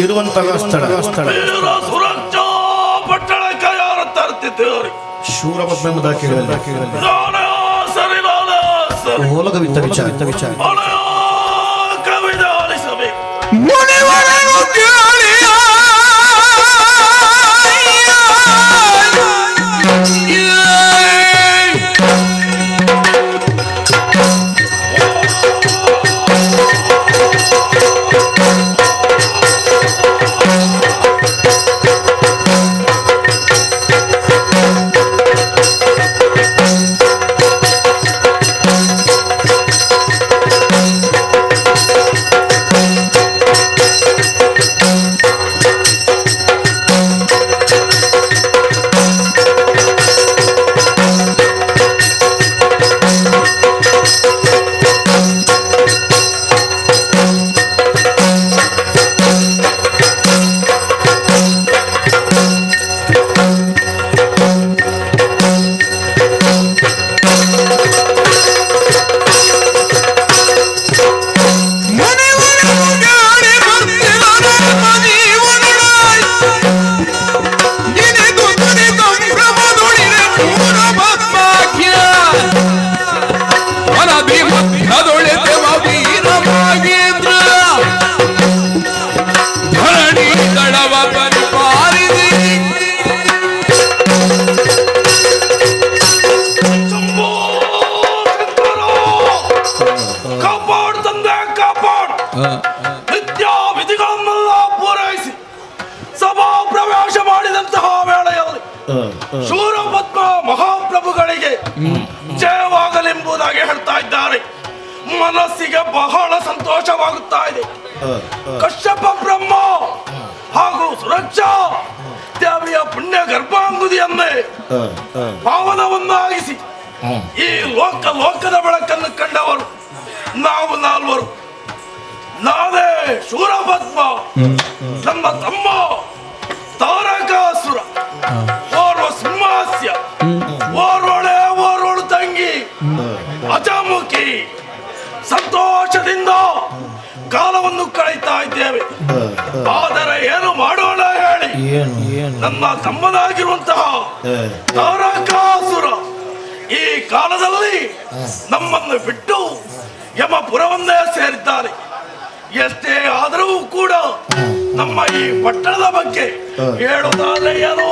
ಇರುವಂತಹ ಸ್ಥಳ ಸುರಂಚ ಪಟ್ಟಣಕ್ಕೆ ಯಾರು ತರ್ತಿದ್ದೇವೆ ಶೂರಪದ್ಮೆಂಬುದ ಕೇಳಲ್ಲ ಹೋಲಗವಿತ್ತ ವಿಚಾರ ಕವಿದ ಆಲಿಸಬೇಕು ನಿತ್ಯ ವಿಧಿಗಳನ್ನೆಲ್ಲ ಪೂರೈಸಿ ಸಭಾ ಪ್ರವೇಶ ಮಾಡಿದಂತಹ ವೇಳೆಯಲ್ಲಿ ಶೂರಪದ್ಮ ಮಹಾಪ್ರಭುಗಳಿಗೆ ಜಯವಾಗಲೆಂಬುದಾಗಿ ಹೇಳ್ತಾ ಇದ್ದಾರೆ. ಮನಸ್ಸಿಗೆ ಬಹಳ ಸಂತೋಷವಾಗುತ್ತಾ ಇದೆ. ಕಶ್ಯಪ ಬ್ರಹ್ಮ ಹಾಗೂ ಸುರಕ್ಷಾ ದೇವಿಯ ಪುಣ್ಯ ಗರ್ಭಾಂಗುದಿಯನ್ನೇ ಪಾವನವನ್ನಾಗಿಸಿ ಈ ಲೋಕದ ಬೆಳಕನ್ನು ಕಂಡವರು ನಾವು ನಾಲ್ವರು. ನಾವೇ ಶೂರಪದ್ಮ, ನಮ್ಮ ತಮ್ಮ ತಾರಕಾಸುರ, ಓರ್ವ ಸಿಂಹಾಸ್ಯ, ಓರ್ವಳು ತಂಗಿ ಅಜಮುಖಿ ಸಂತೋಷದಿಂದ ಕಾಲವನ್ನು ಕಳೀತಾ ಇದ್ದೇವೆ. ಆದರೆ ಏನು ಮಾಡೋಣ ಹೇಳಿ, ನನ್ನ ತಮ್ಮನಾಗಿರುವಂತಹ ತಾರಕಾಸುರ ಈ ಕಾಲದಲ್ಲಿ ನಮ್ಮನ್ನು ಬಿಟ್ಟು ಯಮಪುರವನ್ನೇ ಸೇರಿದ್ದಾರೆ. ಎಷ್ಟೇ ಆದರೂ ಕೂಡ ನಮ್ಮ ಈ ಪಟ್ಟಣದ ಬಗ್ಗೆ ಹೇಳುವುದಾದ್ರೆ ಏನೋ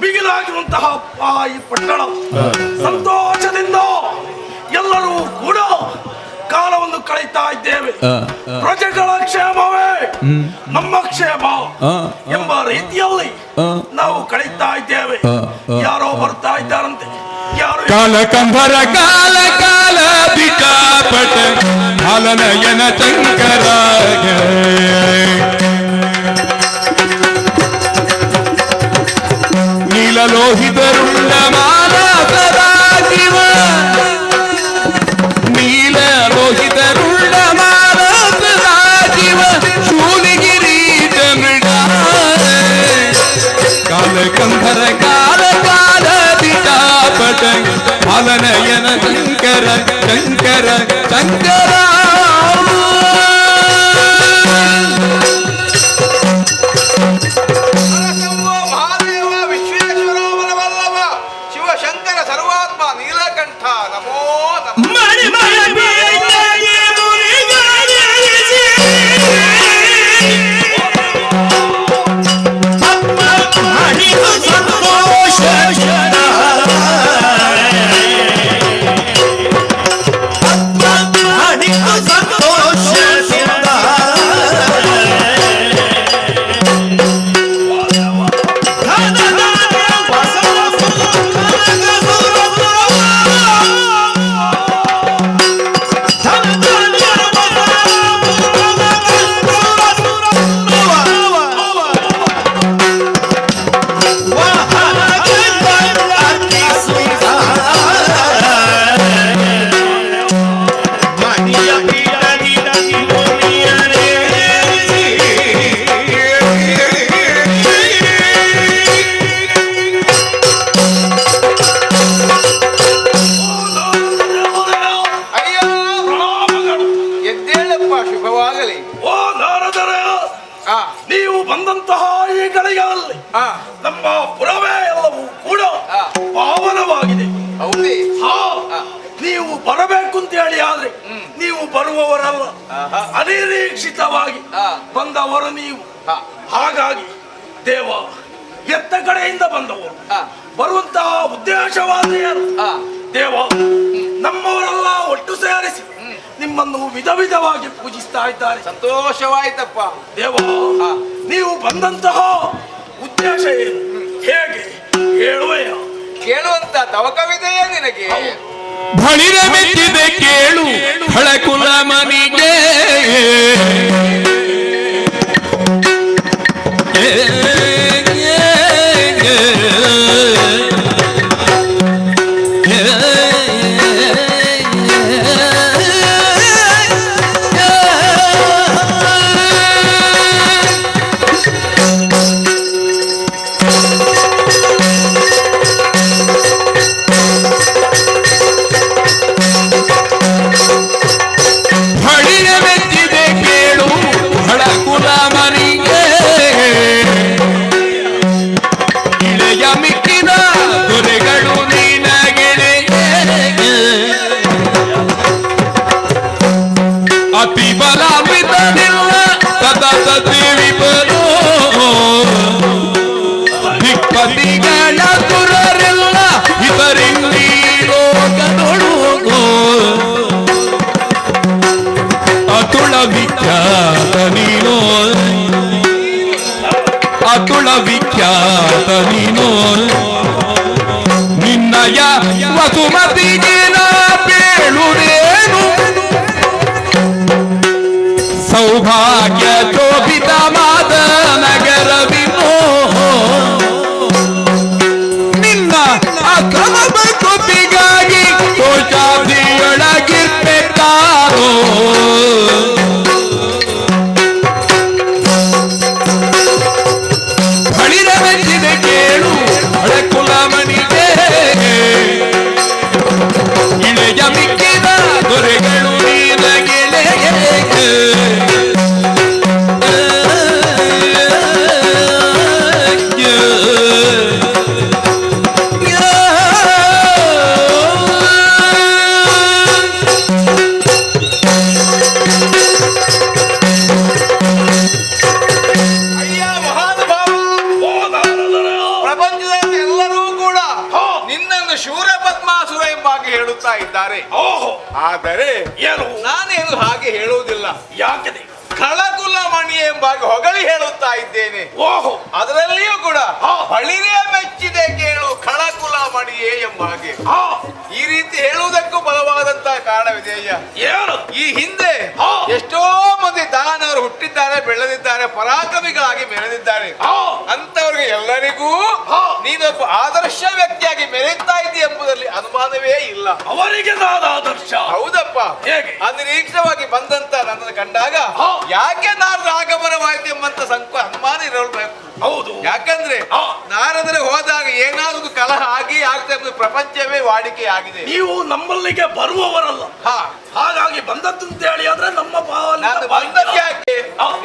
ಬಿಗಿಲಾಗಿರುವಂತಹ ಈ ಪಟ್ಟಣ ಸಂತೋಷದಿಂದ ಎಲ್ಲರೂ ಕೂಡ ಕಾಲವನ್ನು ಕಳೀತಾ ಇದ್ದೇವೆ. ಪ್ರಜೆಗಳ ಕ್ಷೇಮವೇ ನಮ್ಮ ಕ್ಷೇಮ ಎಂಬ ರೀತಿಯಲ್ಲಿ ನಾವು ಕಳೀತಾ ಇದ್ದೇವೆ. ಯಾರೋ ಬರ್ತಾ ಇದ್ದಾರಂತೆ. ಯಾರು ಕಾಲಕಂಧರ ಕಾಲ ಕಾಲ ಬಿಕಾಪಟ ಹಾಲನಯನ ಶಂಕರ ನೀಲಲೋಹಿತರುಳ್ಳ ಮಾನಸದ ಶಿವ ನೀಲಲೋಹಿತರುಳ್ಳ ಮಾನಸದ ಶಿವ ಶೂಲಿಗಿರೀಟ ಮೃಡ ಕಾಲಕಂಧರ ಕಾಲ ಕಾಲ ಬಿಕಾಪಟ ಹಾಲನಯನ ಶಂಕರ ಶಂಕರ ಶಂಕರ ನೀವು ಬಂದಂತಹ ಈ ಗಳಿಗೆಯಲ್ಲಿ ನಮ್ಮ ಪುರವೇ ಎಲ್ಲವೂ ಕೂಡ ಪಾವನವಾಗಿದೆ. ನೀವು ಬರಬೇಕು ಅಂತ ಹೇಳಿ ಆದ್ರೆ ನೀವು ಬರುವವರಲ್ಲ, ಅನಿರೀಕ್ಷಿತವಾಗಿ ಬಂದವರು ನೀವು. ಹಾಗಾಗಿ ದೇವ ಎತ್ತ ಕಡೆಯಿಂದ ಬಂದವರು ಬರುವಂತಹ ಉದ್ದೇಶವಾದ ದೇವ ನಮ್ಮವರೆಲ್ಲ ಒಟ್ಟು ಸೇರಿಸಿ ನಿಮ್ಮನ್ನು ವಿಧ ವಿಧವಾಗಿ ಪೂಜಿಸ್ತಾ ಇದ್ದಾರೆ. ಸಂತೋಷವಾಯ್ತಪ್ಪ. ದೇವ, ನೀವು ಬಂದಂತಹ ಉದ್ದೇಶ ಏನು, ಹೇಗೆ ಹೇಳುವೆಯ? ಕೇಳುವಂತ ತವಕವಿದೆಯೇ ನಿನಗೆ? ಬಳಿರ ಮೆಚ್ಚಿದೆ ಕೇಳು ಹಳಕುಲ ಮನಿಗೆ. ದಿಕ್ಪತಿಗಳ ಸುರರೆಲ್ಲ ಇದರಿಂದೀ ಲೋಕದೊಳು ಅತುಳ ವಿಖ್ಯಾತ ನೀನೋ, ಅತುಳ ವಿಖ್ಯಾತ ನೀನೋ. ನಿನ್ನಯ ವಸುಮತಿಗೆ ನಾ ಬೇಳುವುದೇನು, ಸೌಭಾಗ್ಯ ಶೋಭಿತವಾದ ನಗರವಿನೋ. ನಿನ್ನ ಅಕ್ರಮ ಕೊಪ್ಪಿಗಾಗಿ ಕೋಶಾದಿಯೊಳಗಿರ್ಬೇಕಾರೋ. ಬಳಿರ ಮೆಚ್ಚಿದೆ ಕೇಳು ಹಳಕುಲ ಮನಿಗೆ. ಇಳೆಯ ಮಿಕ್ಕಿದ ದೊರೆಗಳು ನೀನಗೆಳೆಗೆ. ಅಯ್ಯ ಮಹಾನುಭಾವ, ಪ್ರಪಂಚದಲ್ಲಿ ಎಲ್ಲರೂ ಕೂಡ ನಿನ್ನನ್ನು ಶೂರ ಪದ್ಮಾಸುರ ಎಂಬಾಗಿ ಹೇಳುತ್ತಾ ಇದ್ದಾರೆ. ಓಹೋ, ಆದರೆ ಏನು? ನಾನೇನು ಹಾಗೆ ಹೇಳುವುದಿಲ್ಲ. ಯಾಕೆ? ಖಳಕುಲ ಮಣಿ ಎಂಬಾಗಿ ಹೊಗಳಿ ಹೇಳುತ್ತಾ ಇದ್ದೇನೆ. ಓಹೋ, ಅದರಲ್ಲಿಯೂ ಕೂಡ ಬಳಿರೇ ಮೆಚ್ಚಿದೆ ಕೇಳು ಖಳಕುಲ ಮಣಿಯೇ ಎಂಬಾಗೆ. ಈ ರೀತಿ ಹೇಳುವುದಕ್ಕೂ ಬಲವಾದಂತಹ ಕಾರಣವಿದೆಯಯ್ಯ. ಏನು? ಈ ಹಿಂದೆ ಎಷ್ಟೋ ಮಂದಿ ದಾನವರು ಹುಟ್ಟಿದ್ದಾರೆ, ಬೆಳೆದಿದ್ದಾರೆ, ಪರಾಕ್ರಮಿಗಳಾಗಿ ಮೆರೆದಿದ್ದಾರೆ. ಅಂತವರಿಗೆ ಎಲ್ಲರಿಗೂ ನೀನೊಬ್ಬ ಆದರ್ಶ ವ್ಯಕ್ತಿಯಾಗಿ ಮೆರೆಯುತ್ತಾ ಇದ್ದಿ ಎಂಬುದರಲ್ಲಿ ಅನುಮಾನವೇ ಇಲ್ಲ. ಅವರಿಗೆ ನಾನು ಆದರ್ಶ? ಹೌದಪ್ಪ. ಹೇಗೆ? ಅನಿರೀಕ್ಷವಾಗಿ ಬಂದಂತ ನನ್ನನ್ನು ಕಂಡಾಗ ಯಾಕೆ ನಾರದ ಆಗಮನವಾಯ್ತು ಎಂಬಂತ ಅನುಮಾನ ಇರಬೇಕು. ಹೌದು. ಯಾಕಂದ್ರೆ ನಾರದರೆ ಹೋದಾಗ ಏನಾದ್ರು ಕಲಹ ಆಗಿ ಆಗ್ತಾ ಎಂಬುದು ಪ್ರಪಂಚವೇ ವಾಡಿಕೆ ಆಗಿದೆ. ನೀವು ನಮ್ಮಲ್ಲಿಗೆ ಬರುವವರಲ್ಲ, ಹಾಗಾಗಿ ಬಂದದ್ದು ಅಂತ ಹೇಳಿ ಆದ್ರೆ ನಮ್ಮ ನಾನು ಬಂದಕ್ಕೆ ಯಾಕೆ?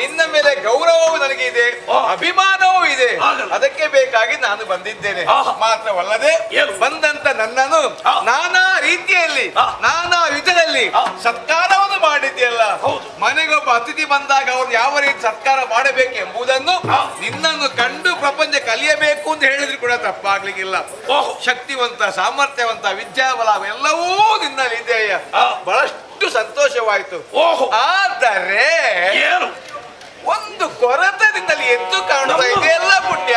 ನಿನ್ನ ಮೇಲೆ ಗೌರವವೂ ನನಗೆ ಇದೆ, ಅಭಿಮಾನವೂ ಇದೆ. ಅದಕ್ಕೆ ಬೇಕಾಗಿ ನಾನು ಬಂದಿದ್ದೇನೆ. ಮಾತ್ರವಲ್ಲದೆ ಬಂದಂತ ನನ್ನನ್ನು ನಾನಾ ರೀತಿಯಲ್ಲಿ ನಾನಾ ವಿಧದಲ್ಲಿ ಸತ್ಕಾರವನ್ನು ಮಾಡಿದ್ಯಲ್ಲ. ಮನೆಗೊಬ್ಬ ಅತಿಥಿ ಬಂದಾಗ ಅವ್ರು ಯಾವ ರೀತಿ ಸತ್ಕಾರ ಮಾಡಬೇಕು ಎಂಬುದನ್ನು ನಿನ್ನನ್ನು ಕಂಡು ಪ್ರಪಂಚ ಕಲಿಯಬೇಕು ಅಂತ ಹೇಳಿದ್ರು ಕೂಡ ತಪ್ಪಾಗ್ಲಿಕ್ಕಿಲ್ಲ. ಶಕ್ತಿವಂತ, ಸಾಮರ್ಥ್ಯವಂತ, ವಿದ್ಯಾಬಲ ಎಲ್ಲವೂ ನಿನ್ನಲ್ಲಿ ಇದೆಯಾ. ಬಹಳಷ್ಟು ಸಂತೋಷವಾಯ್ತು. ಆದರೆ ಒಂದು ಕೊರತೆ ನಿನ್ನಲ್ಲಿ ಎದ್ದು ಕಾಣ್ತಾ ಇದೆ. ಎಲ್ಲ ಪುಣ್ಯ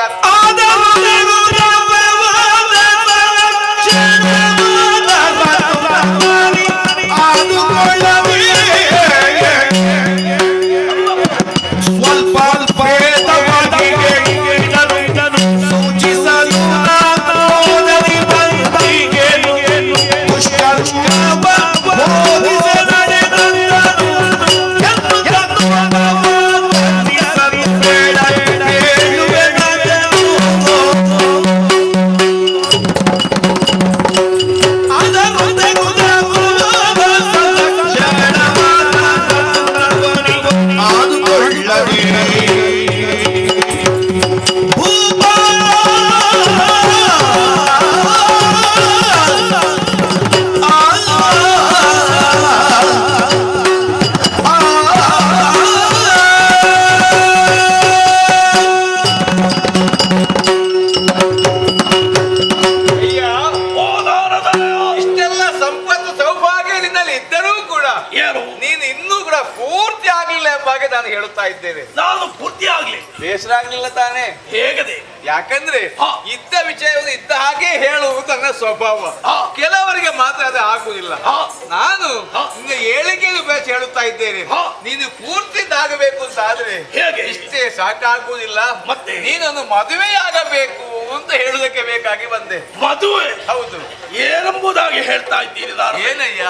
ಪೂರ್ತಿ ಆಗ್ಲಿಲ್ಲ ಎಂಬ ಹಾಗೆ ನಾನು ಹೇಳುತ್ತಾ ಇದ್ದೇನೆ. ನಾನು ಪೂರ್ತಿ ಆಗ್ಲಿ ಬೇಸರ ಆಗ್ಲಿಲ್ಲ ತಾನೇ? ಹೇಗದೆ? ಯಾಕಂದ್ರೆ ಹಾ. ಇದ್ದ ವಿಷಯವನ್ನು ಇದ್ದ ಹಾಗೆ ಹೇಳುವುದು ನನ್ನ ಸ್ವಭಾವ. ಹಾ. ಕೆಲವರಿಗೆ ಮಾತ್ರ ಅದು ಆಗುವುದಿಲ್ಲ. ಹಾ. ನಾನು ಹಾ. ನಿನ್ನ ಏಳಿಗೆಯನ್ನು ಬೇಸ ಹೇಳುತ್ತಾ ಇದ್ದೇನೆ. ಹಾ. ನೀನು ಪೂರ್ತಿದ್ದಾಗಬೇಕು ಅಂತ ಆದ್ರೆ ಹೇಗೆ? ಇಷ್ಟೇ ಸಾಕಾಗುವುದಿಲ್ಲ. ಮತ್ತೆ? ನೀನೊಂದು ಮದುವೆಯಾಗಬೇಕು ಅಂತ ಹೇಳುವುದಕ್ಕೆ ಬೇಕಾಗಿ ಬಂದೆ. ಮದುವೆ? ಹೌದು. ಏನೆಂಬುದಾಗಿ ಹೇಳ್ತಾ ಇದ್ದೀರಿ ನಾನು? ಏನಯ್ಯ?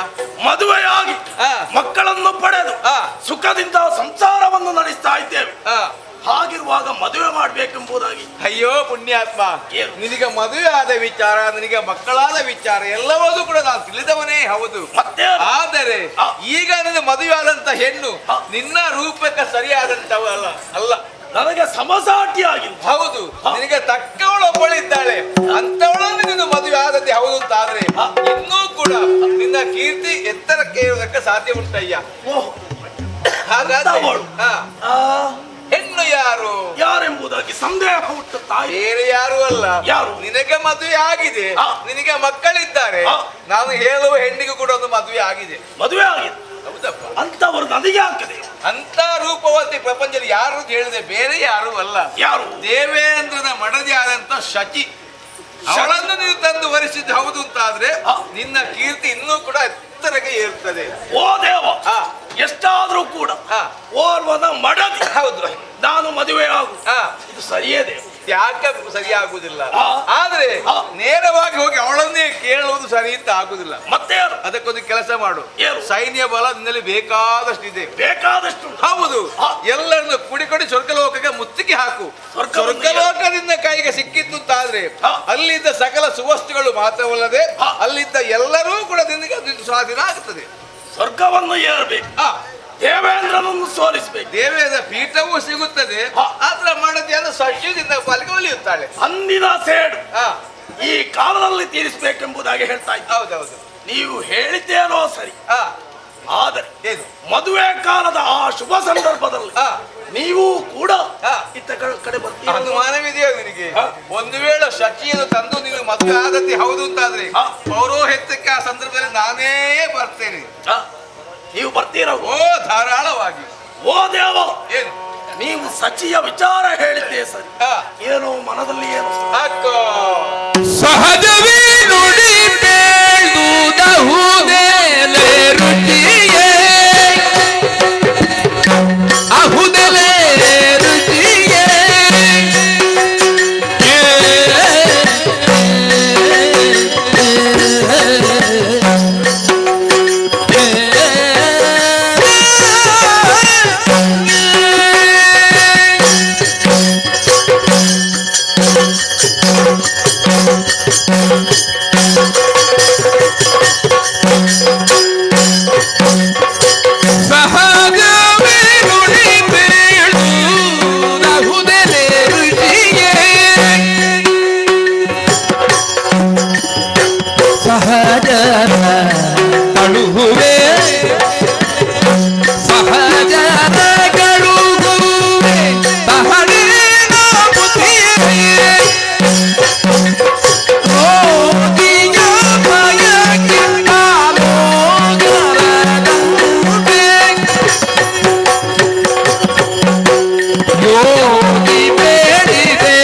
ಮದುವೆಯಾಗಿ ಹಾ. ಮಕ್ಕಳನ್ನು ಪಡೆದು ಹಾ. ಸುಖದಿಂದ ಸಂಸಾರವನ್ನು ನಡೆಸ್ತಾ ಇದ್ದೇವೆ. ಹಾ. ಹಾಗಿರುವಾಗ ಮದುವೆ ಮಾಡ್ಬೇಕೆಂಬುದಾಗಿ. ಅಯ್ಯೋ ಪುಣ್ಯಾತ್ಮ, ಏನು? ನಿನಗೆ ಮದುವೆ ಆದ ವಿಚಾರ, ನಿನಗೆ ಮಕ್ಕಳಾದ ವಿಚಾರ ಎಲ್ಲವನ್ನೂ ಕೂಡ ನಾನು ತಿಳಿದವನೇ ಹೌದು. ಮತ್ತೆ? ಆದರೆ ಹಾ. ಈಗ ನಿನ್ನ ಮದುವೆ ಆದಂತ ಹೆಣ್ಣು ಹಾ. ನಿನ್ನ ರೂಪಕ್ಕೆ ಸರಿಯಾದಂತವ ಅಲ್ಲ. ನನಗೆ ಸಮಸಾಟಿಯಾಗಿಲ್ಲ. ಹೌದು. ಹಾ. ನಿನಗೆ ತಕ್ಕವಳೊಬ್ಬಳಿದ್ದಾಳೆ, ಅಂತವಳನ್ನು ನೀನು ಮದುವೆ ಆದದ್ದೇ ಹೌದು ಅಂತ ಆದ್ರೆ ಹಾ. ಇನ್ನೂ ಕೂಡ ನಿನ್ನ ಕೀರ್ತಿ ಎತ್ತರಕ್ಕೆ ಇರುವುದಕ್ಕೆ ಸಾಧ್ಯ ಉಂಟಯ್ಯ. ಓಹ್, ಹಾಗಾದ್ರೆ ಅಂತವಳು? ಹಾ. ಆ, ಹೆಣ್ಣು ಯಾರು ಯಾರೆಂಬುದಾಗಿ ಸಂದೇಹ ಹುಟ್ಟುತ್ತಾ ಇದೆ. ಬೇರೆ ಯಾರು ಅಲ್ಲ. ಯಾರು? ನಿನಗೆ ಮದುವೆ ಆಗಿದೆ, ಹಾ. ನಿನಗೆ ಮಕ್ಕಳಿದ್ದಾರೆ. ಹಾ. ನಾನು ಹೇಳುವ ಹೆಣ್ಣಿಗೂ ಕೂಡ ಒಂದು ಮದುವೆ ಆಗಿದೆ. ಮದುವೆ ಆಗಿದೆ. ಹೌದಪ್ಪ. ಅಂತವರು ನನಗೆ ಹಾಕದೆ. ಅಂತ ರೂಪವತಿ ಪ್ರಪಂಚದಲ್ಲಿ ಯಾರು ಅಂತ ಹೇಳಿದೆ ಬೇರೆ ಯಾರು ಅಲ್ಲ. ಯಾರು? ದೇವೇಂದ್ರನ ಮಡದಿ ಆದಂತ ಶಚಿ. ಅವಳನ್ನು ನೀವು ತಂದು ವರಿಸಿದ್ದು ಹೌದು ಅಂತ ಆದ್ರೆ ಹಾ. ನಿನ್ನ ಕೀರ್ತಿ ಇನ್ನೂ ಕೂಡ ಎತ್ತರಕ್ಕೆ ಏರುತ್ತದೆ. ಓ ದೇವ, ಹಾ. ಎಷ್ಟಾದ್ರೂ ಕೂಡ ಹಾ. ಓರ್ವನ ಮಡದಿ ಹೌದು. ನಾನು ಮದುವೆ ಆಗು, ಹಾ. ಇದು ಸರಿಯೇ ದೇವ. ಯಾಕೆ ಸರಿಯಾಗುವುದಿಲ್ಲ? ಹಾ. ಆದ್ರೆ ಹಾ. ನೇರವಾಗಿ ಹೋಗಿ ಅವಳನ್ನೇ ಕೇಳುವುದು ಸರಿ ಅಂತ ಆಗುದಿಲ್ಲ. ಮತ್ತೆ ಯಾರು? ಅದಕ್ಕೊಂದು ಕೆಲಸ ಮಾಡು. ಏನು? ಸೈನ್ಯ ಬಲ ನಿನ್ನಲ್ಲಿ ಬೇಕಾದಷ್ಟಿದೆ. ಬೇಕಾದಷ್ಟು ಉಂಟು. ಹೌದು. ಹಾ. ಎಲ್ಲರನ್ನು ಕುಡಿ ಸ್ವರ್ಗಲೋಕಕ್ಕೆ ಮುತ್ತಿಗೆ ಹಾಕು. ಸ್ವರ್ಗಲೋಕದಿಂದ ಕೈಗೆ ಸಿಕ್ಕಿತ್ತು ಅಂತಾದ್ರೆ ಹಾ. ಅಲ್ಲಿದ್ದ ಸಕಲ ಸುವಸ್ತುಗಳು ಮಾತ್ರವಲ್ಲದೆ ಹಾ. ಅಲ್ಲಿದ್ದ ಎಲ್ಲರೂ ಕೂಡ ನಿನಗೆ ಅದು ಸ್ವಾಧೀನ ಆಗುತ್ತದೆ. ಸ್ವರ್ಗವನ್ನು ಏರಬೇಕು, ಆ ದೇವೇಂದ್ರನನ್ನು ಸೋಲಿಸಬೇಕು, ದೇವೇಂದ್ರ ಪೀಠವೂ ಸಿಗುತ್ತದೆ. ಹಾ. ಆತರ ಮಾಡದಿಯನ್ನು ಸಸ್ಯದಿಂದ ಪಾಲಿಗೆ ಒಲಿಯುತ್ತಾಳೆ. ಅಂದಿನ ಸೇಡು ಹಾ. ಈ ಕಾಲದಲ್ಲಿ ತೀರಿಸಬೇಕೆಂಬುದಾಗಿ ಹೇಳ್ತಾ ಇದ್ದ. ಹೌದೌದು. ನೀವು ಹೇಳಿದ್ದೇನೋ ಸರಿ, ಹಾ. ಆದರೆ ಏನು? ಮದುವೆ ಕಾಲದ ಆ ಶುಭ ಸಂದರ್ಭದಲ್ಲಿ ಹಾ. ನೀವು ಕೂಡ ಹಾ. ಇತ್ತ ಕಡೆ ಬರ್ತೀರ. ಅನುಮಾನವಿದೆಯೋ ನಿನಗೆ? ಹಾ. ಒಂದು ವೇಳೆ ಶಚಿಯನ್ನು ತಂದು ನೀನು ಮದುವೆ ಆದದ್ದೇ ಹೌದು ಅಂತಾದ್ರೆ ಹಾ. ಪೌರೋಹಿತ್ಯಕ್ಕೆ ಆ ಸಂದರ್ಭದಲ್ಲಿ ನಾನೇ ಬರ್ತೇನೆ. ನೀವು ಬರ್ತೀರ? ಓ ಧಾರಾಳವಾಗಿ. ಓ ದೇವ, ಏನು? ನೀವು ಸಚಿಯ ವಿಚಾರ ಹೇಳಿದ್ದೆ ಸರಿ, ಹಾ. ಏನೋ ಮನದಲ್ಲಿ ಏನು ಅಕ್ಕೋ. ಸಹಜವೇ ನುಡಿ ಬೇಳುವುದಹುದೇಲೆ ರುಚಿಯೇ ಅಹುದಲೇ ರುಚಿಯೇ ಸಹಜವೇ ನುಡಿ ಬೇಳುವುದಹುದೆಲೆ ರುಚಿಯೇ ಸಹಜರ ಕಳುಹುವೆ ಸಹಜರ ಕಳುಹುವೆ ಸಹಜೇನ ಬುದ್ಧಿಯೇ ರೋಗಿಯ ಭಯಕ್ಕಿಂತ ಮೋಗರದಂತೆ ಯೋಗಿ ಬೇಡಿದೆ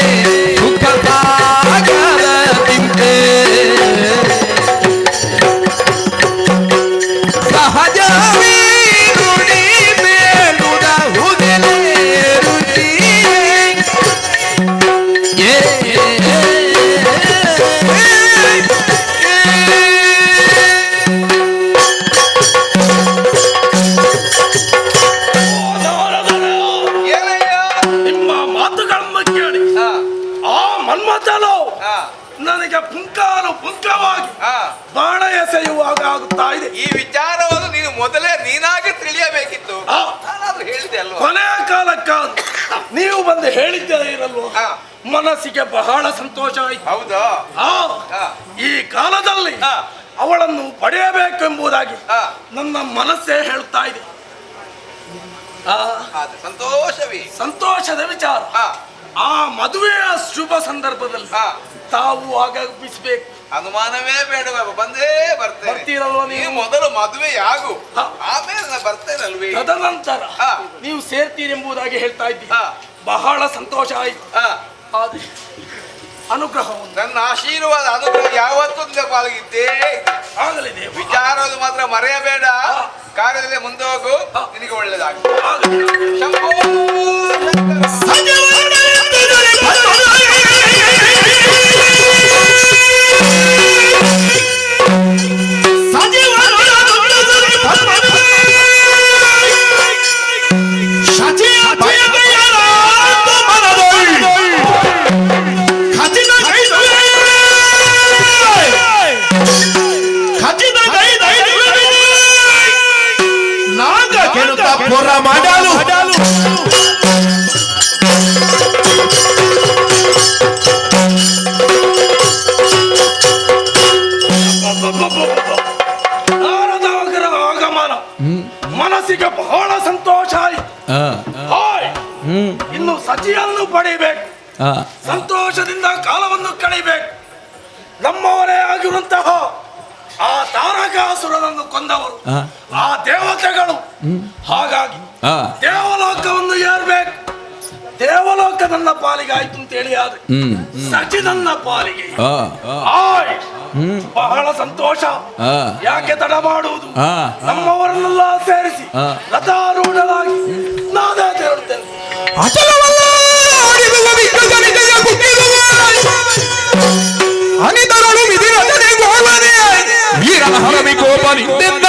ಸುಖ ಸಾಗರದಿಂತೆ ಸಹಜವೇ ನುಡಿ ಬೇಳುವುದಹುದೆಲೆ ರುಚಿಯೇ ಏನಯ್ಯ? ನಿಮ್ಮ ಮಾತುಗಳನ್ನು ಕೇಳಿ ಹಾ. ಆ ಮನ್ಮಥನು ಹಾ. ನನಗೆ ಪುಂಖವಾಗಿ ಹಾ. ಬಾಣ ಎಸೆಯುವಾಗ ಆಗುತ್ತಾ ಇದೆ. ಈ ವಿಚಾರವನ್ನು ನೀನು ಮೊದಲೇ ನೀನಾಗಿ ತಿಳಿಯಬೇಕಿತ್ತು. ಆ, ನಾನಾದ್ರೂ ಹೇಳಿದೆ ಅಲ್ವಾ? ಕೊನೆಯ ಕಾಲಕ್ಕ ನೀವು ಬಂದು ಹೇಳಿದ್ದೀರಲ್ವ, ಹಾ. ಮನಸ್ಸಿಗೆ ಬಹಳ ಸಂತೋಷ ಆಯ್ತು. ಹೌದಾ? ಆ, ಹಾ. ಈ ಕಾಲದಲ್ಲಿ ಹಾ. ಅವಳನ್ನು ಪಡೆಯಬೇಕೆಂಬುದಾಗಿ ಹಾ. ನನ್ನ ಮನಸ್ಸೇ ಹೇಳ್ತಾ ಇದೆ. ಆ, ಸಂತೋಷವೇ. ಸಂತೋಷದ ವಿಚಾರ. ಹಾ. ಆ ಮದುವೆಯ ಶುಭ ಸಂದರ್ಭದಲ್ಲಿ ಹಾ. ತಾವು ಆಗಮಿಸಬೇಕು. ಅನುಮಾನವೇ ಬೇಡ ಬಾಬು, ಬಂದೇ ಬರ್ತೇನೆ. ಬರ್ತೀರಲ್ವ ನೀವು ನೀವು? ಮೊದಲು ಮದುವೆ ಆಗು, ಹಾ. ಆಮೇಲೆ ನಾನು ಬರ್ತೇನಲ್ವೇ. ತದನಂತರ ಹಾ. ನೀವು ಸೇರ್ತೀರೆಂಬುದಾಗಿ ಹೇಳ್ತಾ ಇದ್ದೀರಿ. ಹಾ. ಬಹಳ ಸಂತೋಷ ಆಯ್ತು. ಹಾ. ಆದ್ರೆ ಅನುಗ್ರಹವನ್ನು ನನ್ನ ಆಶೀರ್ವಾದ ಅನುಗ್ರಹ ಯಾವತ್ತೂ ನಿನ್ನ ಪಾಲಿಗಿದ್ದೇ ಇದೆ. ಆಗಲಿದೆ. ವಿಚಾರವನ್ನು ಮಾತ್ರ ಮರೆಯಬೇಡ. ಕಾರ್ಯದಲ್ಲಿ ಮುಂದೆ ಹೋಗು, ನಿನಗೆ ಒಳ್ಳೆಯದಾಗಲಿ. ಶಂಭೋ ಪೊರ ಮಾಡಲು ನಾರದಾಗರ ಆಗಮನ ಮನಸ್ಸಿಗೆ ಬಹಳ ಸಂತೋಷ ಆಯ್ತು. ಹಾಯ್. ಇನ್ನು ಸಚಿಯನ್ನು ಪಡಿಬೇಕು, ಸಂತೋಷದಿಂದ ಕಾಲವನ್ನು ಕಳಿಬೇಕು. ನಮ್ಮವರೇ ಆಗಿರುವಂತಹ ಆ ತಾರಕಾಸುರನನ್ನು ಕೊಂದವರು ಆ ದೇವತೆಗಳು. ಹಾಗಾಗಿ ದೇವಲೋಕವನ್ನು ಏರ್ಬೇಕು. ದೇವಲೋಕ ನನ್ನ ಪಾಲಿಗೆ ಆಯ್ತು ಅಂತ ಹೇಳಿ ಆದ್ರೆ ಸಚಿ ನನ್ನ ಪಾಲಿಗೆ ಆಯ್. ಬಹಳ ಸಂತೋಷ. ಯಾಕೆ ತಡ ಮಾಡುವುದು? ನಮ್ಮವರನ್ನೆಲ್ಲ ಸೇರಿಸಿ ರಥಾರೂಢರಾಗಿ ನಾನೇ ತೇಳುತ್ತೇನೆ. ಅನಿತರಳು ಮಿದಿರದೆ ಗೋವನೆ ವೀರನ ಹರವಿ ಗೋಪನಿಂದ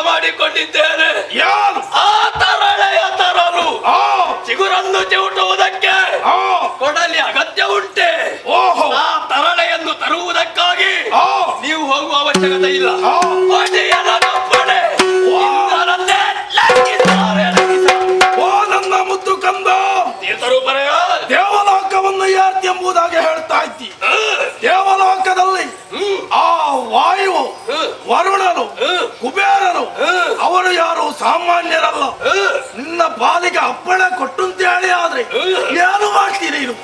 ಮಾಡಿಕೊಂಡಿದ್ದೇನೆ. ಯಾರು? ಆ ತರಳೆಯ ತರಲು ಚಿಗುರನ್ನು ಚಿವುಟುವುದಕ್ಕೆ ಕೊಡಲಿ ಅಗತ್ಯ ಉಂಟೆ. ಆ ತರಳೆಯನ್ನು ತರುವುದಕ್ಕಾಗಿ ನೀವು ಹೋಗುವ ಅವಶ್ಯಕತೆ ಇಲ್ಲ. ನನ್ನ ಮುದ್ದು ಕಂದ ತೀರ್ಥರೂಪರೇ, ದೇವಲೋಕವನ್ನು ನಿನಗೆ ಅಪ್ಪಳ ಕೊಟ್ಟು ಅಂತ ಹೇಳಿ ಆದ್ರೆ ಏನು ಮಾಡ್ತೀರಿ ಇದು?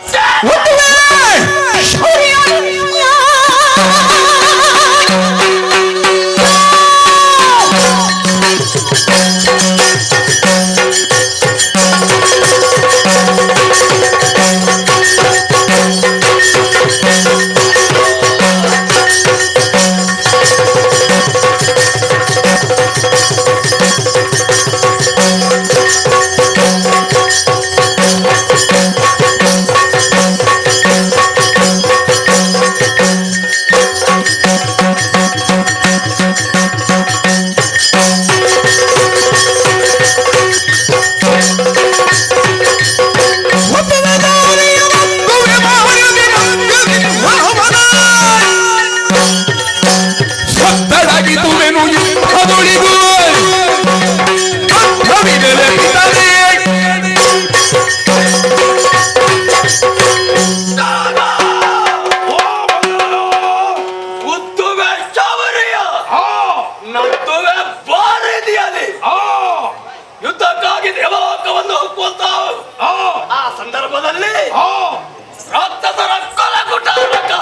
ಯುದ್ಧಕ್ಕಾಗಿ ದೇವಲೋಕವನ್ನು ಹೊಕ್ಕುವಂತ ಆ ಸಂದರ್ಭದಲ್ಲಿ ರಾಕ್ಷಸರ ಕೊಲಕುಟಾರಕ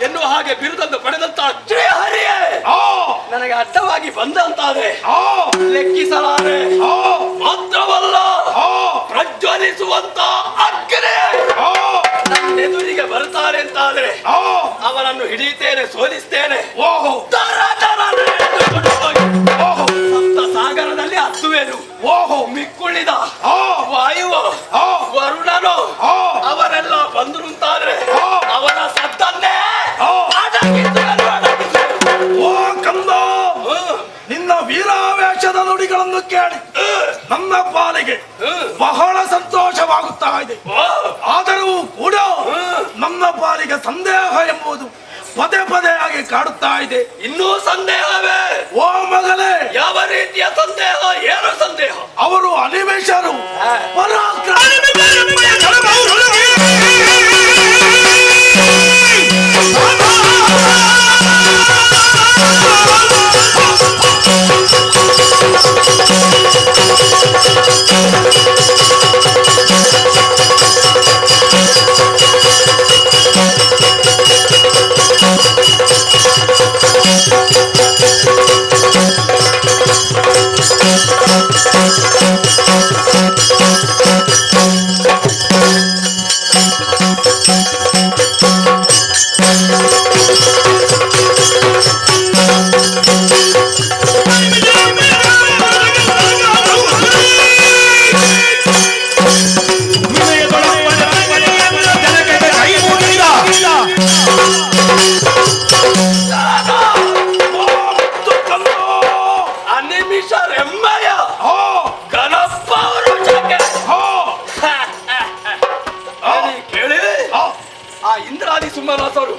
ಎನ್ನುವ ಹಾಗೆ ಬಿರುದನ್ನು ಪಡೆದಂತ ಶ್ರೀಹರಿಯೇ ನನಗೆ ಅಡ್ಡವಾಗಿ ಬಂದಂತಾದ್ರೆ ಲೆಕ್ಕಿಸಲಾರೆ. ಮಾತ್ರವಲ್ಲ, ಪ್ರಜ್ವಲಿಸುವಂತ ಅಗ್ನಿ ನನ್ನೆದುರಿಗೆ ಬರ್ತಾರೆ ಅಂತಾದ್ರೆ ಅವನನ್ನು ಹಿಡಿಯುತ್ತೇನೆ, ಸೋಲಿಸ್ತೇನೆ. ಸಪ್ತ ಸಾಗರದಲ್ಲಿ ಹತ್ತುವೆನು. ಮಿಕ್ಕುಳಿದ ವಾಯುವು, ವರುಣನು ಅವರೆಲ್ಲ ಬಂದ್ರು ಅಂತಾದ್ರೆ ಅವರ ಸದ್ದನ್ನೇ ನಿನ್ನ ವೀರಾವೇಶದ ನುಡಿಗಳನ್ನು ಕೇಳಿ ನನ್ನ ಪಾಲಿಗೆ ಬಹಳ ಸಂತೋಷವಾಗುತ್ತಾ ಇದೆ. ಆದರೂ ಕೂಡ ನನ್ನ ಪಾಲಿಗೆ ಸಂದೇಹ ಎಂಬುದು ಪದೇ ಪದೇ ಆಗಿ ಕಾಡುತ್ತಾ ಇದೆ. ಇನ್ನೂ ಸಂದೇಹವೇ? ಓ ಮಗನೇ, ಯಾವ ರೀತಿಯ ಸಂದೇಹ? ಏನು ಸಂದೇಹ? ಅವರು ಅನಿಮೇಷರು, ಪರಾಕ್ರಮ. ಸುಮ್ಮನಾಥರು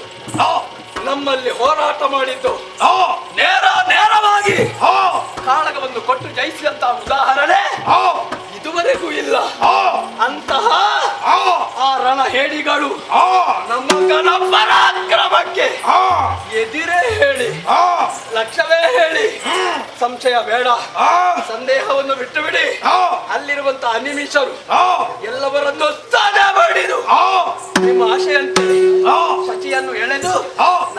ನಮ್ಮಲ್ಲಿ ಹೋರಾಟ ಮಾಡಿದ್ದು ನೇರವಾಗಿ ಕಾಳಗವನ್ನು ಕೊಟ್ಟು ಜಯಿಸಿದಂತಹ ಉದಾಹರಣೆ ಇದುವರೆಗೂ ಇಲ್ಲ. ಅಂತಹ ಆ ರಣಹೇಡಿಗಳು ನಮ್ಮ ಗಣ ಪರಾಕ್ರಮಕ್ಕೆ ಎದಿರೇ ಹೇಳಿ, ಲಕ್ಷ್ಯವೇ ಹೇಳಿ, ಸಂಶಯ ಬೇಡ, ಸಂದೇಹವನ್ನು ಬಿಟ್ಟು ಬಿಡಿ. ಅಲ್ಲಿರುವಂತಹ ಅನಿಮಿಷರು ಎಲ್ಲವರನ್ನು ಸಾಧನೆ ಮಾಡಿದು ನಿಮ್ಮ ಆಶೆಯಂತೆ ಶಚಿಯನ್ನು ಎಳೆದು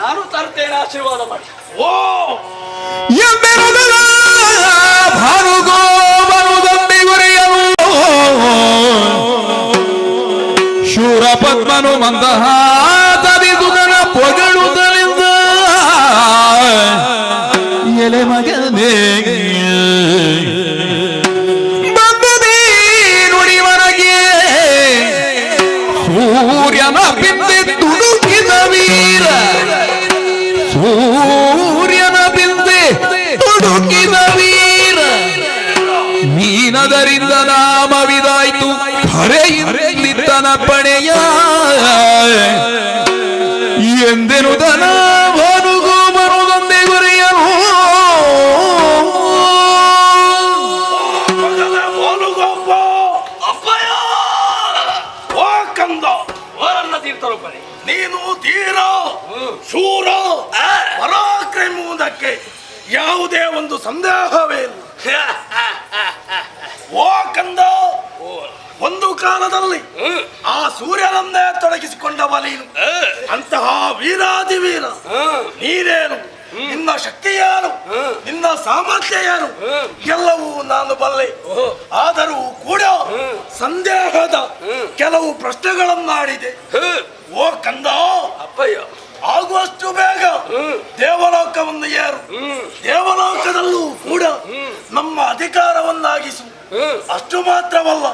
ನಾನು ತರ್ತೇನೆ, ಆಶೀರ್ವಾದ ಮಾಡಿ. ಓ ಭಾನುಗೋ ಬರುದಂದಿಗುರಿಯಲು ಶೂರ ಪದ್ಮನು ಮಂದಹಾತದಿದುಗನ ಪೊಗಳುತ್ತಲಿಂದ ಎಲೆ ಮಗನೇ ಬಂದದೇ ನುಡಿವನಗೆ ಸೂರ್ಯನ ಬಿಂದೆ ತುಡುಕಿದ ವೀರ, ಸೂರ್ಯನ ಬಿಂದೆ ತುಡುಕಿದ ವೀರ, ನೀನದರಿಂದ ನಾಮವಿದಾಯ್ತು ಹರೆಯಿದ್ದನ ಪಣೆಯ ಎಂದೆನುದನ ಭಾನುಗೋ ಬರುವುದೊಂದೇ ಗುರಿಯನು. ತೀರ್ಥರೂಪನೆ ನೀನು ತೀರ ಶೂರ ಪರಾಕ್ರಮುವುದಕ್ಕೆ ಯಾವುದೇ ಒಂದು ಸಂದೇಹವೇ ಇಲ್ಲ. ಓ ಕಂದ, ಒಂದು ಕಾಲದಲ್ಲಿ ಆ ಸೂರ್ಯನನ್ನೇ ತೊಡಗಿಸಿಕೊಂಡವ ನೀನು. ಅಂತಹ ವೀರಾದಿ ವೀರ ನೀನೇನು, ನಿನ್ನ ಶಕ್ತಿ ಏನು, ನಿನ್ನ ಸಾಮರ್ಥ್ಯ ಏನು ಎಲ್ಲವೂ ನಾನು ಬಲ್ಲೆ. ಆದರೂ ಕೂಡ ಸಂದೇಹದ ಕೆಲವು ಪ್ರಶ್ನೆಗಳನ್ನಾಡಿದೆ. ಓ ಕಂದ ಅಪ್ಪಯ್ಯ, ಆಗುವಷ್ಟು ಬೇಗ ದೇವಲೋಕವನ್ನು ಏರು. ದೇವಲೋಕದಲ್ಲೂ ಕೂಡ ನಮ್ಮ ಅಧಿಕಾರವನ್ನಾಗಿಸು. ಅಷ್ಟು ಮಾತ್ರವಲ್ಲ,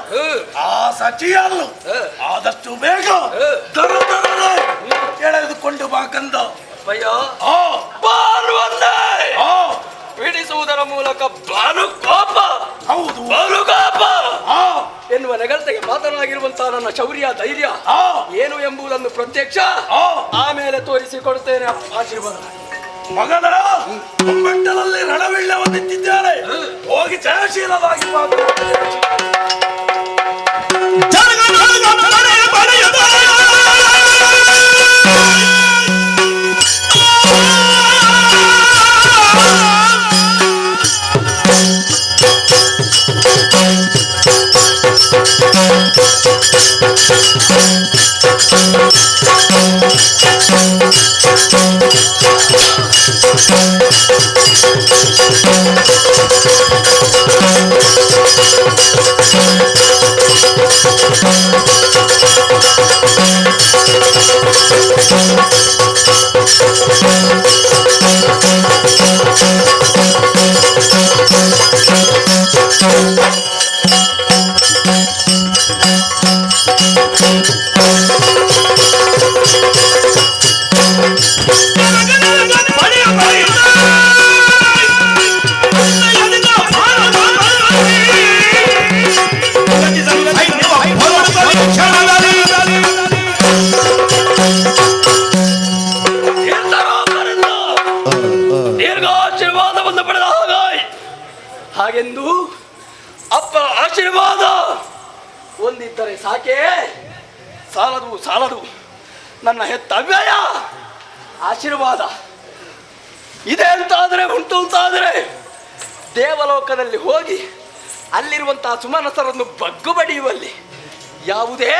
ಆ ಸಚಿಯನ್ನು ಆದಷ್ಟು ಬೇಗ ದರದರನೆ ಎಳೆದುಕೊಂಡು ಬಾ ಕಂದ. ಅಪ್ಪಯ್ಯ, ಆ ಬಾಲುವನ್ನೇ ಬಿಡಿಸುವುದರ ಮೂಲಕ ಬಾಲುಕೋಪ, ಹೌದು ಬಾಲುಕೋಪ ಎನ್ನುವ ನೆಗಳತೆಗೆ ಮಾತನಾಗಿರುವಂತಹ ನನ್ನ ಶೌರ್ಯ ಧೈರ್ಯ ಏನು ಎಂಬುದನ್ನು ಪ್ರತ್ಯಕ್ಷ ಆಮೇಲೆ ತೋರಿಸಿಕೊಡುತ್ತೇನೆ. ಆಶೀರ್ವಾದ. ಮಗನ ಮುಂಬೆಟ್ಟಲಲ್ಲಿ ರಣವಿಲ್ಲವನ್ನಿಟ್ಟಿದ್ದಾರೆ. ಹೋಗಿ ಜಯಶೀಲವಾಗಿ ಹಾಗೆಂದು ಅಪ್ಪ ಆಶೀರ್ವಾದ ಒಂದಿದ್ದರೆ ಸಾಕೆ, ಸಾಲದು ನನ್ನ ಹೆತ್ತ ಅವ್ಯಯ ಆಶೀರ್ವಾದ ಇದೆ ಅಂತಾದರೆ, ಉಂಟು ಅಂತಾದರೆ ದೇವಲೋಕದಲ್ಲಿ ಹೋಗಿ ಅಲ್ಲಿರುವಂತಹ ಸುಮನಸರನ್ನು ಬಗ್ಗು ಬಡಿಯುವಲ್ಲಿ ಯಾವುದೇ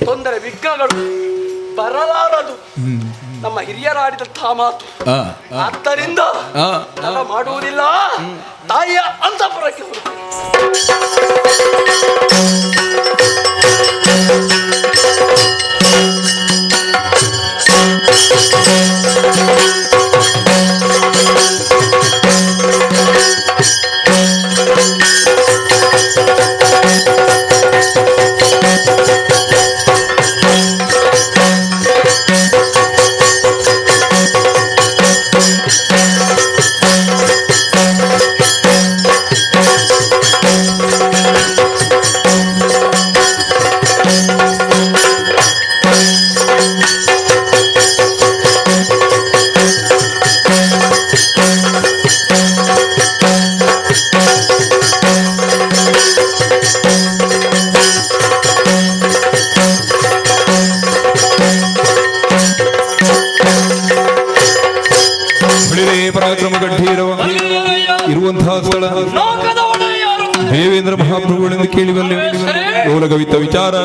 ತೊಂದರೆ ವಿಘ್ನಗಳು ಬರಲಾರದು. ನಮ್ಮ ಹಿರಿಯರಾಡಿದಂತಹ ಮಾತು. ಆದ್ದರಿಂದ ತಡ ಮಾಡುವುದಿಲ್ಲ, ತಾಯಿಯ ಅಂತಃಪುರಕ್ಕೆ ಹೋಗುತ್ತೇನೆ. ಪರಾಕ್ರಮ ಗಂಭೀರವ ಇರುವಂತಹ ಸ್ಥಳ ದೇವೇಂದ್ರ ಮಹಾಪ್ರಭುಗಳೆಂದು ಕೇಳಿಬಲ್ಲೆ. ಲೋಲಗವಿತ ವಿಚಾರ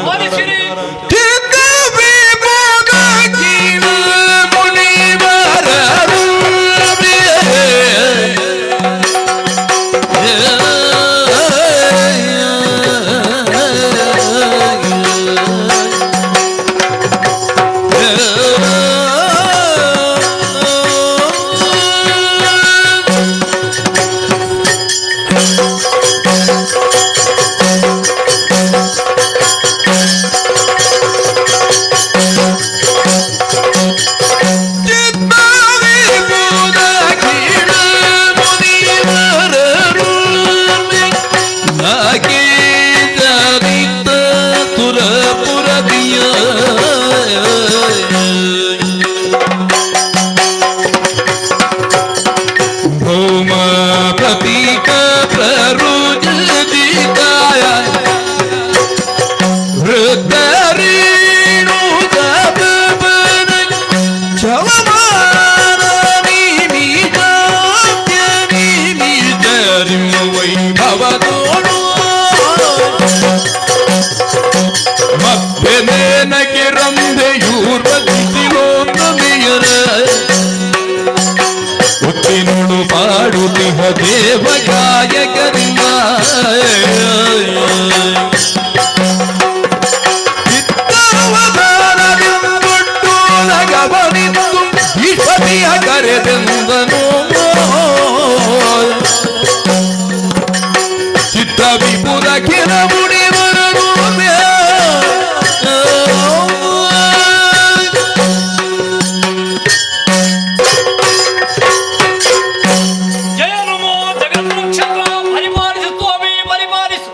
ದೇವ ಗಾಯಕರಿಂದ ಚಿತ್ತಾವತಾರವೆಂದುಟ್ಟು ನಗವನಿತ್ತು ಈಶ್ವರಿಯ ಕರೆದೆಂದನು ಚಿತ್ತ ವಿಪುಲ ಕಿರ ಮುಡಿವರನು ಜಯ ನಮೋ ಜಗದ್ರಕ್ಷಕ, ಪರಿಪಾಲಿಸು ಸ್ವಾಮಿ, ಪರಿಪಾಲಿಸು.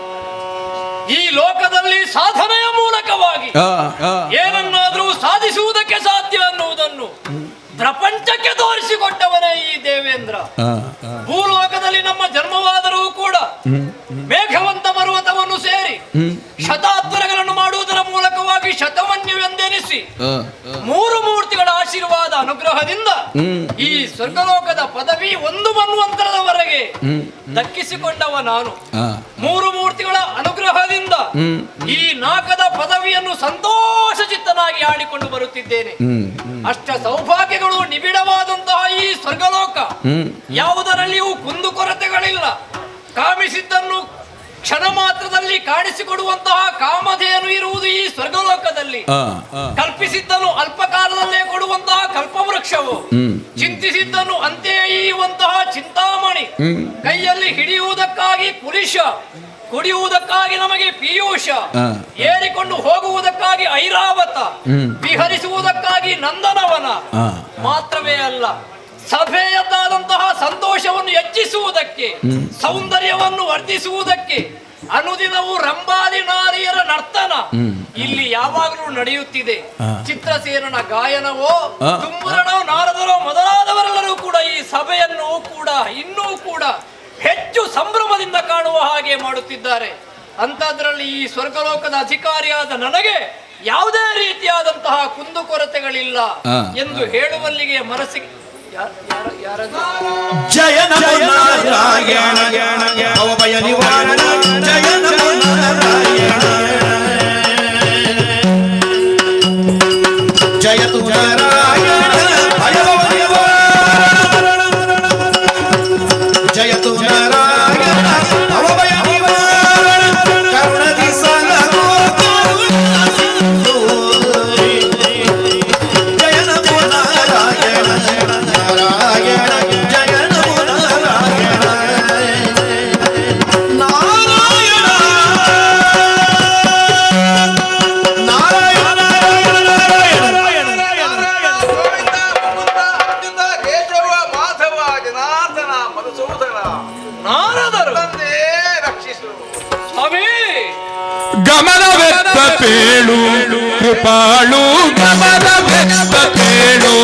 ಈ ಲೋಕದಲ್ಲಿ ಸಾಧನೆಯ ಮೂಲಕವಾಗಿ ಏನನ್ನಾದರೂ ಸಾಧಿಸುವುದಕ್ಕೆ ಸಾಧ್ಯ ಅನ್ನುವುದನ್ನು ಪ್ರಪಂಚಕ್ಕೆ ತೋರಿಸಿಕೊಟ್ಟವನೇ ಈ ದೇವೇಂದ್ರ. ಭೂಲೋಕದಲ್ಲಿ ನಮ್ಮ ಜನ್ಮವಾದರೂ ಕೂಡ ಮೇಘವಂತ ಪರ್ವತವನ್ನು ಸೇರಿ ಶತಾತ್ವರಗಳನ್ನು ಮಾಡುವುದರ ಮೂಲಕವಾಗಿ ಶತಮನ್ಯವೆಂದೆನಿಸಿ ಮೂರು ಮೂರ್ತಿಗಳ ಆಶೀರ್ವಾದ ಅನುಗ್ರಹದಿಂದ ಈ ಸ್ವರ್ಗಲೋಕದ ಪದವಿ ಒಂದು ಮನ್ವಂತರದವರೆಗೆ ದಕ್ಕಿಸಿಕೊಂಡವ ನಾನು. ಮೂರು ಮೂರ್ತಿಗಳ ಅನುಗ್ರಹದಿಂದ ಈ ನಾಕದ ಪದವಿಯನ್ನು ಸಂತೋಷ ಚಿತ್ತನಾಗಿ ಆಡಿಕೊಂಡು ಬರುತ್ತಿದ್ದೇನೆ. ಅಷ್ಟ ಸೌಭಾಗ್ಯಗಳು ನಿಬಿಡವಾದಂತಹ ಈ ಸ್ವರ್ಗಲೋಕ ಯಾವುದರಲ್ಲಿಯೂ ಕುಂದುಕೊರತೆಗಳಿಲ್ಲ. ಕಾಮಿಸಿದ್ದನ್ನು ಕ್ಷಣ ಮಾತ್ರದಲ್ಲಿ ಕಾಣಿಸಿಕೊಡುವಂತಹ ಕಾಮಧೇನು ಇರುವುದು ಈ ಸ್ವರ್ಗಲೋಕದಲ್ಲಿ. ಕಲ್ಪಿಸಿದ್ದನ್ನು ಅಲ್ಪಕಾಲದಲ್ಲೇ ಕೊಡುವಂತಹ ಕಲ್ಪವೃಕ್ಷವು, ಚಿಂತಿಸಿದ್ದನ್ನು ಅಂತೆಯೇ ಇರುವಂತಹ ಚಿಂತಾಮಣಿ, ಕೈಯಲ್ಲಿ ಹಿಡಿಯುವುದಕ್ಕಾಗಿ ಪುರುಷ, ಕುಡಿಯುವುದಕ್ಕಾಗಿ ನಮಗೆ ಪೀಯೂಷ, ಏರಿಕೊಂಡು ಹೋಗುವುದಕ್ಕಾಗಿ ಐರಾವತ, ವಿಹರಿಸುವುದಕ್ಕಾಗಿ ನಂದನವನ. ಮಾತ್ರವೇ ಅಲ್ಲ, ಸಭೆಯದ್ದಾದಂತಹ ಸಂತೋಷವನ್ನು ಹೆಚ್ಚಿಸುವುದಕ್ಕೆ, ಸೌಂದರ್ಯವನ್ನು ವರ್ಧಿಸುವುದಕ್ಕೆ ಅನುದಿನವೂ ರಂಭಾದಿ ನಾರಿಯರ ನರ್ತನ ಇಲ್ಲಿ ಯಾವಾಗಲೂ ನಡೆಯುತ್ತಿದೆ. ಚಿತ್ರಸೇನನ ಗಾಯನವೋ, ತುಂಬುರನೋ, ನಾರದರೋ ಮೊದಲಾದವರೆಲ್ಲರೂ ಕೂಡ ಈ ಸಭೆಯನ್ನು ಕೂಡ ಇನ್ನೂ ಕೂಡ ಹೆಚ್ಚು ಸಂಭ್ರಮದಿಂದ ಕಾಣುವ ಹಾಗೆ ಮಾಡುತ್ತಿದ್ದಾರೆ. ಅಂತದ್ರಲ್ಲಿ ಈ ಸ್ವರ್ಗಲೋಕದ ಅಧಿಕಾರಿಯಾದ ನನಗೆ ಯಾವುದೇ ರೀತಿಯಾದಂತಹ ಕುಂದುಕೊರತೆಗಳಿಲ್ಲ ಎಂದು ಹೇಳುವಲ್ಲಿಗೆ ಮನಸ್ಸಿಗೆ ಜಯ ನಮೋ ನಾರಾಯಣ ಭವಭಯ ನಿವಾರಣ ಜಯ ನಮೋ ನಾರಾಯಣ ಜಯತು ನಾರಾಯಣ ಭಯಭವ ನಿವಾರಣ ಜಯತು ನಾರಾಯಣ ಭವಭಯ ನಿವಾರಣ ಕರುಣದಿ ಸಲಹೋ ಜಯ ನಮೋ ನಾರಾಯಣ ನಾರಾಯಣ ಜಯ ನಮೋ ನಾರಾಯಣ ನಾರಾಯಣ ನಾರಾಯಣ ಗೋವಿಂದ, ಮುಕುಂದ, ಅರ್ಜುನ, ಕೇಶವ, ಮಾಧವ, ಜನಾರ್ದನ, ಮಧುಸೂದನ, ನಾರದರು ತಂದೆ ರಕ್ಷಿಸು. ಸ್ವಾಮಿ. ಗಮನವೆತ್ತ ಪೇಳು ಕೃಪಾಳು, ಗಮನವೆತ್ತ ಪೇಳು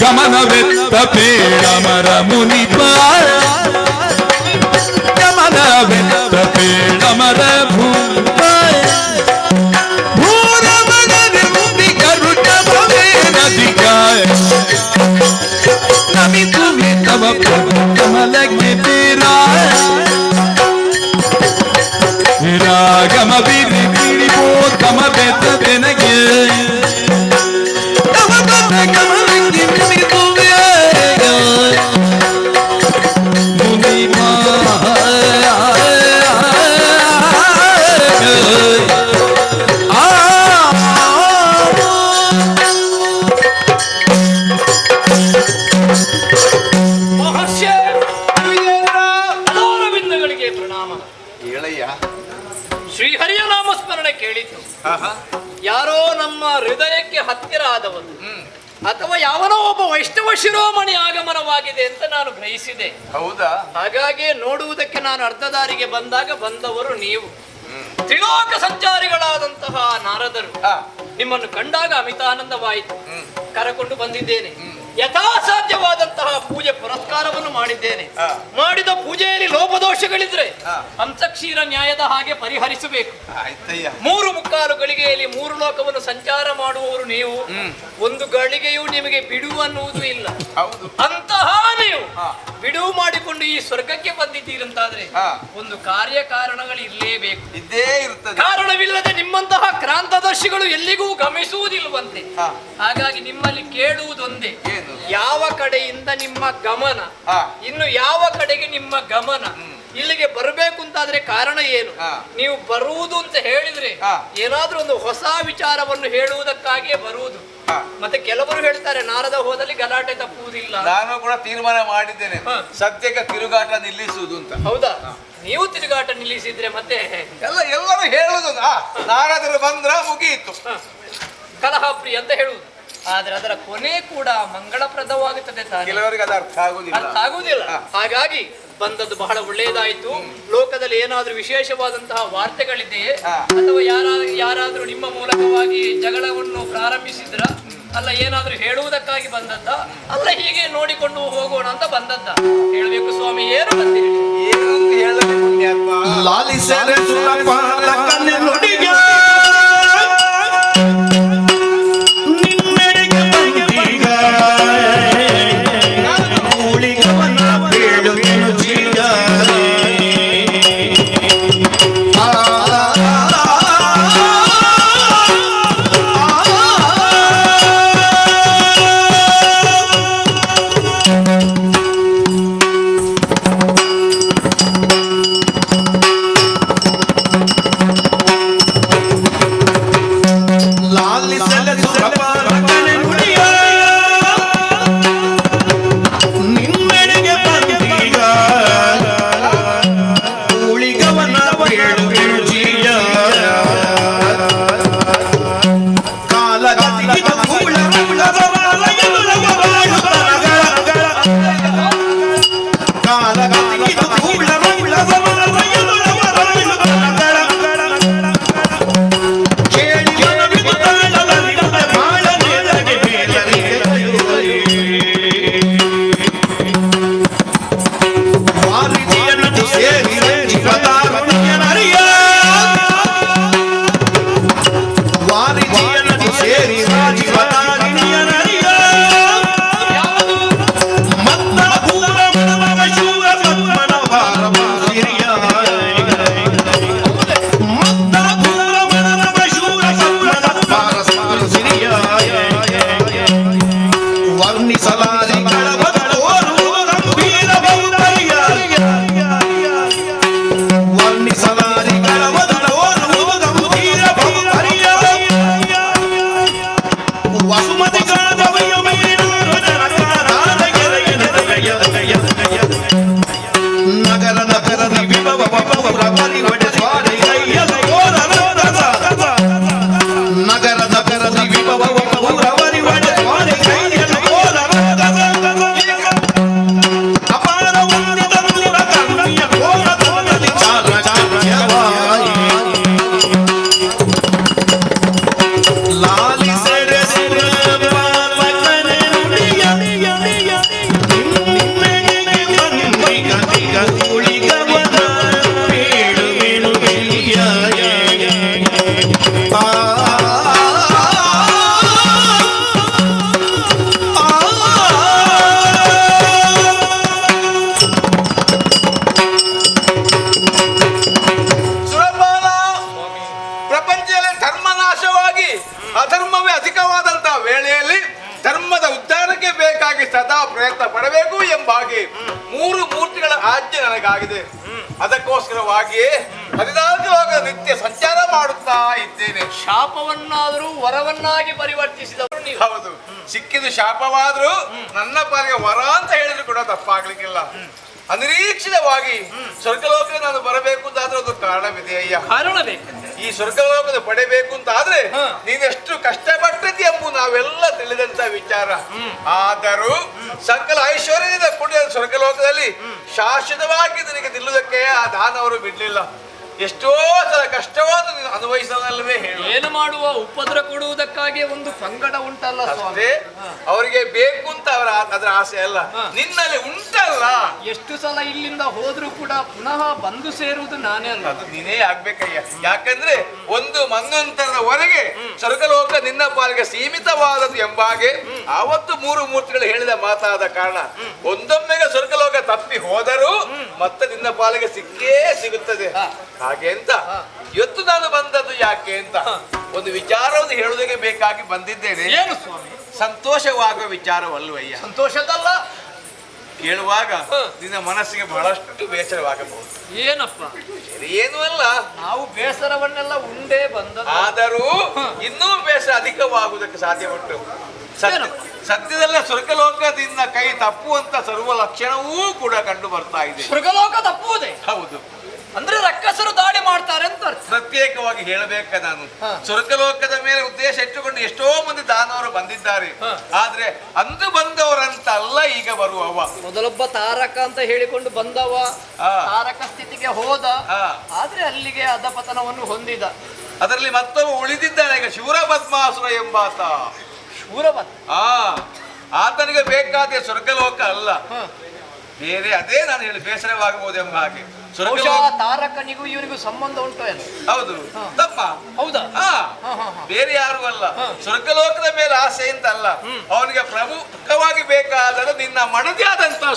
ಗಮನವೆತ್ತ ಪೇಳಮರ ಮುನಿಪ, ಗಮನವೆತ್ತ ಪೇಳಮರ ಭೂಪ, ಭೂರಮಣನೆ ಮುದಿ ಕರುಣ ಭವೇ ನದಿಗಾಯ ನಮಿತು ತವ ಪ್ರಭು ಕಮಲಕ್ಕೆ ತೀರಾಯ ರಾಗಮ ಬಿರಿ ಬಿರಿ ಪೋ ಕಮ ಬೆತ್ತ ಬೆನಗೆ ತವ ಬತ್ತ ಕಮಲಕ್ಕೆ ನಿಮಿತುವೆ ಮುನಿಮಾ ಮಹರ್ಷಿ ಬಿಂದುಗಳಿಗೆ ಪ್ರಣಾಮ. ಹೇಳಯ್ಯ. ಶ್ರೀಹರಿಯ ನಾಮಸ್ಮರಣೆ ಕೇಳಿದ್ದು ಯಾರೋ ನಮ್ಮ ಹೃದಯಕ್ಕೆ ಹತ್ತಿರ ಆದವರು ಅಥವಾ ಯಾವನೋ ಒಬ್ಬ ವೈಷ್ಣವ ಶಿರೋಮಣಿ ಆಗಮನವಾಗಿದೆ ಅಂತ ನಾನು ಗ್ರಹಿಸಿದೆ. ಹೌದಾ? ಹಾಗಾಗಿ ನೋಡುವುದಕ್ಕೆ ನಾನು ಅರ್ಧ ದಾರಿಗೆ ಬಂದಾಗ ಬಂದವರು ನೀವು. ತ್ರಿಲೋಕ ಸಂಚಾರಿಗಳಾದಂತಹ ನಾರದರು ನಿಮ್ಮನ್ನು ಕಂಡಾಗ ಅಮಿತಾನಂದವಾಯಿತು. ಕರೆಕೊಂಡು ಬಂದಿದ್ದೇನೆ. ಯಥಾಸಾಧ್ಯವಾದಂತಹ ಪೂಜೆ ಪುರಸ್ಕಾರವನ್ನು ಮಾಡಿದ್ದೇನೆ. ಮಾಡಿದ ಪೂಜೆಯಲ್ಲಿ ಲೋಪದೋಷಗಳಿದ್ರೆ ಹಂಸಕ್ಷೀರ ನ್ಯಾಯದ ಹಾಗೆ ಪರಿಹರಿಸಬೇಕು. 3 ಗಳಿಗೆಯಲ್ಲಿ 3 ಲೋಕವನ್ನು ಸಂಚಾರ ಮಾಡುವವರು ನೀವು. ಒಂದು ಗಳಿಗೆಯೂ ನಿಮಗೆ ಬಿಡುವು ಅನ್ನುವುದು ಇಲ್ಲ. ಅಂತಹ ನೀವು ಬಿಡುವು ಮಾಡಿಕೊಂಡು ಈ ಸ್ವರ್ಗಕ್ಕೆ ಬಂದಿದ್ದೀರಂತಾದ್ರೆ ಒಂದು ಕಾರ್ಯಕಾರಣಗಳು ಇರಲೇಬೇಕು. ಇದ್ದೇ ಇರುತ್ತದೆ. ಕಾರಣವಿಲ್ಲದೆ ನಿಮ್ಮಂತಹ ಕ್ರಾಂತದರ್ಶಿಗಳು ಎಲ್ಲಿಗೂ ಗಮನಿಸುವುದಿಲ್ಲವಂತೆ. ಹಾಗಾಗಿ ನಿಮ್ಮಲ್ಲಿ ಕೇಳುವುದೊಂದೇ, ಯಾವ ಕಡೆಯಿಂದ ನಿಮ್ಮ ಗಮನ, ಇನ್ನು ಯಾವ ಕಡೆಗೆ ನಿಮ್ಮ ಗಮನ. ಇಲ್ಲಿಗೆ ಬರಬೇಕು ಅಂತಾದ್ರೆ ಕಾರಣ ಏನು? ನೀವು ಬರುವುದು ಅಂತ ಹೇಳಿದ್ರೆ ಏನಾದ್ರೂ ಒಂದು ಹೊಸ ವಿಚಾರವನ್ನು ಹೇಳುವುದಕ್ಕಾಗಿಯೇ ಬರುವುದು. ಮತ್ತೆ ಕೆಲವರು ಹೇಳ್ತಾರೆ ನಾರದ ಹೋದಲ್ಲಿ ಗಲಾಟೆ ತಪ್ಪುವುದಿಲ್ಲ. ನಾನು ಕೂಡ ತೀರ್ಮಾನ ಮಾಡಿದ್ದೇನೆ, ಸದ್ಯಕ್ಕೆ ತಿರುಗಾಟ ನಿಲ್ಲಿಸುವುದು ಅಂತ. ಹೌದಾ? ನೀವು ತಿರುಗಾಟ ನಿಲ್ಲಿಸಿದ್ರೆ ಮತ್ತೆ ಎಲ್ಲರೂ ಹೇಳುವುದು ನಾರದರು ಬಂದ್ರ ಮುಗಿಯಿತು, ಕಲಹಪ್ರಿಯ ಅಂತ ಹೇಳುವುದು. ಆದ್ರೆ ಅದರ ಕೊನೆ ಕೂಡ ಮಂಗಳಪ್ರದವಾಗುತ್ತದೆ ತಾನೆ. ಕೆಲವರಿಗೆ ಅದು ಅರ್ಥ ಆಗುವುದಿಲ್ಲ. ಹಾಗಾಗಿ ಬಂದದ್ದು ಬಹಳ ಒಳ್ಳೆಯದಾಯಿತು. ಲೋಕದಲ್ಲಿ ಏನಾದ್ರೂ ವಿಶೇಷವಾದಂತಹ ವಾರ್ತೆಗಳಿದೆಯೇ, ಅಥವಾ ಯಾರಾದ್ರೂ ನಿಮ್ಮ ಮೂಲಕವಾಗಿ ಜಗಳವನ್ನು ಪ್ರಾರಂಭಿಸಿದ್ರ, ಅಲ್ಲ ಏನಾದ್ರೂ ಹೇಳುವುದಕ್ಕಾಗಿ ಬಂದದ್ದ, ಅಲ್ಲ ಹೀಗೆ ನೋಡಿಕೊಂಡು ಹೋಗೋಣ ಅಂತ ಬಂದದ್ದ? ಹೇಳ್ಬೇಕು ಸ್ವಾಮಿ, ಏನು ಬಂದಿರಿ? ಏನಂತ ಹೇಳಬೇಕು ಪುಣ್ಯಾತ್ಮ? ಲಾಲಿಸರೆ ಸುರಪಾಲಕನ ನುಡಿಗೆ ನಿನ್ನೆಡೆಗೆ ಬಂದೀಗ ಉಳಿಗವನ ಬೇಡುವೆನು ಜೀಗ. ಲಾಲಿಸಲೆ ಸುರಪಾಲಕನ ನುಡಿಯ ನಿನ್ನೆಡೆಗೆ ಬಂದೀಗ ಉಳಿಗವನ ಬೇಡುವೆನು ಜೀಗ. ಕಾಲಗತಿಗಿದ ಕೂಳ ಉಳದವಲಯದುಲಗ ಬಾಳುತ್ತನಗಳ. ಕಾಲಗತಿಗಿದ ಕೂಳ ಉಳದವಲಯದುಲಗ ಬಾಳುತ್ತನಗಳ. ಕೇಳಿ ಮನವಿದು ತಾಳಲರಿಗದೆ ಬಾಳ ನೆಲಗೆ ಬೇಲರಿಗೆ ವಾರಿದಿಯನ್ನು ಸೇರಿ ಜೀವದಾರುಣ್ಯನರಿಯ. ವಾರಿದಿಯನ್ನು ಸೇರಿ ಜೀವದಾರುಣ್ಯನರಿಯ. ಮತ್ತ ಭೂಮ ಮನವ ಶೂರ ಪದ್ಮನ ಭಾರವ ಸಿರಿಯ. ಮತ್ತ ಭೂಮ ಮನವ ಶೂರ ಪದ್ಮನ ಭಾರ ಸಿರಿಯ. ವರ್ಣಿಸಲಾರಿ ಕಳವದೋರು ಗಂಭೀರ ಬಹುತರಿಯ. ವರ್ಣಿಸಲಾರಿ ಕಳವದೋರು ಗಂಭೀರ ಬಹುತರಿಯ. ವಸುಮತಿ ಕಾದವಯ್ಯ ಮೈನೂರು ಜನಕಾರಾದ ಗೆರೆಯ. ನಗರ ನಗರದ ವಿಭವ ಪೌರ ಪರಿವಡೆ ಸ್ವಾರಿ ಕೈಯದ ಕೋರಲೋದದ. ನಗರ ನಗರದ ವಿಭವ ಪೌರ ಪರಿವಡೆ ಸ್ವಾರಿ ಕೈಯದ ಕೋರಲೋದದ. ಅಪಾರ ಉನ್ನತ ನೂರ ಕರ್ಣಿಯ ಕೋರದಲ್ಲಿ ಚಾಲಚಾರ್ಯವಾಯಿ. ಲಾಲಿಸರೆ ಸುರಪಾಲಕನ ನುಡಿಯ ನಿನ್ನೆಡೆಗೆ ಬಂದೀಗ ಉಳಿಗವನ ಬೇಡುವೆನು ಗೆಲಿಯ. ಸುರಪಾಲ, ಪ್ರಪಂಚದಲ್ಲಿ ಧರ್ಮನಾಶವಾಗಿ ಅಧರ್ಮವೇ ಅಧಿಕವಾದಂತಹ ವೇಳೆಯಲ್ಲಿ ಧರ್ಮದ ಉದ್ಧಾರಕ್ಕೆ ಬೇಕಾಗಿ ಸದಾ ಪ್ರಯತ್ನ ಪಡಬೇಕು ಎಂಬಾಗಿ 3 ಮೂರ್ತಿಗಳ ಆಜ್ಞೆ ನನಗಾಗಿದೆ. ಅದಕ್ಕೋಸ್ಕರವಾಗಿಯೇ 14 ಲೋಕದ ನಿತ್ಯ ಸಂಚಾರ ಮಾಡುತ್ತಾ ಇದ್ದೇನೆ. ಶಾಪವನ್ನಾದರೂ ವರವನ್ನಾಗಿ ಪರಿವರ್ತಿಸಿದವರು ನೀವು. ಹೌದು, ಸಿಕ್ಕಿದ ಶಾಪವಾದ್ರೂ ನನ್ನ ಪಾಲಿಗೆ ವರ ಅಂತ ಹೇಳಿದ್ರು ಕೂಡ ತಪ್ಪಾಗ್ಲಿಕ್ಕಿಲ್ಲ. ಅನಿರೀಕ್ಷಿತವಾಗಿ ಸ್ವರ್ಗಲೋಕ ನಾನು ಬರಬೇಕು ಅಂತಾದ್ರೆ ಒಂದು ಕಾರಣವಿದೆ ಅಯ್ಯ. ಕಾರಣ ಬೇಕಂತೆ. ಈ ಸ್ವರ್ಗಲೋಕದ ಪಡೆಬೇಕು ಅಂತ ಆದ್ರೆ ನೀನೆಷ್ಟು ಕಷ್ಟಪಟ್ಟತಿ ಎಂಬುದು ನಾವೆಲ್ಲ ತಿಳಿದಂತ ವಿಚಾರ. ಆದರೂ ಸಕಲ ಐಶ್ವರ್ಯದಿಂದ ಕೂಡಿದ ಸ್ವರ್ಗಲೋಕದಲ್ಲಿ ಶಾಶ್ವತವಾಗಿ ನಿನಗೆ ನಿಲ್ಲುವುದಕ್ಕೆ ಆ ದಾನವರು ಬಿಡ್ಲಿಲ್ಲ. ಎಷ್ಟೋ ಸಲ ಕಷ್ಟವಾದ ಅನುಭವಿಸೋದಲ್ಲವೇ ಹೇಳು. ಏನು ಮಾಡುವ, ಉಪದ್ರ ಕೊಡುವುದಕ್ಕಾಗಿ ಒಂದು ಪಂಗಡ ಉಂಟಲ್ಲ ಸ್ವಾಮಿ. ಅವರಿಗೆ ಬೇಕು ಅಂತ ಅದರ ಆಸೆ ಅಲ್ಲ, ನಿನ್ನಲ್ಲಿ ಉಂಟಲ್ಲ. ಎಷ್ಟು ಸಲ ಇಲ್ಲಿಂದ ಹೋದ್ರೂ ಕೂಡ ಪುನಃ ಬಂದು ಸೇರುವುದು ನಾನೇ ಅಲ್ಲ. ಅದು ನೀನೇ ಆಗ್ಬೇಕಯ್ಯ. ಯಾಕಂದ್ರೆ ಒಂದು ಮನ್ವಂತರದವರೆಗೆ ಸ್ವರ್ಗಲೋಕ ನಿನ್ನ ಪಾಲಿಗೆ ಸೀಮಿತವಾದದ್ದು ಎಂಬಾಗೆ ಆವತ್ತು ಮೂರು ಮೂರ್ತಿಗಳು ಹೇಳಿದ ಮಾತಾದ ಕಾರಣ ಒಂದೊಮ್ಮೆಗೆ ಸ್ವರ್ಗಲೋಕ ತಪ್ಪಿ ಹೋದರೂ ಮತ್ತೆ ನಿನ್ನ ಪಾಲಿಗೆ ಸಿಕ್ಕೇ ಸಿಗುತ್ತದೆ. ಹಾಗೆ ಅಂತ ಇವತ್ತು ನಾನು ಬಂದದ್ದು ಯಾಕೆ ಅಂತ ಒಂದು ವಿಚಾರವನ್ನು ಹೇಳುವುದಕ್ಕೆ ಬೇಕಾಗಿ ಬಂದಿದ್ದೇನೆ. ಏನು ಸ್ವಾಮಿ? ಸಂತೋಷವಾಗುವ ವಿಚಾರವಲ್ವಯ್ಯ. ಸಂತೋಷದಲ್ಲ ಕೇಳುವಾಗ ನಿನ್ನ ಮನಸ್ಸಿಗೆ ಬಹಳಷ್ಟು ಬೇಸರವಾಗಬಹುದು. ಏನಪ್ಪ? ಏನು ಅಲ್ಲ, ನಾವು ಬೇಸರವನ್ನೆಲ್ಲ ಉಂಡೇ ಬಂದ, ಆದರೂ ಇನ್ನೂ ಬೇಸರ ಅಧಿಕವಾಗುವುದಕ್ಕೆ ಸಾಧ್ಯ ಉಂಟು. ಸದ್ಯದಲ್ಲೇ ಸ್ವರ್ಗಲೋಕದಿಂದ ಕೈ ತಪ್ಪುವಂತ ಸರ್ವ ಲಕ್ಷಣವೂ ಕೂಡ ಕಂಡು ಬರ್ತಾ ಇದೆ. ಸ್ವರ್ಗಲೋಕ ತಪ್ಪುವುದೇ? ಹೌದು. ಅಂದ್ರೆ ರಕ್ಕಸರು ದಾಳಿ ಮಾಡ್ತಾರೆ ಅಂತ ಅರ್ಥ. ಪ್ರತ್ಯೇಕವಾಗಿ ಹೇಳಬೇಕ ನಾನು, ಸ್ವರ್ಗಲೋಕದ ಮೇಲೆ ಉದ್ದೇಶ ಇಟ್ಟುಕೊಂಡು ಎಷ್ಟೋ ಮಂದಿ ದಾನವರು ಬಂದಿದ್ದಾರೆ. ಆದ್ರೆ ಅಂದು ಬಂದವರಂತ ಅಲ್ಲ ಈಗ ಬರುವವ. ಮೊದಲೊಬ್ಬ ತಾರಕ ಅಂತ ಹೇಳಿಕೊಂಡು ಬಂದವ, ತಾರಕ ಸ್ಥಿತಿಗೆ ಹೋದ, ಆದ್ರೆ ಅಲ್ಲಿಗೆ ಅಧಪತನವನ್ನು ಹೊಂದಿದ. ಅದರಲ್ಲಿ ಮತ್ತೊಬ್ಬ ಉಳಿದಿದ್ದಾನೆ ಈಗ, ಶೂರಪದ್ಮಾಸುರ ಎಂಬಾತ. ಆತನಿಗೆ ಬೇಕಾದ ಸ್ವರ್ಗಲೋಕ ಅಲ್ಲ, ಬೇರೆ ಅದೇ ನಾನು ಹೇಳಿ ಬೇಸರವಾಗಬಹುದು ಎಂಬ ಹಾಗೆ. ತಾರಕನಿಗೂ ಇವನಿಗೂ ಸಂಬಂಧ ಉಂಟು ಏನು? ಹೌದು. ತಪ್ಪ? ಹೌದಾ? ಬೇರೆ ಯಾರು ಅಲ್ಲ, ಸ್ವರ್ಗಲೋಕದ ಮೇಲೆ ಆಸೆ ಅಂತ ಅಲ್ಲ, ಅವನಿಗೆ ಪ್ರಮುಖವಾಗಿ ಬೇಕಾದರೂ ನಿನ್ನ ಮನದೇ ಆದಂತಹ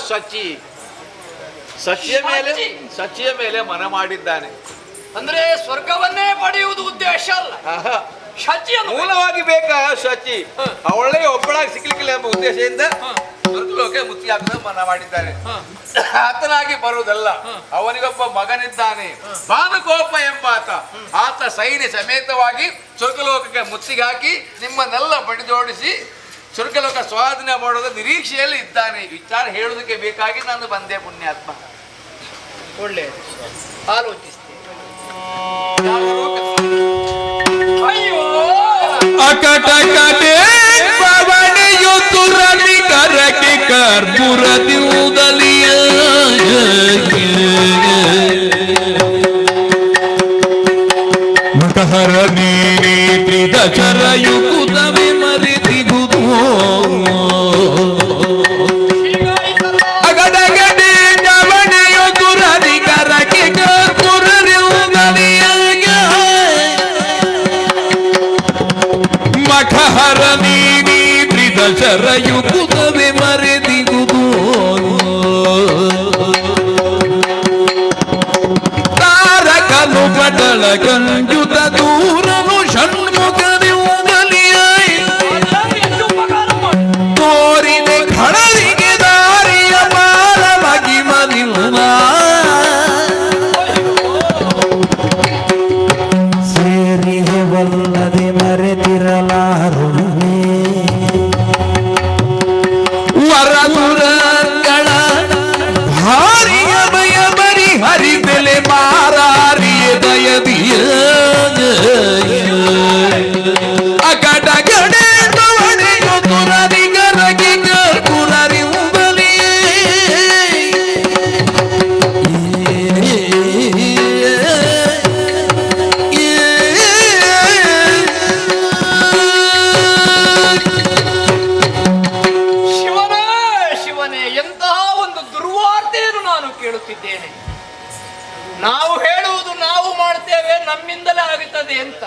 ಸಚಿಯ ಮೇಲೆ ಮನ ಮಾಡಿದ್ದಾನೆ. ಅಂದ್ರೆ ಸ್ವರ್ಗವನ್ನೇ ಪಡೆಯುವುದು ಉದ್ದೇಶ ಅಲ್ಲ, ಮೂಲವಾಗಿ ಬೇಕಾ ಶಚಿ ಅವಳೇ ಒಬ್ಬಳಾಗಿ ಸಿಗ್ಲಿಕ್ಕಿಲ್ಲ ಎಂಬ ಉದ್ದೇಶದಿಂದ ಸ್ವರ್ಗಲೋಕ ಮುತ್ತಿ ಹಾಕದ ಮನ ಮಾಡಿದ್ದಾನೆ. ಆತನಾಗಿ ಬರುವುದಲ್ಲ, ಅವನಿಗೊಬ್ಬ ಮಗನಿದ್ದಾನೆ ಭಾನುಕೋಪ ಎಂಬಾತ. ಆತ ಸೈನ್ಯ ಸಮೇತವಾಗಿ ಸ್ವರ್ಗಲೋಕಕ್ಕೆ ಮುತ್ತಿಗೆ ಹಾಕಿ ನಿಮ್ಮನ್ನೆಲ್ಲ ಬಡಿದೋಡಿಸಿ ಸ್ವರ್ಗಲೋಕ ಸ್ವಾಧೀನ ಮಾಡೋದ ನಿರೀಕ್ಷೆಯಲ್ಲಿ ಇದ್ದಾನೆ. ವಿಚಾರ ಹೇಳುವುದಕ್ಕೆ ಬೇಕಾಗಿ ನಾನು ಬಂದೆ ಪುಣ್ಯಾತ್ಮ. ಒಳ್ಳೆ ಆಲೋಚಿಸ್ತೇನೆ. ಅಕಟಕಟೆ ಪವನೆಯೊತ್ತು ರವಿ ಕರಕೆ ಕರ್ಪುರದಿಯುದಲಿಯ ಮಕಹರ ನೀರಿ ತ್ರಿದಚರಯುಕುತವೆ ಮರಿತಿಗುದು ಅಗಡಗಡೆ ಜವನೆಯೊತ್ತು ರವಿ ಕರಕೆ ಕರ್ಪುರದಿಯುದಲಿಯ ಮಖಹರ ನೀನಿ ತ್ರಿದಶರಯುಕುತವೆ ಮರೆದಿಗುದು ತಾರಕನು ಕಡಲ ಕಂಜುತ ದೂರನು ಷಣ್ಮುಖದಿಯುದಲಿಯ ತೋರಿದೆ ಖಳರಿಗೆ ದಾರಿಯ ಪಾಲ ಮಗಿಮನಿಲ್ಲ ಸೇರಿಹವಲ್ಲದೆ ಮರೆತಿರಲಾರು ವರದುರಗಳ ಭಾರಿಯ ಭಯ ಬರಿ ಹರಿಬೆಲೆ ಮಾರಾರಿಯ ದಯದಿಯ ಅಕಟಗಡೆ ತವಣೆಯೊಂದು ರವಿಗರಗಿ ಕರ್ಪುರರಿ ಉಬಲಿಯೇ ಕೇಳುತ್ತಿದ್ದೇನೆ. ನಾವು ಹೇಳುವುದು ನಾವು ಮಾಡ್ತೇವೆ, ನಮ್ಮಿಂದಲೇ ಆಗುತ್ತದೆ ಅಂತ.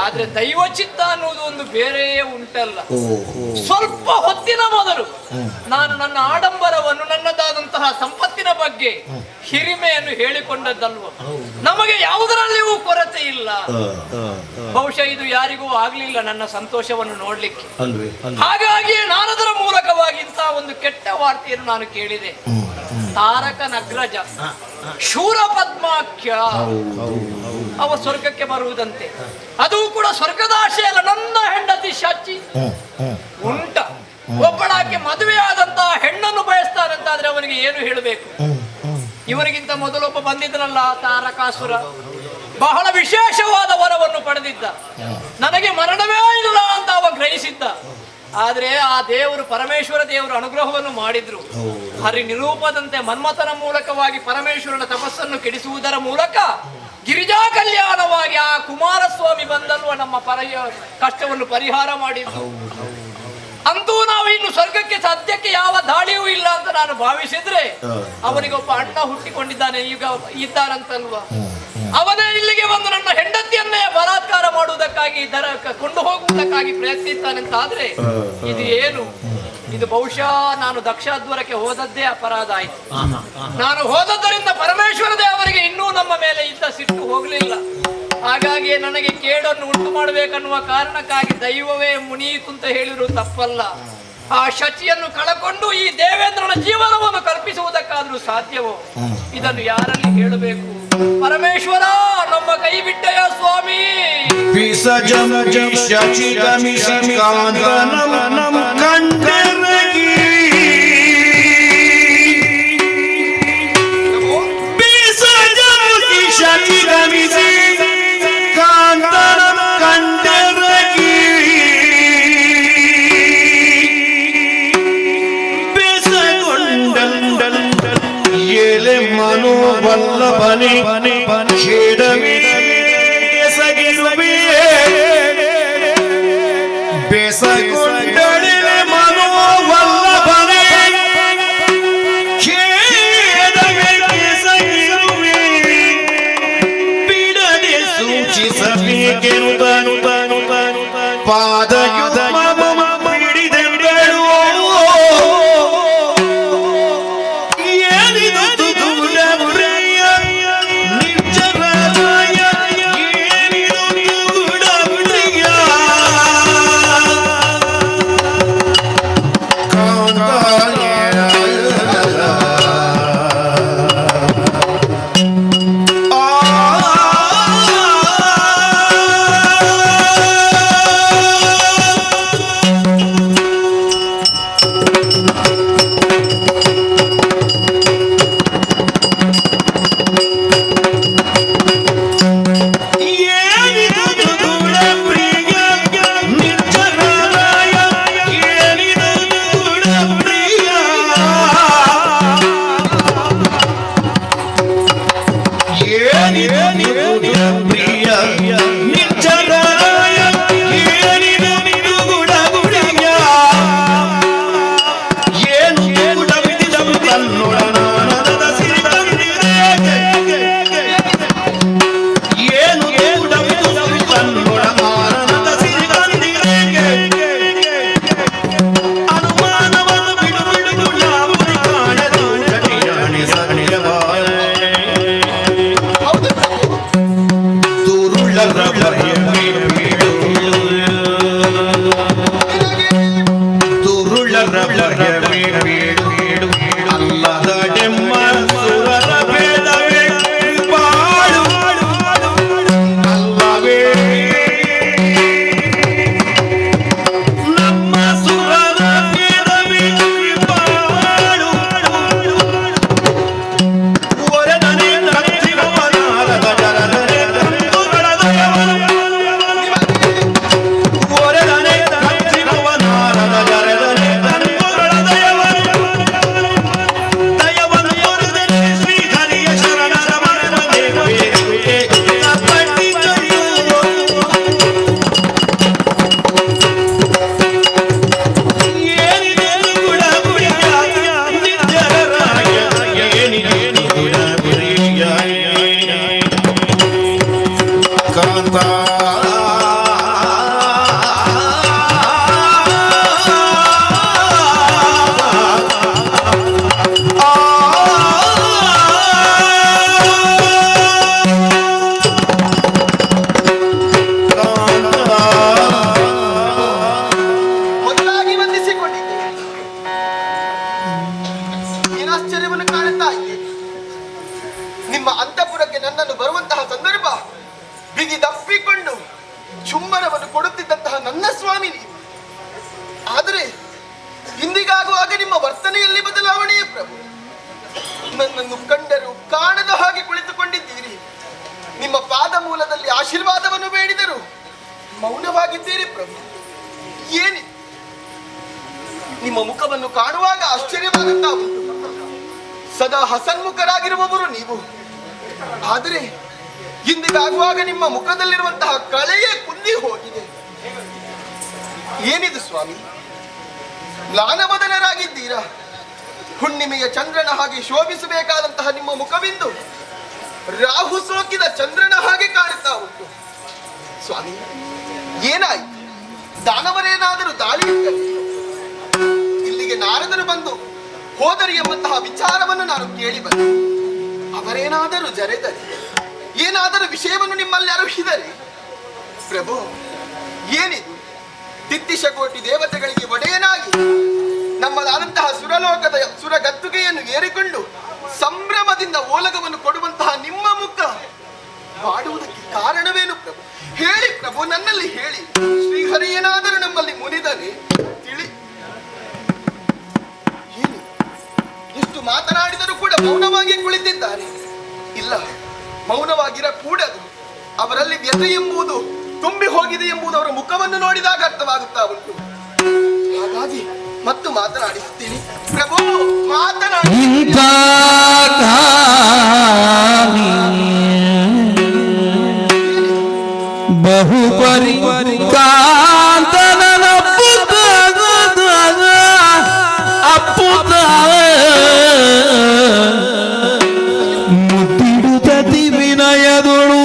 ಆದ್ರೆ ದೈವಚಿತ್ತ ಅನ್ನುವುದು ಒಂದು ಬೇರೆಯೇ ಉಂಟಲ್ಲ. ಸ್ವಲ್ಪ ಹೊತ್ತಿನ ಮೊದಲು ನಾನು ನನ್ನ ಆಡಂಬರವನ್ನು, ನನ್ನದಾದಂತಹ ಸಂಪತ್ತಿನ ಬಗ್ಗೆ ಹಿರಿಮೆಯನ್ನು ಹೇಳಿಕೊಂಡದ್ದಲ್ವ. ನಮಗೆ ಯಾವುದರಲ್ಲಿಯೂ ಕೊರತೆ ಇಲ್ಲ. ಬಹುಶಃ ಇದು ಯಾರಿಗೂ ಆಗ್ಲಿಲ್ಲ ನನ್ನ ಸಂತೋಷವನ್ನು ನೋಡ್ಲಿಕ್ಕೆ. ಹಾಗಾಗಿ ನಾನದರ ಮೂಲಕವಾಗಿ ಇಂತಹ ಒಂದು ಕೆಟ್ಟ ವಾರ್ತೆಯನ್ನು ನಾನು ಕೇಳಿದೆ. ತಾರಕ ನಗ್ರಜ ಶೂರಪದ್ಮಾಖ್ಯ ಅವ ಸ್ವರ್ಗಕ್ಕೆ ಬರುವುದಂತೆ. ಅದು ಕೂಡ ಸ್ವರ್ಗದ ಆಶೆ ಅಲ್ಲ, ನನ್ನ ಹೆಂಡತಿ ಶಚಿ ಉಂಟ ಒಬ್ಬಳಾಕೆ ಮದುವೆಯಾದಂತಹ ಹೆಣ್ಣನ್ನು ಬಯಸ್ತಾರಂತಾದ್ರೆ ಅವನಿಗೆ ಏನು ಹೇಳಬೇಕು? ಇವರಿಗಿಂತ ಮೊದಲೊಬ್ಬ ಬಂದಿದ್ದನಲ್ಲ ತಾರಕಾಸುರ, ಬಹಳ ವಿಶೇಷವಾದ ವರವನ್ನು ಪಡೆದಿದ್ದ. ನನಗೆ ಮರಣವೇ ಇಲ್ಲ ಅಂತ ಅವ ಗ್ರಹಿಸಿದ್ದ. ಆದ್ರೆ ಆ ದೇವರು, ಪರಮೇಶ್ವರ ದೇವರು ಅನುಗ್ರಹವನ್ನು ಮಾಡಿದ್ರು. ಹರಿ ನಿರೂಪದಂತೆ ಮನ್ಮಥನ ಮೂಲಕವಾಗಿ ಪರಮೇಶ್ವರನ ತಪಸ್ಸನ್ನು ಕೆಡಿಸುವುದರ ಮೂಲಕ ಗಿರಿಜಾ ಕಲ್ಯಾಣವಾಗಿ ಆ ಕುಮಾರಸ್ವಾಮಿ ಬಂದಲ್ವ ನಮ್ಮ ಕಷ್ಟವನ್ನು ಪರಿಹಾರ ಮಾಡಿದ್ದು. ಅಂತೂ ನಾವು ಇನ್ನು ಸ್ವರ್ಗಕ್ಕೆ ಸದ್ಯಕ್ಕೆ ಯಾವ ದಾಳಿಯೂ ಇಲ್ಲ ಅಂತ ನಾನು ಭಾವಿಸಿದ್ರೆ, ಅವನಿಗೊಬ್ಬ ಅಣ್ಣ ಹುಟ್ಟಿಕೊಂಡಿದ್ದಾನೆ, ಈಗ ಇದ್ದಾರಂತಲ್ವ, ಅವನೇ ಇಲ್ಲಿಗೆ ಬಂದು ನನ್ನ ಹೆಂಡತಿಯನ್ನೇ ಬಲಾತ್ಕಾರ ಮಾಡುವುದಕ್ಕಾಗಿ ಕೊಂಡು ಹೋಗುವುದಕ್ಕಾಗಿ ಪ್ರಯತ್ನಿಸ್ತಾನೆ ಅಂತ ಆದ್ರೆ ಇದು ಏನು? ಇದು ಬಹುಶಃ ನಾನು ದಕ್ಷಾದ್ವರಕ್ಕೆ ಹೋದದ್ದೇ ಅಪರಾಧ ಆಯ್ತು. ನಾನು ಹೋದದ್ದರಿಂದ ಪರಮೇಶ್ವರ ಅವರಿಗೆ ಇನ್ನೂ ನಮ್ಮ ಮೇಲೆ ಇದ್ದ ಸಿಟ್ಟು ಹೋಗಲಿಲ್ಲ. ಹಾಗಾಗಿ ನನಗೆ ಕೇಡನ್ನು ಉಂಟು ಮಾಡಬೇಕನ್ನುವ ಕಾರಣಕ್ಕಾಗಿ ದೈವವೇ ಮುನಿಯಿತು ಅಂತ ಹೇಳಿದ್ರು ತಪ್ಪಲ್ಲ. ಆ ಶಚಿಯನ್ನು ಕಳಕೊಂಡು ಈ ದೇವೇಂದ್ರನ ಜೀವನವನ್ನು ಕಲ್ಪಿಸುವುದಕ್ಕಾದ್ರೂ ಸಾಧ್ಯವೋ? ಇದನ್ನು ಯಾರಲ್ಲಿ ಹೇಳಬೇಕು? ಪರಮೇಶ್ವರ, ನಮ್ಮ ಕೈ ಬಿಟ್ಟಯ ಸ್ವಾಮಿ. ಬನಿ ಬನಿ ಬನಿ ಬೇಸಗಿರುವೆ ಬೇಸಗೊಂಡಳೆ ಮನೋವಲ್ಲಭನೆ ಖೇಡವೇ ಬೇಸಗಿರುವೆ ಬಿಡದೆ ಸೂಚಿಸಬೇಕೆನುತನು ಪಾದಯುಧ ನನ್ನನ್ನು ಕಂಡರು ಕಾಣದ ಹಾಗೆ ಕುಳಿತುಕೊಂಡಿದ್ದೀರಿ. ನಿಮ್ಮ ಪಾದ ಮೂಲದಲ್ಲಿ ಆಶೀರ್ವಾದವನ್ನು ಬೇಡಿದರು ಮೌನವಾಗಿದ್ದೀರಿ ಪ್ರಭು. ಏನಿ ನಿಮ್ಮ ಮುಖವನ್ನು ಕಾಣುವಾಗ ಆಶ್ಚರ್ಯವಾಗುತ್ತಾ ಉಂಟು. ಸದಾ ಹಸನ್ಮುಖರಾಗಿರುವವರು ನೀವು. ಆದರೆ ಇಂದಿಗಾಗುವಾಗ ನಿಮ್ಮ ಮುಖದಲ್ಲಿರುವಂತಹ ಕಳೆಯೇ ಕುಂದಿ ಹೋಗಿದೆ. ಏನಿದು ಸ್ವಾಮಿ, ಮ್ಲಾನವದನರಾಗಿದ್ದೀರಾ? ಹುಣ್ಣಿಮೆಯ ಚಂದ್ರನ ಹಾಗೆ ಶೋಭಿಸಬೇಕಾದಂತಹ ನಿಮ್ಮ ಮುಖವಿಂದು ರಾಹು ಸೋಕಿದ ಚಂದ್ರನ ಹಾಗೆ ಕಾಣುತ್ತಾ ಉಂಟು. ಸ್ವಾಮಿ, ಏನಾಯಿತು? ದಾನವರೇನಾದರೂ ದಾಳಿ ಇಟ್ಟರೆ? ಇಲ್ಲಿಗೆ ನಾರದರು ಬಂದು ಹೋದರು ಎಂಬಂತಹ ವಿಚಾರವನ್ನು ನಾನು ಕೇಳಿ ಬಂದೆ. ಅವರೇನಾದರೂ ಜರೆದರೆ, ಏನಾದರೂ ವಿಷಯವನ್ನು ನಿಮ್ಮಲ್ಲಿ ಅರುಹಿದರೆ? ಪ್ರಭು, ಏನಿದು? ತಿತ್ತಿಶಕೋಟಿ ದೇವತೆಗಳಿಗೆ ಒಡೆಯನಾಗಿ ನಮ್ಮದಾದಂತಹ ಸುರಲೋಕದ ಸುರಗದ್ದುಗೆಯನ್ನು ಏರಿಕೊಂಡು ಸಂಭ್ರಮದಿಂದ ಓಲಗವನ್ನು ಕೊಡುವಂತಹ ನಿಮ್ಮ ಮುಖ ಮಾಡುವುದಕ್ಕೆ ಕಾರಣವೇನು ಪ್ರಭು? ಹೇಳಿ ಪ್ರಭು, ನನ್ನಲ್ಲಿ ಹೇಳಿ. ಶ್ರೀಹರಿ ಏನಾದರೂ ನಮ್ಮಲ್ಲಿ ಮುನಿದರೆ ತಿಳಿ. ಏನು, ಎಷ್ಟು ಮಾತನಾಡಿದರೂ ಕೂಡ ಮೌನವಾಗಿ ಕುಳಿತಿದ್ದಾರೆ. ಇಲ್ಲ, ಮೌನವಾಗಿರಕೂಡದು. ಅವರಲ್ಲಿ ವ್ಯಥೆ ಎಂಬುದು ತುಂಬಿ ಹೋಗಿದೆ ಎಂಬುದು ಅವರ ಮುಖವನ್ನು ನೋಡಿದಾಗ ಅರ್ಥವಾಗುತ್ತಾ ಉಂಟು. ಹಾಗಾಗಿ ಮತ್ತು ಮಾತನಾಡಿಸುತ್ತೀನಿ ಪ್ರಭು, ಮಾತನಾಡಿ. ಇಂಥ ಬಹುಪರಿ ಕಾಂತನ ಅಪ್ಪುತ ಮುತ್ತಿಡುತ್ತಿ ವಿನಯದೊಳು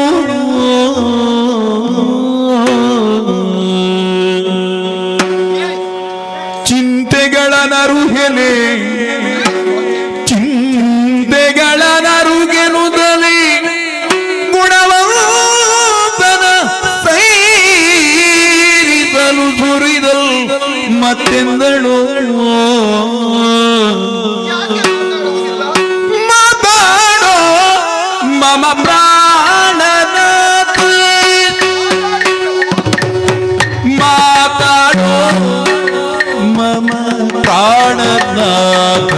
ಚಿಂತೆಗಳ ನರುಗೆಲೆ ಚಿಂತೆಗಳ ನರುಗೆನುದಲಿ ಗುಣವಂತನ ಸೈರಿಸಲು ಸುರಿದಲ್ ಮತ್ತೆಂದಳು ಮಾತಾಡೋ ಮಮ ಪ್ರಾಣನ ಮಾತಾಡೋ ಮಮ ಪ್ರಾಣನಾಥ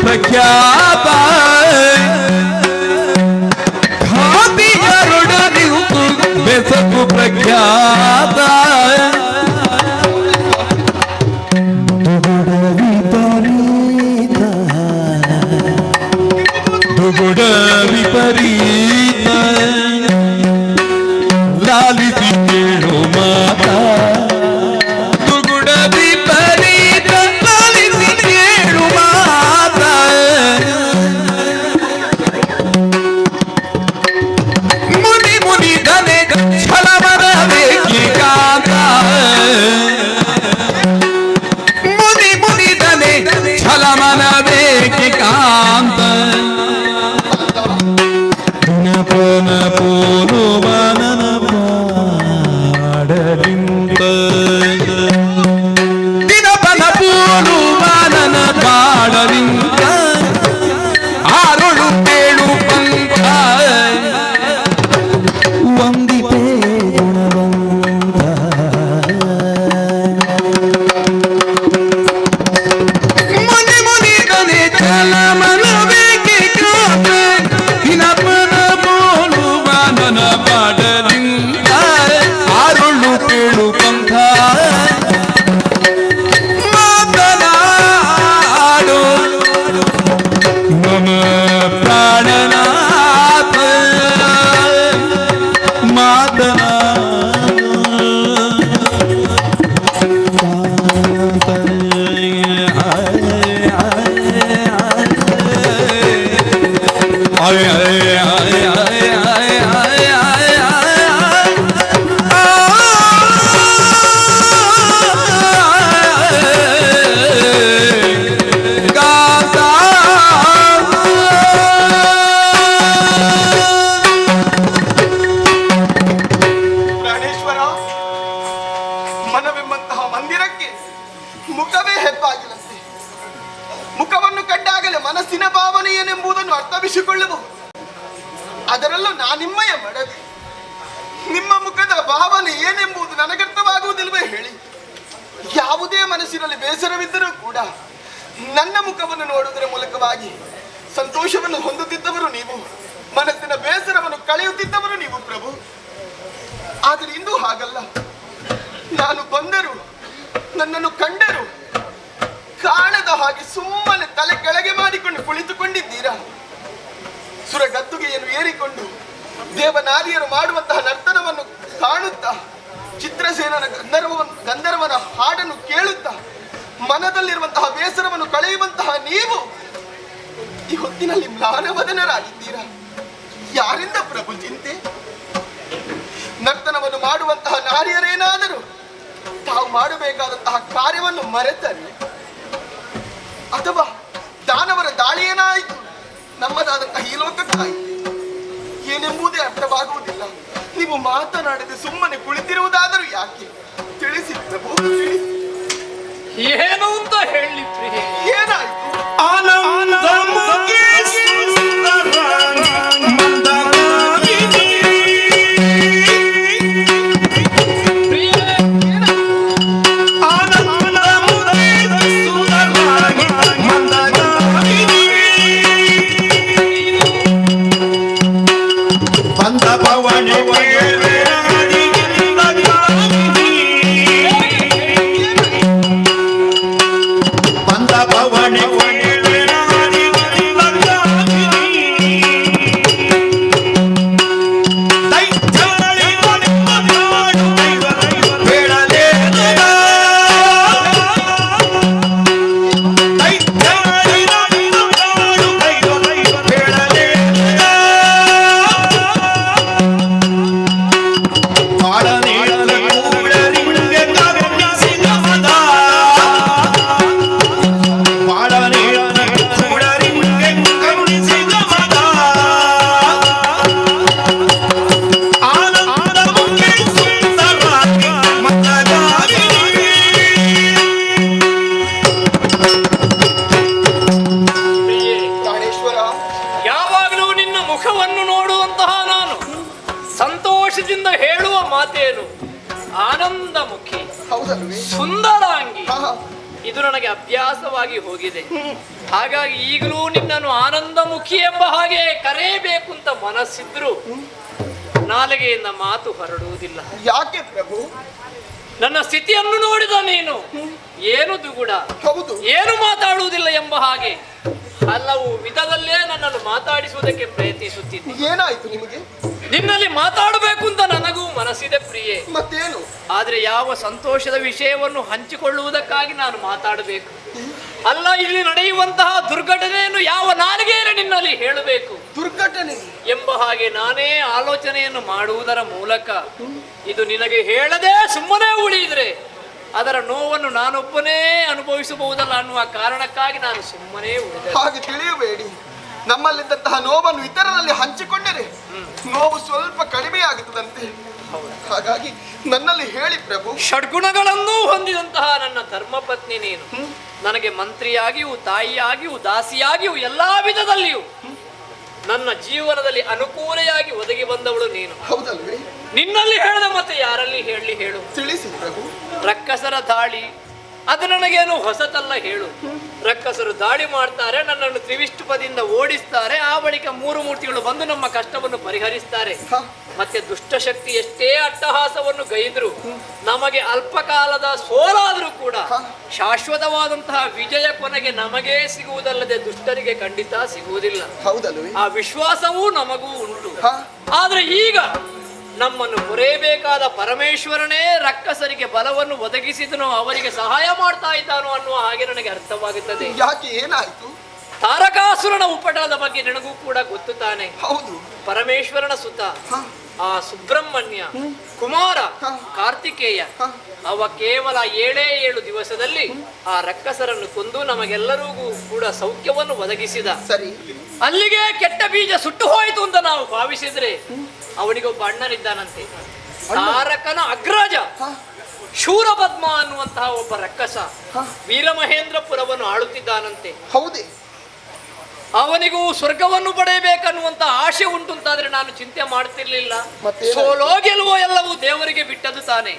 ಪ್ರಖ್ಯಾತ ಖಾದಿಯರೊಡ ನಿಂತು ಬೆಸಕು ಪ್ರಖ್ಯಾತ ದುಗುಡ ವಿಪರೀತ ಲಾಲಿಸಿ ಕೇಳು ಮಾತಾ ದುಗುಡ ವಿಪರೀತ ಲಾಲಿಸಿ ಕೇಳು ಮಾತಾ ಮುನಿ ಮುನಿ ಧನೆ ಛಲಮನ ಬೇಕಿಗಾತ ಮುನಿ ಮುನಿ ಧನೆ ಛಲಮನ ಬೇಕಿಗಾಂತ ಪುನ ಪೋಲು ಮನನ ಪಾಡಲಿಂತ ದಿನಪನ ಪೋಲು ಮನನ ಪಾಡಲಿಂತ ಆರೊಳು ಕೇಳು ಪಂಕ ವಂದಿಪೇ ಗುಣವಂತ ನಾನಿಮ್ಮಯ ಮಡದಿ. ನಿಮ್ಮ ಮುಖದ ಭಾವನೆ ಏನೆಂಬುದು ನನಗರ್ಥವಾಗುವುದಿಲ್ವೇ ಹೇಳಿ? ಯಾವುದೇ ಮನಸ್ಸಿನಲ್ಲಿ ಬೇಸರವಿದ್ದರೂ ಕೂಡ ನನ್ನ ಮುಖವನ್ನು ನೋಡುವುದರ ಮೂಲಕವಾಗಿ ಸಂತೋಷವನ್ನು ಹೊಂದುತ್ತಿದ್ದವರು ನೀವು, ಮನಸ್ಸಿನ ಬೇಸರವನ್ನು ಕಳೆಯುತ್ತಿದ್ದವರು ನೀವು ಪ್ರಭು. ಆದರೆ ಇಂದು ಹಾಗಲ್ಲ. ನಾನು ಬಂದರು, ನನ್ನನ್ನು ಕಂಡರು, ಕಾಣದ ಹಾಗೆ ಸುಮ್ಮನೆ ತಲೆ ಕೆಳಗೆ ಮಾಡಿಕೊಂಡು ಕುಳಿತುಕೊಂಡಿದ್ದೀರಾ. ಸುರಗದ್ದುಗೆಯನ್ನು ಏರಿಕೊಂಡು ದೇವನಾರಿಯರು ಮಾಡುವಂತಹ ನರ್ತನವನ್ನು ಕಾಣುತ್ತಾ, ಚಿತ್ರಸೇನನ ಗಂಧರ್ವನ ಹಾಡನ್ನು ಕೇಳುತ್ತಾ ಮನದಲ್ಲಿರುವಂತಹ ಬೇಸರವನ್ನು ಕಳೆಯುವಂತಹ ನೀವು ಈ ಹೊತ್ತಿನಲ್ಲಿ ಮ್ಲಾನವದನರಾಗಿದ್ದೀರಾ. ಯಾರಿಂದ ಪ್ರಭು ಚಿಂತೆ? ನರ್ತನವನ್ನು ಮಾಡುವಂತಹ ನಾರಿಯರೇನಾದರೂ ತಾವು ಮಾಡಬೇಕಾದಂತಹ ಕಾರ್ಯವನ್ನು ಮರೆತರೆ, ಅಥವಾ ದಾನವರ ದಾಳಿಯೇನಾಯಿತು ನಮ್ಮದಾದಂತಹ ಈ ಲೋಕಕ್ಕಾಯಿತು ಏನೆಂಬುದೇ ಅರ್ಥವಾಗುವುದಿಲ್ಲ. ನೀವು ಮಾತನಾಡದೆ ಸುಮ್ಮನೆ ಕುಳಿತಿರುವುದಾದರೂ ಯಾಕೆ? ತಿಳಿಸಿ ಪ್ರಭು, ತಿಳಿಸಿ. ಏನು ಅಂತ ಹೇಳಿ ಪ್ರಿಯೆ? ಏನಾಯ್ತು? ಆನಂದ ಮುಖಿ ಸುಂದರ ಮಂದಗಾಮಿನಿ. ಪ್ರಿಯೆ, ಆನಂದ ಮುಖಿ ಸುಂದರ ಮಂದಗಾಮಿನಿ. ಬಂದ ಪವನೆ ಸಂತೋಷದಿಂದ ಹೇಳುವ ಮಾತೇನು? ಆನಂದ ಮುಖಿ, ಹೌದಲ್ವೇ? ಸುಂದರಾಂಗಿ. ಹಾ, ಹಾ. ಇದು ನನಗೆ ಅಭ್ಯಾಸವಾಗಿ ಹೋಗಿದೆ. ಹಾಗಾಗಿ ಈಗಲೂ ನಿನ್ನನ್ನು ಆನಂದ ಮುಖಿ ಎಂಬ ಹಾಗೆ ಕರೆಯಬೇಕು ಅಂತ ಮನಸ್ಸಿದ್ರು ನಾಲಿಗೆಯಿಂದ ಮಾತು ಹೊರಡುವುದಿಲ್ಲ. ಯಾಕೆ ಪ್ರಭು? ನನ್ನ ಸ್ಥಿತಿಯನ್ನು ನೋಡಿದ ನೀನು ಏನು ದುಗುಡ, ಹೌದು, ಏನು ಮಾತಾಡುವುದಿಲ್ಲ ಎಂಬ ಹಾಗೆ ಹಲವು ವಿಧದಲ್ಲೇ ನನ್ನನ್ನು ಮಾತಾಡಿಸುವುದಕ್ಕೆ ಪ್ರಯತ್ನಿಸುತ್ತಿದ್ದೆ. ಏನಾಯ್ತು ನಿಮಗೆ? ನಿನ್ನಲ್ಲಿ ಮಾತಾಡಬೇಕು ಅಂತ ನನಗೂ ಮನಸ್ಸಿದೆ ಪ್ರಿಯೆ. ಮತ್ತೇನು? ಆದ್ರೆ ಯಾವ ಸಂತೋಷದ ವಿಷಯವನ್ನು ಹಂಚಿಕೊಳ್ಳುವುದಕ್ಕಾಗಿ ನಾನು ಮಾತಾಡಬೇಕು? ಅಲ್ಲ, ಇಲ್ಲಿ ನಡೆಯುವಂತಹ ದುರ್ಘಟನೆಯನ್ನು ಯಾವ ನಾಲಿಗೆಯಲ್ಲಿ ನಿನ್ನಲ್ಲಿ ಹೇಳಬೇಕು ದುರ್ಘಟನೆ ಎಂಬ ಹಾಗೆ ನಾನೇ ಆಲೋಚನೆಯನ್ನು ಮಾಡುವುದರ ಮೂಲಕ ಇದು ನಿನಗೆ ಹೇಳದೆ ಸುಮ್ಮನೆ ಉಳಿದ್ರೆ ಅದರ ನೋವನ್ನು ನಾನೊಬ್ಬನೇ ಅನುಭವಿಸಬಹುದಲ್ಲ ಅನ್ನುವ ಕಾರಣಕ್ಕಾಗಿ ನಾನು ಸುಮ್ಮನೆ ಉಳಿದೆ. ಹಾಗೆ ತಿಳಿಯಬೇಡಿ. ನಮ್ಮಲ್ಲಿದ್ದಂತಹ ನೋವನ್ನು ಇತರರಲ್ಲಿ ಹಂಚಿಕೊಂಡರೆ ನೋವು ಸ್ವಲ್ಪ ಕಡಿಮೆ ಆಗುತ್ತದಂತೆ. ಹಾಗಾಗಿ ನನ್ನಲ್ಲಿ ಹೇಳಿ ಪ್ರಭು. ಷಡ್ಗುಣಗಳನ್ನೂ ಹೊಂದಿದಂತಹ ನನ್ನ ಧರ್ಮಪತ್ನಿ ನೀನು. ನನಗೆ ಮಂತ್ರಿಯಾಗಿಯೂ ತಾಯಿಯಾಗಿಯೂ ದಾಸಿಯಾಗಿಯೂ ಎಲ್ಲಾ ವಿಧದಲ್ಲಿಯೂ ನನ್ನ ಜೀವನದಲ್ಲಿ ಅನುಕೂಲೆಯಾಗಿ ಒದಗಿ ಬಂದವಳು ನೀನು. ಹೌದಲ್ವೇ? ನಿನ್ನಲ್ಲಿ ಹೇಳದ ಮತ್ತೆ ಯಾರಲ್ಲಿ ಹೇಳಿ ಹೇಳು? ತಿಳಿಸಿ ಪ್ರಭು. ರಕ್ಕಸರ ದಾಳಿ ಅದು ನನಗೇನು ಹೊಸತಲ್ಲ ಹೇಳು. ರಕ್ಕಸರು ದಾಳಿ ಮಾಡ್ತಾರೆ, ನನ್ನನ್ನು ತ್ರಿವಿಷ್ಟುಪದಿಂದ ಓಡಿಸ್ತಾರೆ, ಆ ಬಳಿಕ ಮೂರು ಮೂರ್ತಿಗಳು ಬಂದು ನಮ್ಮ ಕಷ್ಟವನ್ನು ಪರಿಹರಿಸ್ತಾರೆ. ಮತ್ತೆ ದುಷ್ಟಶಕ್ತಿ ಎಷ್ಟೇ ಅಟ್ಟಹಾಸವನ್ನು ಗೈದ್ರು ನಮಗೆ ಅಲ್ಪಕಾಲದ ಸೋಲಾದರೂ ಕೂಡ ಶಾಶ್ವತವಾದಂತಹ ವಿಜಯ ಕೊನೆಗೆ ನಮಗೇ ಸಿಗುವುದಲ್ಲದೆ ದುಷ್ಟರಿಗೆ ಖಂಡಿತ ಸಿಗುವುದಿಲ್ಲ. ಹೌದಲ್ವೇ? ಆ ವಿಶ್ವಾಸವೂ ನಮಗೂ ಉಂಟು. ಆದ್ರೆ ಈಗ ನಮ್ಮನ್ನು ಹೊರೆಯಬೇಕಾದ ಪರಮೇಶ್ವರನೇ ರಕ್ಕಸರಿಗೆ ಬಲವನ್ನು ಒದಗಿಸಿದನೋ ಅವರಿಗೆ ಸಹಾಯ ಮಾಡ್ತಾ ಇದ್ದಾನೋ ಅನ್ನುವ ಹಾಗೆ ನನಗೆ ಅರ್ಥವಾಗುತ್ತದೆ. ಯಾಕೆ? ಏನಾಯ್ತು? ತಾರಕಾಸುರನ ಉಪಟಳದ ಬಗ್ಗೆ ನನಗೂ ಕೂಡ ಗೊತ್ತು ತಾನೆ. ಹೌದು. ಪರಮೇಶ್ವರನ ಸುತ ಆ ಸುಬ್ರಹ್ಮಣ್ಯ ಕುಮಾರ ಕಾರ್ತಿಕೇಯ ಅವ ಕೇವಲ 7 ದಿವಸದಲ್ಲಿ ಆ ರಕ್ಕಸರನ್ನು ಕೊಂದು ನಮಗೆಲ್ಲರಿಗೂ ಕೂಡ ಸೌಖ್ಯವನ್ನು ಒದಗಿಸಿದ. ಸರಿ. ಅಲ್ಲಿಗೆ ಕೆಟ್ಟ ಬೀಜ ಸುಟ್ಟು ಹೋಯಿತು ಅಂತ ನಾವು ಭಾವಿಸಿದ್ರೆ ಅವನಿಗೊಬ್ಬ ಅಣ್ಣನಿದ್ದಾನಂತೆ. ತಾರಕನ ಅಗ್ರಜ ಶೂರಪದ್ಮ ಅನ್ನುವಂತಹ ಒಬ್ಬ ರಕ್ಕಸ ವೀರಮಹೇಂದ್ರಪುರವನ್ನು ಆಳುತ್ತಿದ್ದಾನಂತೆ. ಹೌದೇ? ಅವನಿಗೂ ಸ್ವರ್ಗವನ್ನು ಪಡೆಯಬೇಕನ್ನುವಂತ ಆಶೆ ಉಂಟುಂತಾದ್ರೆ ನಾನು ಚಿಂತೆ ಮಾಡ್ತಿರ್ಲಿಲ್ಲ. ಮತ್ತೇನಾಯ್ತು? ಸೋಲೋ ಗೆಲುವೋ ಎಲ್ಲವೂ ದೇವರಿಗೆ ಬಿಟ್ಟದ್ದು ತಾನೆ.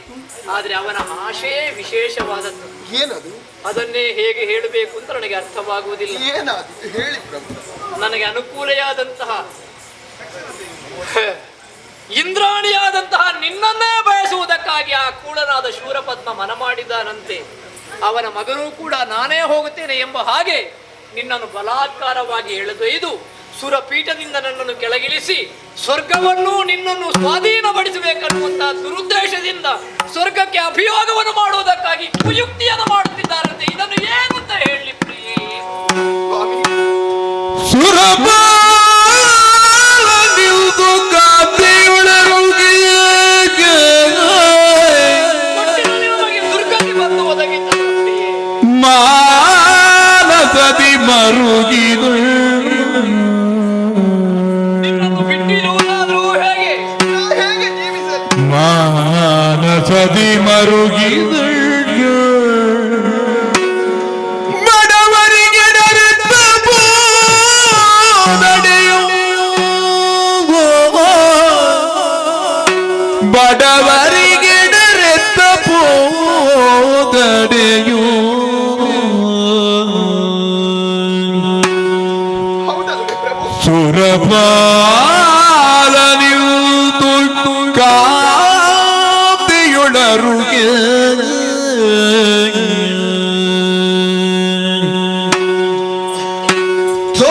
ಆದ್ರೆ ಅವನ ಆಶೆ ವಿಶೇಷವಾದದ್ದು. ಏನದು? ಅದನ್ನೇ ಹೇಗೆ ಹೇಳಬೇಕು ಅಂತ ನನಗೆ ಅರ್ಥವಾಗುವುದಿಲ್ಲ. ಏನಾದು ಹೇಳಿ ಪ್ರಭು. ನನಗೆ ಅನುಕೂಲೆಯಾದಂತಹ ಇಂದ್ರಾಣಿಯಾದಂತಹ ನಿನ್ನನ್ನೇ ಬಯಸುವುದಕ್ಕಾಗಿ ಆ ಕೂಳನಾದ ಶೂರಪದ್ಮ ಮನ ಮಾಡಿದಾನಂತೆ. ಅವನ ಮಗನೂ ಕೂಡ ನಾನೇ ಹೋಗುತ್ತೇನೆ ಎಂಬ ಹಾಗೆ ನಿನ್ನನ್ನು ಬಲಾತ್ಕಾರವಾಗಿ ಎಳೆದೊಯ್ದು ಸುರಪೀಠದಿಂದ ನನ್ನನ್ನು ಕೆಳಗಿಳಿಸಿ ಸ್ವರ್ಗವನ್ನು ನಿನ್ನನ್ನು ಸ್ವಾಧೀನಪಡಿಸಬೇಕನ್ನುವಂತಹ ದುರುದ್ದೇಶದಿಂದ ಸ್ವರ್ಗಕ್ಕೆ ಅಭಿಯೋಗವನ್ನು ಮಾಡುವುದಕ್ಕಾಗಿ ಕುಯುಕ್ತಿಯನ್ನು ಮಾಡುತ್ತಿದ್ದಾರಂತೆ. ಇದನ್ನು ಏನು ಅಂತ ಹೇಳಿ ಪ್ರಿಯೇ? ದುರ್ಗತಿ ಬಂದು ಒದಗಿದ್ದ ಪ್ರಿಯೇ. ಮಾನಸದಿ ಮರುಗಿದು ನಿನ್ನನ್ನು ಬಿಟ್ಟಿರುವುದಾದ್ರೂ ಹೇಗೆ? ಹೇಗೆ ಜೀವಿಸಲಿ? ಮಾನಸದಿ ಮರುಗಿದು ಬಡವರಿಗೆ ನಡೆದ ನಡೆಯು ಬಡವರಿಗೆ ನಡೆದ ಪೋದಡೆಯು ಹೌದಲ್ವೇ ಪ್ರಭು? ಸುರಪಾಲನಿಯು ತುಳ್ತು ಕಾಂತಿಯೊಳರುಗೆ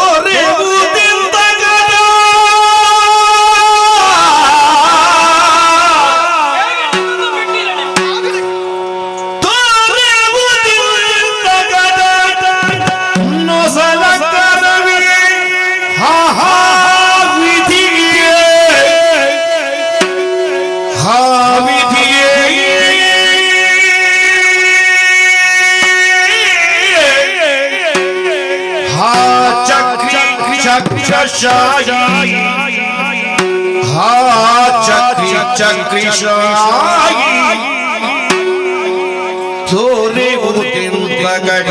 ತೋರೆವುದೆಂದ ಗಡ ಹೇಗೆ ನಿನ್ನನ್ನು ಬಿಟ್ಟಿರಲಿ? ತೋರೆವುದೆಂದ ಗಡ ನೊಸಲ ಕರವೇ ಹಾ ಹಾ ವಿಧಿಯೇ ಹಾ ವಿಧಿಯೇ ಹಾ ಚಕ್ರಿ ಚಕ್ರಶಾಯಿ ಹಾ ಚಕ್ರಿ ಚಕ್ರಿಶಾಯಿ ತೋರೆ ಉದೆಂದ ಗಡ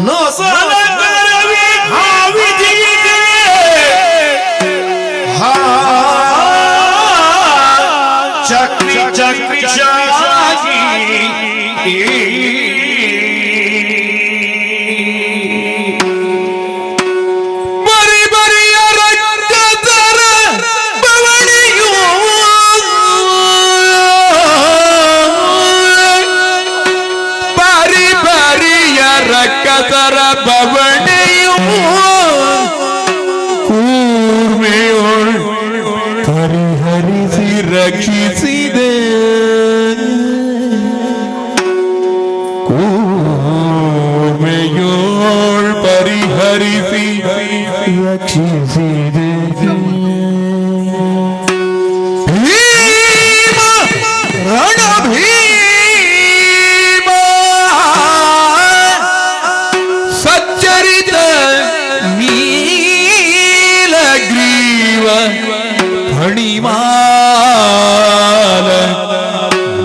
ನೊಸಲ ಕರವೇ ಹಾ ವಿಧಿಯೇ ಹಾ ಚಕ್ರಿ ಚಕ್ರಿಶಾಯಿ ಬರಿ ಬರಿಯ ರಕ್ತದರ ಬವಣೆಯು ಬರಿ ಬರಿಯ ರಕ್ತದರ ಬವಣೆಯು ಕೂರ್ಮೆಯೋಳ್ ಪರಿಹರಿಸಿ ರಕ್ಷಿಸಿದೆ ಕೂರ್ಮೆಯೋಳ್ ಪರಿಹರಿಸಿ ರಕ್ಷಿಸಿದೆ ಭೀಮ ರಣಭೀಮ ಸಚ್ಚರಿತ ನೀಲಗ್ರೀವ ಫಣಿಮಾಲ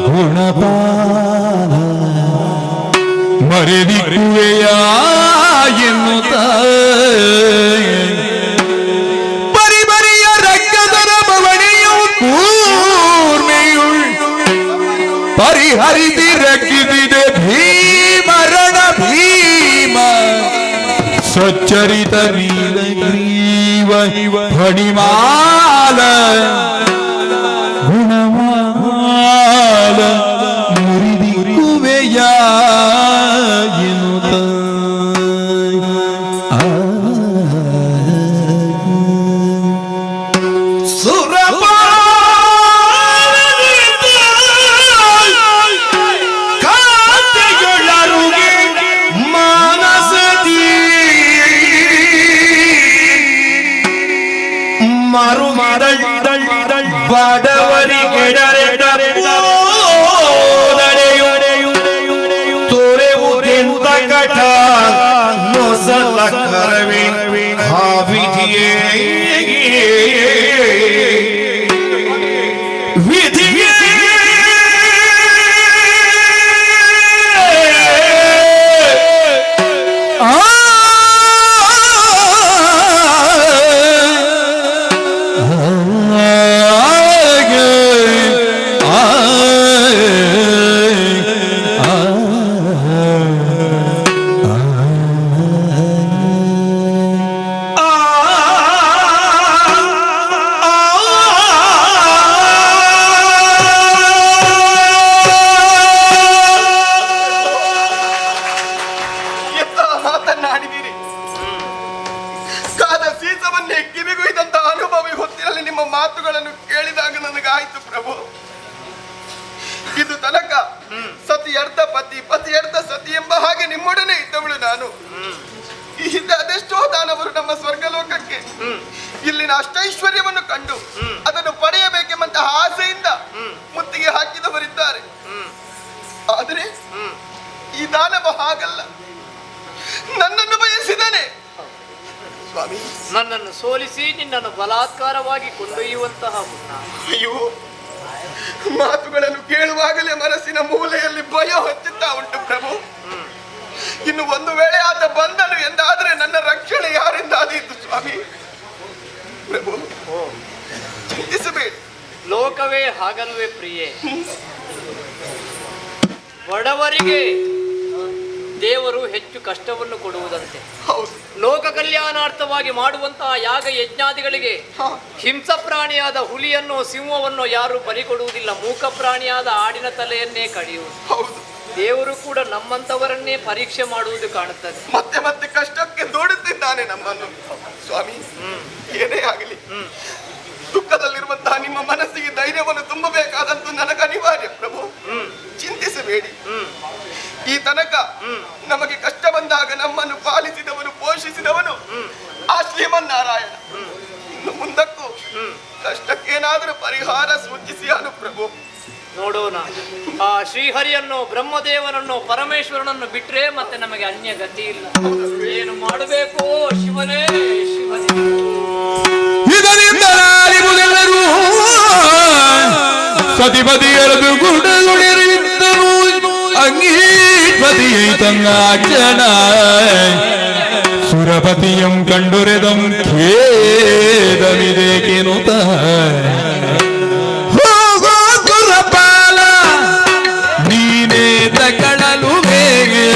ಗುಣಪಾಲ ಮರೆದಿರುವೆಯ ಎನ್ನುತ್ತ ಪರಿಬರಿಯ ರಂಗದರ ಬವಣೆಯು ಕೂರ್ಮೆಯುಳ್ ಪರಿಹರಿಸಿ ರಕ್ಷಿಸಿದೆ ಭೀಮರಣ ಭೀಮ ಸಚ್ಚರಿತ ನೀಲಗ್ರೀವ ಫಣಿಮಾಲ ಗುಣಮಾಲ ಮುರಿದಿರುವೆಯ ಎನ್ನುತ್ತ ಕಾಂತಿಯೊಳರುಗೆ ಮಾನಸದಿ ಮರುಗಿದಳ್ ಬಡವರಿಗೆ ತೋರೆವುದೆಂದ ಘಟ ನೊಸಲ ಕರವೇ ಹಾ ವಿಧಿಯೇ ವಿಧಿಯೇ ಆ ಎಂತ ಮಾತನ್ನಾಡಿದ್ದೀರಿ. ಕಾದ ಸೀಸವನ್ನೇ ಕಿವಿಗುಯ್ದಂತಹ ಅನುಭವಿ ಹೊತ್ತಿನಲ್ಲಿ ನಿಮ್ಮ ಮಾತುಗಳನ್ನು ಕೇಳಿದಾಗ ನನಗಾಯ್ತು ಪ್ರಭು. ಇದು ತನಕ ಸತಿ ಅರ್ಧ ಪತಿ ಪತಿ ಅರ್ಧ ಸತಿ ಎಂಬ ಹಾಗೆ ನಿಮ್ಮೊಡನೆ ಇದ್ದವಳು ನಾನು. ಈ ಹಿಂದೆ ಅದೆಷ್ಟೋ ದಾನವರು ನಮ್ಮ ಸ್ವರ್ಗಲೋಕಕ್ಕೆ ಇಲ್ಲಿನ ಅಷ್ಟೈಶ್ವರ್ಯವನ್ನು ಕಂಡು ಅದನ್ನು ಪಡೆಯಬೇಕೆಂಬಂತಹ ಆಸೆಯಿಂದ ಮುತ್ತಿಗೆ ಹಾಕಿದವರಿದ್ದಾರೆ. ಆದರೆ ಈ ದಾನವ ಹಾಗಲ್ಲ, ನನ್ನನ್ನು ಬಯಸಿದ್ದಾನೆ ಸ್ವಾಮಿ. ನನ್ನನ್ನು ಸೋಲಿಸಿ ನಿನ್ನನ್ನು ಬಲಾತ್ಕಾರವಾಗಿ ಕೊಂಡೊಯ್ಯುವಂತಹ ಮುನ್ನ. ಅಯ್ಯೋ, ಮಾತುಗಳನ್ನು ಕೇಳುವಾಗಲೇ ಮನಸ್ಸಿನ ಮೂಲೆಯಲ್ಲಿ ಭಯ ಹೊಚ್ಚುತ್ತಾ ಉಂಟು ಪ್ರಭು. ಇನ್ನು ಒಂದು ವೇಳೆ ಆತ ಬಂದನು ಎಂದಾದ್ರೆ ನನ್ನ ರಕ್ಷಣೆ ಯಾರಿಂದಾದೀತು ಸ್ವಾಮಿ. ಪ್ರಭು ಚಿಂತಿಸಬೇಡಿ. ಲೋಕವೇ ಹಾಗಲ್ವೇ ಪ್ರಿಯೆ? ಬಡವರಿಗೆ ದೇವರು ಹೆಚ್ಚು ಕಷ್ಟವನ್ನು ಕೊಡುವುದಂತೆ. ಹೌದು, ಲೋಕ ಕಲ್ಯಾಣಾರ್ಥವಾಗಿ ಮಾಡುವಂತಹ ಯಾಗ ಯಜ್ಞಾದಿಗಳಿಗೆ ಹಿಂಸ ಪ್ರಾಣಿಯಾದ ಹುಲಿಯನ್ನು ಸಿಂಹವನ್ನು ಯಾರು ಬಲಿ ಕೊಡುವುದಿಲ್ಲ. ಮೂಕ ಪ್ರಾಣಿಯಾದ ಆಡಿನ ತಲೆಯನ್ನೇ ಕಡಿಯುವುದು. ಹೌದು. ದೇವರು ಕೂಡ ನಮ್ಮಂತವರನ್ನೇ ಪರೀಕ್ಷೆ ಮಾಡುವುದು ಕಾಣುತ್ತದೆ. ಮತ್ತೆ ಮತ್ತೆ ಕಷ್ಟಕ್ಕೆ ದೂಡುತ್ತಿದ್ದಾನೆ ನಮ್ಮನ್ನು ಸ್ವಾಮಿ. ಏನೇ ಆಗಲಿ, ದುಃಖದಲ್ಲಿರುವಂತಹ ನಿಮ್ಮ ಮನಸ್ಸಿಗೆ ಧೈರ್ಯವನ್ನು ತುಂಬಬೇಕಾದಂತೂ ನನಗೆ ಅನಿವಾರ್ಯ ಪ್ರಭು. ಚಿಂತಿಸಬೇಡಿ. ಈ ತನಕ ನಮಗೆ ಕಷ್ಟ ಬಂದಾಗ ನಮ್ಮನ್ನು ಪಾಲಿಸಿದವನು ಪೋಷಿಸಿದವನು ಆ ಶ್ರೀಮನ್ನಾರಾಯಣ. ಇನ್ನು ಮುಂದಕ್ಕೂ ಕಷ್ಟಕ್ಕೇನಾದರೂ ಪರಿಹಾರ ಸೂಚಿಸಿಯಾನು ಪ್ರಭು. ನೋಡೋಣ. ಆ ಶ್ರೀಹರಿಯನ್ನು, ಬ್ರಹ್ಮದೇವನನ್ನು, ಪರಮೇಶ್ವರನನ್ನು ಬಿಟ್ರೆ ಮತ್ತೆ ನಮಗೆ ಅನ್ಯ ಗತಿ ಇಲ್ಲ. ಏನು ಮಾಡಬೇಕು ಶಿವನೇ ಶಿವನೇ. ಇದರಿಂದ ನಾಲಿಬುದೆಲ್ಲರೂ ಸತಿಪತಿಯರದು ಗುಡಗುಡಿರಿದ್ದನು ಅಂಗೀಪತಿಯೈ ತಂಗಾಚನ ಸುರಪತಿಯಂ ಕಂಡುರೆದಂ ಖೇದವಿದೇಕೆನುತ ಹೋಗೋ ಗುರಪಾಲ ನೀನೇ ತಗಳಲು ಬೇಗೆ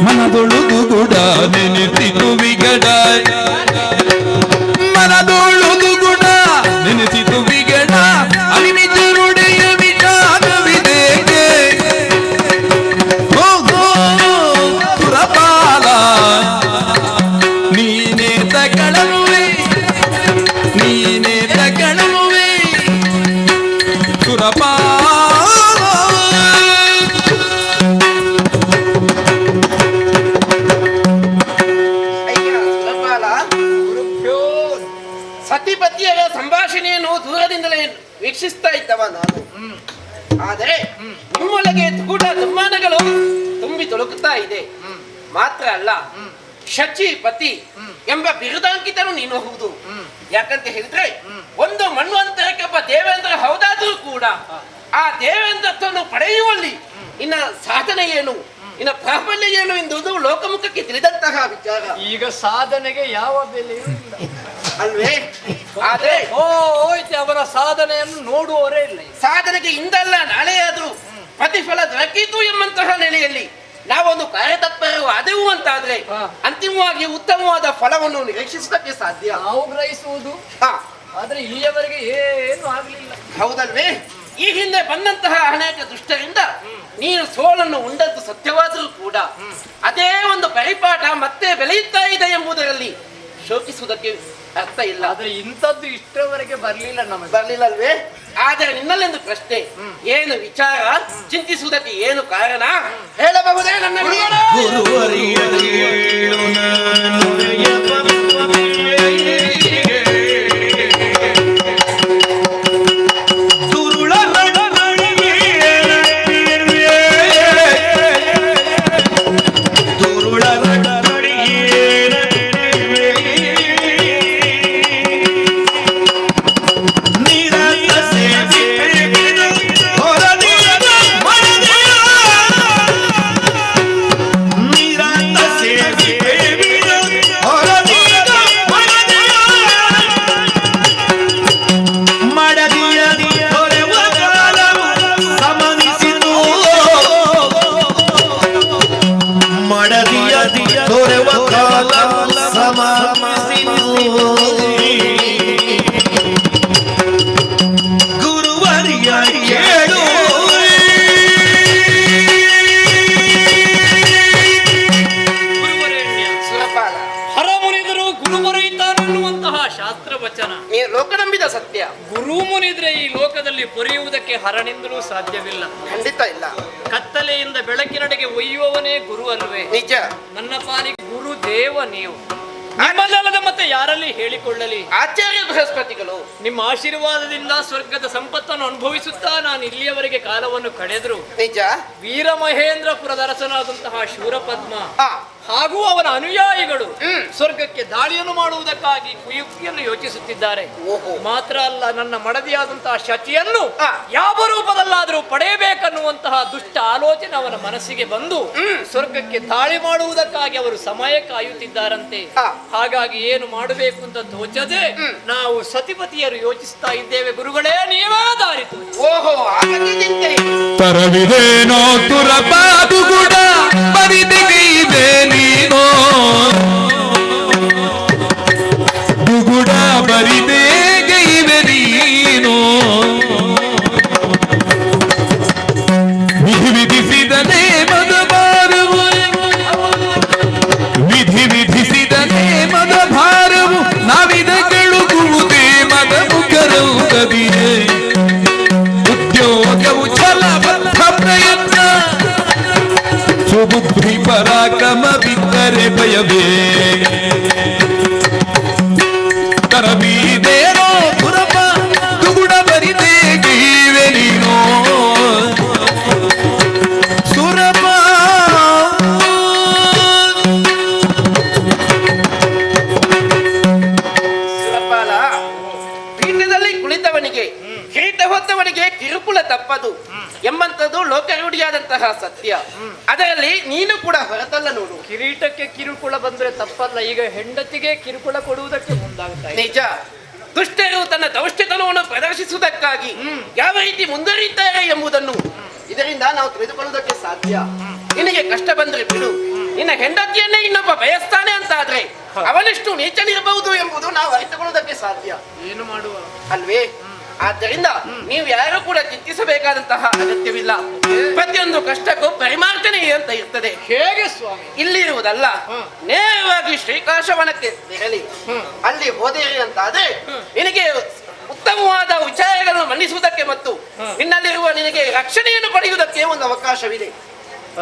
ಮನದೊಳುಗು ಗುಡ ನೆನೆಸಿತು ವಿಗಡ ಮನದೊಳುಗು ಗುಡ ನೆನೆಸಿತು ವಿಗಡ ಅಲಿಮಿತರುಡೆಯ ವಿಚಾರವಿದೇಕೆ ಹೋಗೋ ಸುರಪಾಲ ನೀನೇ ತಗಳಲುವೆ ನೀನೇ ತಗಳಲುವೆ ಸುರಪಾಲ. ಸತಿಪತಿಯರ ಸಂಭಾಷಣೆಯನ್ನು ದೂರದಿಂದಲೇ ವೀಕ್ಷಿಸ್ತಾ ಇದ್ದವ ನಾನು. ಆದರೆ ನಿಮ್ಮೊಳಗೆ ಕೂಡ ದುಮ್ಮಾನಗಳು ತುಂಬಿ ತೊಳಗುತ್ತಾ ಇದೆ. ಮಾತ್ರ ಅಲ್ಲ, ಶಚಿಪತಿ ಎಂಬ ಬಿರುದಾಂಕಿತನು ನೀನು ಹೌದು. ಯಾಕಂತ ಹೇಳಿದ್ರೆ ಒಂದು ಮನ್ವಂತರಕ್ಕೊಬ್ಬ ದೇವೇಂದ್ರ ಹೌದಾದ್ರೂ ಕೂಡ ಆ ದೇವೇಂದ್ರತ್ವವನ್ನು ಪಡೆಯುವಲ್ಲಿ ಇನ್ನ ಸಾಧನೆ ಏನು, ಇನ್ನ ಪ್ರಾಬಲ್ಯ ಏನು ಎಂಬುದು ಲೋಕಮುಖಕ್ಕೆ ತಿಳಿದಂತಹ ವಿಚಾರ. ಈಗ ಸಾಧನೆಗೆ ಯಾವ ಬೆಲೆಯೂ ಇಲ್ಲ ಅಲ್ವೇ? ಆದ್ರೆ ಹೋಯ್ತು, ಅವರ ಸಾಧನೆಯನ್ನು ನೋಡುವವರೇ ಇಲ್ಲ. ಸಾಧನೆಗೆ ಇಂದಲ್ಲ ನಾಳೆ ಆದ್ರೂ ಪ್ರತಿಫಲ ದೊರಕಿತು ಎಂಬಂತಹ ನೆಲೆಯಲ್ಲಿ ನಾವೊಂದು ಕಾರ್ಯತತ್ಪರವು ಆದೆವು ಅಂತಾದ್ರೆ ಅಂತಿಮವಾಗಿ ಉತ್ತಮವಾದ ಫಲವನ್ನು ನಿರೀಕ್ಷಿಸಕ್ಕೆ ಸಾಧ್ಯ. ನಾವು ಗ್ರಹಿಸುವುದು, ಆದ್ರೆ ಇಲ್ಲಿಯವರೆಗೆ ಏನು ಆಗ್ಲಿಲ್ಲ. ಹೌದಲ್ವೇ? ಈ ಹಿಂದೆ ಬಂದಂತಹ ಅನೇಕ ದುಷ್ಟರಿಂದ ನೀನು ಸೋಲನ್ನು ಉಂಡದ್ದು ಸತ್ಯವಾದರೂ ಕೂಡ ಅದೇ ಒಂದು ಪರಿಪಾಠ ಮತ್ತೆ ಬೆಳೆಯುತ್ತಾ ಇದೆ ಎಂಬುದರಲ್ಲಿ ಶೋಕಿಸುವುದಕ್ಕೆ ಅರ್ಥ ಇಲ್ಲ. ಆದ್ರೆ ಇಂಥದ್ದು ಇಷ್ಟರವರೆಗೆ ಬರ್ಲಿಲ್ಲ, ನಮಗೆ ಬರ್ಲಿಲ್ಲಲ್ವೇ? ಆದರೆ ನಿನ್ನಲ್ಲೊಂದು ಪ್ರಶ್ನೆ, ಏನು ವಿಚಾರ, ಚಿಂತಿಸುವುದಕ್ಕೆ ಏನು ಕಾರಣ ಹೇಳಬಹುದೇ ನನ್ನ ನಿರಂತ ಸೇವೆ ಗುರುವರಿಯ ಕೇಳು ಸುರಪಾಲ, ಹರಮುನಿದರು ಗುರು ಬರೆಯುತ್ತಾನೆನ್ನುವಂತಹ ಶಾಸ್ತ್ರ ವಚನ ನೀನು ಲೋಕನಂಬಿದ ಸತ್ಯ. ಗುರು ಮುನಿದ್ರೆ ಈ ಲೋಕದಲ್ಲಿ ಪೊರೆಯುವುದಕ್ಕೆ ಹರನಿಂದಲೂ ಸಾಧ್ಯವಿಲ್ಲ. ಖಂಡಿತ ಇಲ್ಲ. ಕತ್ತಲೆಯಿಂದ ಬೆಳಕಿನಡೆಗೆ ಒಯ್ಯುವವನೇ ಗುರು ಅಲ್ವೇ? ನಿಜ. ನನ್ನ ಪಾಲಿಗೆ ಗುರು ದೇವ ನೀವು. ನಿಮ್ಮಲ್ಲದ ಮತ್ತೆ ಯಾರಲ್ಲಿ ಹೇಳಿಕೊಳ್ಳಲಿ? ಆಚಾರ್ಯ ಬೃಹಸ್ಪತಿಗಳು ನಿಮ್ಮ ಆಶೀರ್ವಾದದಿಂದ ಸ್ವರ್ಗದ ಸಂಪತ್ತನ್ನು ಅನುಭವಿಸುತ್ತಾ ನಾನು ಇಲ್ಲಿಯವರೆಗೆ ಕಾಲವನ್ನು ಕಳೆದ್ರು. ನಿಜ. ವೀರ ಮಹೇಂದ್ರಪುರದ ಅರಸನಾದಂತಹ ಶೂರಪದ್ಮ ಆ, ಹಾಗೂ ಅವನ ಅನುಯಾಯಿಗಳು ಸ್ವರ್ಗಕ್ಕೆ ದಾಳಿಯನ್ನು ಮಾಡುವುದಕ್ಕಾಗಿ ಕುಯುಕ್ತಿಯನ್ನು ಯೋಚಿಸುತ್ತಿದ್ದಾರೆ. ಓಹೋ. ಮಾತ್ರ ಅಲ್ಲ, ನನ್ನ ಮಡದಿಯಾದಂತಹ ಶಚಿಯನ್ನು ಆ. ಯಾವ ರೂಪದಲ್ಲಾದರೂ ಪಡೆಯಬೇಕನ್ನುವಂತಹ ದುಷ್ಟ ಆಲೋಚನೆ ಅವನ ಮನಸ್ಸಿಗೆ ಬಂದು ಸ್ವರ್ಗಕ್ಕೆ ದಾಳಿ ಮಾಡುವುದಕ್ಕಾಗಿ ಅವರು ಸಮಯ ಕಾಯುತ್ತಿದ್ದಾರಂತೆ. ಆ. ಹಾಗಾಗಿ ಏನು ಮಾಡಬೇಕು ಅಂತ ತೋಚದೆ ನಾವು ಸತಿಪತಿಯರು ಯೋಚಿಸ್ತಾ ಇದ್ದೇವೆ. ಗುರುಗಳೇ, ನೀವೇ ದಾರಿ ತೋಚಿ. ಓಹೋ, ಹಾಗಾಗಿ ಚಿಂತೆ. ತರವಿದೇನೋ ತುರಪಾದು ಗುಡ ಬರಿದಿಗೈದೆ ನೀನೋ ದುಗುಡ ಬರಿದೇ ಗೈವೆ ನೀನು ವಿಧಿ ವಿಧಿಸಿದನೇ ಮದ ಭಾರವು ವಿಧಿ ವಿಧಿಸಿದನೇ ಮದ ಭಾರವು ನಾವಿದ ಕೆಳುಕುವುದೇ ಮದ ಮುಖರವು ಕದಿಯೇ ಉದ್ಯೋಗವು ಛಲಬದ್ಧ ಪ್ರಯತ್ನ ಸುಬುದ್ಧಿ ಪರಾಕ್ರಮ ಬಿದ್ದರೆ ಭಯವೇ ತರಬೀದೇನೋ ಪುರಪ ದುಗುಡ ಬರಿದೇ ಗೈವೆ ನೀನೋ ಸುರಪ ಸುರಪಾಲ, ಪೀಠದಲ್ಲಿ ಕುಳಿತವನಿಗೆ ಕಿರೀಟ ಹೊತ್ತವನಿಗೆ ಕಿರುಕುಳ ತಪ್ಪದು ಎಂಬಂತದ್ದು ಲೋಕರೂಢಿಯಾದಂತಹ ಸತ್ಯ. ಅದರಲ್ಲಿ ನೀನು ಕೂಡ ಹೊರತಲ್ಲ ನೋಡು. ಕಿರೀಟಕ್ಕೆ ಕಿರುಕುಳ ಬಂದ್ರೆ ತಪ್ಪಲ್ಲ. ಈಗ ಹೆಂಡತಿಗೆ ಕಿರುಕುಳ ಕೊಡುವುದಕ್ಕೆ ಮುಂದಾಗ್ತಾ ಇದೆ. ನಿಜ. ದುಷ್ಟರು ತನ್ನ ದೌಷ್ಟ್ಯತನವನ್ನು ಪ್ರದರ್ಶಿಸುವುದಕ್ಕಾಗಿ ಯಾವ ರೀತಿ ಮುಂದುವರಿಯುತ್ತಾರೆ ಎಂಬುದನ್ನು ಇದರಿಂದ ನಾವು ತಿಳಿದುಕೊಳ್ಳುವುದಕ್ಕೆ ಸಾಧ್ಯ. ನಿನಗೆ ಕಷ್ಟ ಬಂದ್ರೆ ಬಿಡು. ನಿನ್ನ ಹೆಂಡತಿಯನ್ನೇ ಇನ್ನೊಬ್ಬ ಬಯಸ್ತಾನೆ ಅಂತ ಆದ್ರೆ ಅವನೆಷ್ಟು ನೀಚನಿರಬಹುದು ಎಂಬುದು ನಾವು ಅರಿತುಕೊಳ್ಳುವುದಕ್ಕೆ ಸಾಧ್ಯ. ಏನು ಮಾಡುವ ಅಲ್ವೇ? ಆದ್ದರಿಂದ ನೀವು ಯಾರು ಕೂಡ ಚಿಂತಿಸಬೇಕಾದಂತಹ ಅಗತ್ಯವಿಲ್ಲ. ಪ್ರತಿಯೊಂದು ಕಷ್ಟಕ್ಕೂ ಪರಿಮಾರ್ಜನೆ ಅಂತ ಇರ್ತದೆ. ಹೇಗೆ ಸ್ವಾಮಿ? ಇಲ್ಲಿರುವುದಲ್ಲ, ನೇರವಾಗಿ ಶ್ರೀಕಾಶವನಕ್ಕೆ ತೆರಳಿ ಅಲ್ಲಿ ಹೋದಿರಿ ಅಂತಾದ್ರೆ ನಿನಗೆ ಉತ್ತಮವಾದ ವಿಚಾರಗಳನ್ನು ಮಂಡಿಸುವುದಕ್ಕೆ ಮತ್ತು ನಿನ್ನಲ್ಲಿರುವ ನಿನಗೆ ರಕ್ಷಣೆಯನ್ನು ಪಡೆಯುವುದಕ್ಕೆ ಒಂದು ಅವಕಾಶವಿದೆ.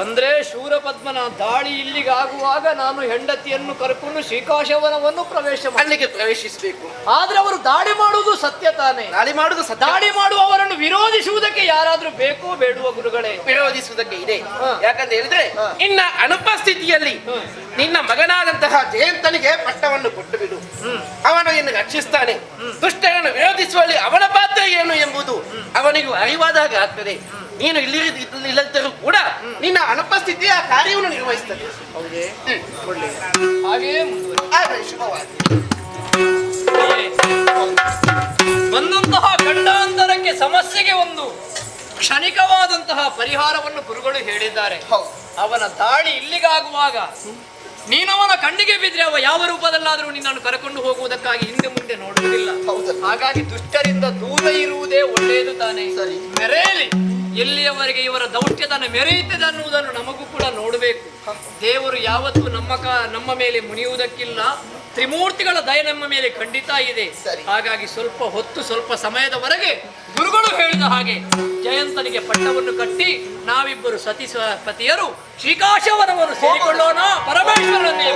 ಅಂದ್ರೆ ಶೂರಪದ್ಮನ ದಾಳಿ ಇಲ್ಲಿಗಾಗುವಾಗ ನಾನು ಹೆಂಡತಿಯನ್ನು ಕರ್ಕೊಂಡು ಶ್ರೀಕಾಶವನವನ್ನು ಅಲ್ಲಿಗೆ ಪ್ರವೇಶಿಸಬೇಕು. ಆದ್ರೆ ಅವರು ದಾಳಿ ಮಾಡುವುದು ಸತ್ಯ ತಾನೆ? ದಾಳಿ ಮಾಡುವುದು ಸತ್ಯ. ದಾಳಿ ಮಾಡುವವರನ್ನು ವಿರೋಧಿಸುವುದಕ್ಕೆ ಯಾರಾದ್ರೂ ಬೇಕೋ ಬೇಡುವ ಗುರುಗಳೇ? ವಿರೋಧಿಸುವುದಕ್ಕೆ ಇದೆ. ಯಾಕಂತ ಹೇಳಿದ್ರೆ ನಿನ್ನ ಅನುಪಸ್ಥಿತಿಯಲ್ಲಿ ನಿನ್ನ ಮಗನಾದಂತಹ ಜಯಂತನಿಗೆ ಪಟ್ಟವನ್ನು ಕೊಟ್ಟು ಬಿಡು. ಅವನು ನಿನ್ನ ರಕ್ಷಿಸ್ತಾನೆ. ದುಷ್ಟರನ್ನು ವಿರೋಧಿಸುವಲ್ಲಿ ಅವನ ಪಾತ್ರ ಏನು ಎಂಬುದು ಅವನಿಗೂ ಅರಿವಾದಾಗ ಆಗ್ತದೆ. ನೀನು ಇಲ್ಲದಿದ್ದರೂ ಕೂಡ ನಿನ್ನ ಅನುಪಸ್ಥಿತಿ ಆ ಕಾರ್ಯವನ್ನು ನಿರ್ವಹಿಸ್ತದೆ. ಹೌದೇ? ಹಾಗೆಯೇ ಶುಭವಾಗಿ ಬಂದಂತಹ ಗಂಡಾಂತರಕ್ಕೆ ಸಮಸ್ಯೆಗೆ ಒಂದು ಕ್ಷಣಿಕವಾದಂತಹ ಪರಿಹಾರವನ್ನು ಗುರುಗಳು ಹೇಳಿದ್ದಾರೆ. ಅವನ ದಾಳಿ ಇಲ್ಲಿಗಾಗುವಾಗ ನೀನವನ ಕಣ್ಣಿಗೆ ಬಿದ್ರೆ ಅವ ಯಾವ ರೂಪದಲ್ಲಾದರೂ ನಿನ್ನನ್ನು ಕರೆಕೊಂಡು ಹೋಗುವುದಕ್ಕಾಗಿ ಹಿಂದೆ ಮುಂದೆ ನೋಡುವುದಿಲ್ಲ. ಹಾಗಾಗಿ ದುಷ್ಟರಿಂದ ದೂರ ಇರುವುದೇ ಒಳ್ಳೆಯದು ತಾನೇ? ಸರಿ. ಮೆರೆಯಲಿ. ಎಲ್ಲಿಯವರೆಗೆ ಇವರ ದೌಷ್ಟ್ಯತನ ಮೆರೆಯುತ್ತದೆ ಅನ್ನುವುದನ್ನು ನಮಗೂ ಕೂಡ ನೋಡಬೇಕು. ದೇವರು ಯಾವತ್ತೂ ನಮ್ಮ ಮೇಲೆ ಮುನಿಯುವುದಕ್ಕಿಲ್ಲ. ತ್ರಿಮೂರ್ತಿಗಳ ದಯ ನಮ್ಮ ಮೇಲೆ ಖಂಡಿತ ಇದೆ. ಹಾಗಾಗಿ ಸ್ವಲ್ಪ ಹೊತ್ತು, ಸ್ವಲ್ಪ ಸಮಯದವರೆಗೆ ಗುರುಗಳು ಹೇಳಿದ ಹಾಗೆ ಜಯಂತನಿಗೆ ಪಟ್ಟವನ್ನು ಕಟ್ಟಿ ನಾವಿಬ್ಬರು ಪತಿಯರು ಶ್ರೀಕಾಶವನವನ್ನು ಸೇರಿಕೊಳ್ಳೋಣ. ಪರಮೇಶ್ವರನೇ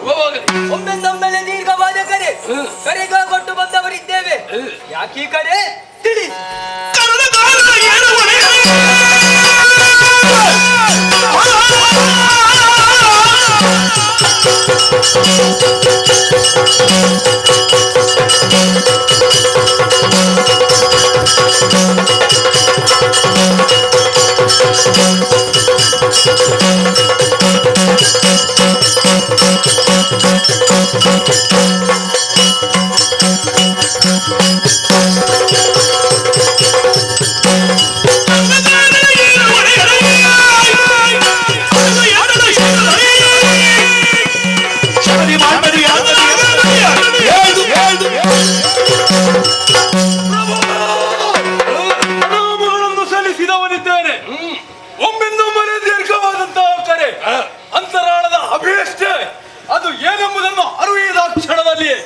ಶುಭವಾಗಲಿ. ಒಮ್ಮೆಂದೊಮ್ಮೆಲೆ ದೀರ್ಘವಾದ ಕರೆ ಕರೆಗ ಕೊಟ್ಟು ಬಂದವರಿದ್ದೇವೆ. ಯಾಕೀ ಕರೆ ತಿಳಿಸಿ. ಕರೆದ ಕಾಲ ಏನು ಒಡೆಯ ಪ್ರಣಾಮಗಳನ್ನು ಸಲ್ಲಿಸಿದವನಿದ್ದೇನೆ. ಒಮ್ಮೆಂದೊಮ್ಮೆಲೆ ದೀರ್ಘವಾದಂತಹ ಕರೆ ಅಂತರಾಳದ ಅಭಿಷ್ಟೆ ಅದು ಏನೆಂಬುದನ್ನು ಅರಿವಿದ ಕ್ಷಣದಲ್ಲಿಯೇ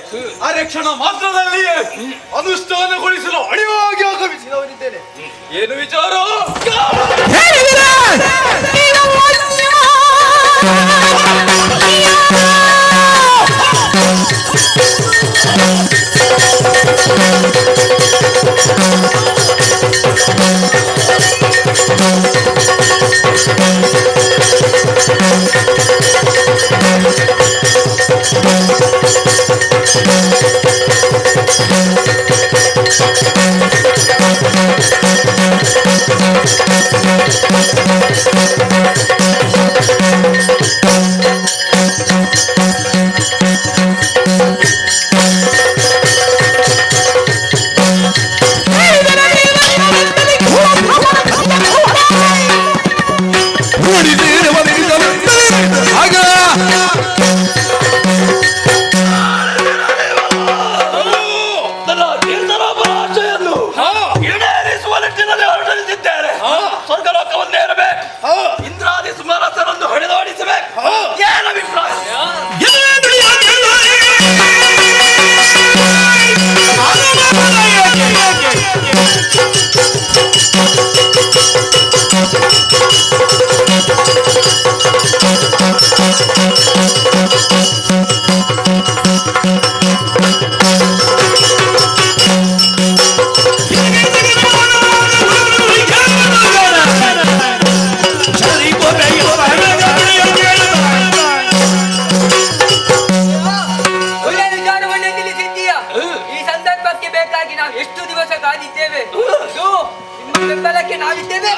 ಅರೆ ಕ್ಷಣ ಮಾತ್ರದಲ್ಲಿಯೇ ಅನುಷ್ಠಾನಗೊಳಿಸಲು ಅಣಿವಾಗಿ ಆಗಮಿಸಿದವನಿದ್ದೇನೆ. ಏನು ವಿಚಾರ? ನನ್ನ ತೀರ್ಥರಾಮರಾಜೆಯನ್ನು ಈಡೇರಿಸುವ ನಿಟ್ಟಿನಲ್ಲಿ ಹೊರಟಿದ್ದಾರೆ. ಸ್ವರ್ಗಲೋಕವನ್ನೇರಬೇಕು, ಇಂದ್ರಾದಿ ಸುಮರಸರನ್ನು ಹೊಡೆದಾಡಿಸಬೇಕು. ಏನು ಅಭಿಪ್ರಾಯ? ಒಳ್ಳೆಯ ವಿಚಾರವನ್ನೇ ತಿಳಿಸಿದ್ದೀಯಾ. ಈ ಸಂದರ್ಭಕ್ಕೆ ಬೇಕಾಗಿ ನಾವು ಎಷ್ಟು ದಿವಸ ಕಾದಿದ್ದೇವೆ. ಇದು ನಿಮ್ಮ ಬೆಂಬಲಕ್ಕೆ ನಾವಿದ್ದೇವೆ.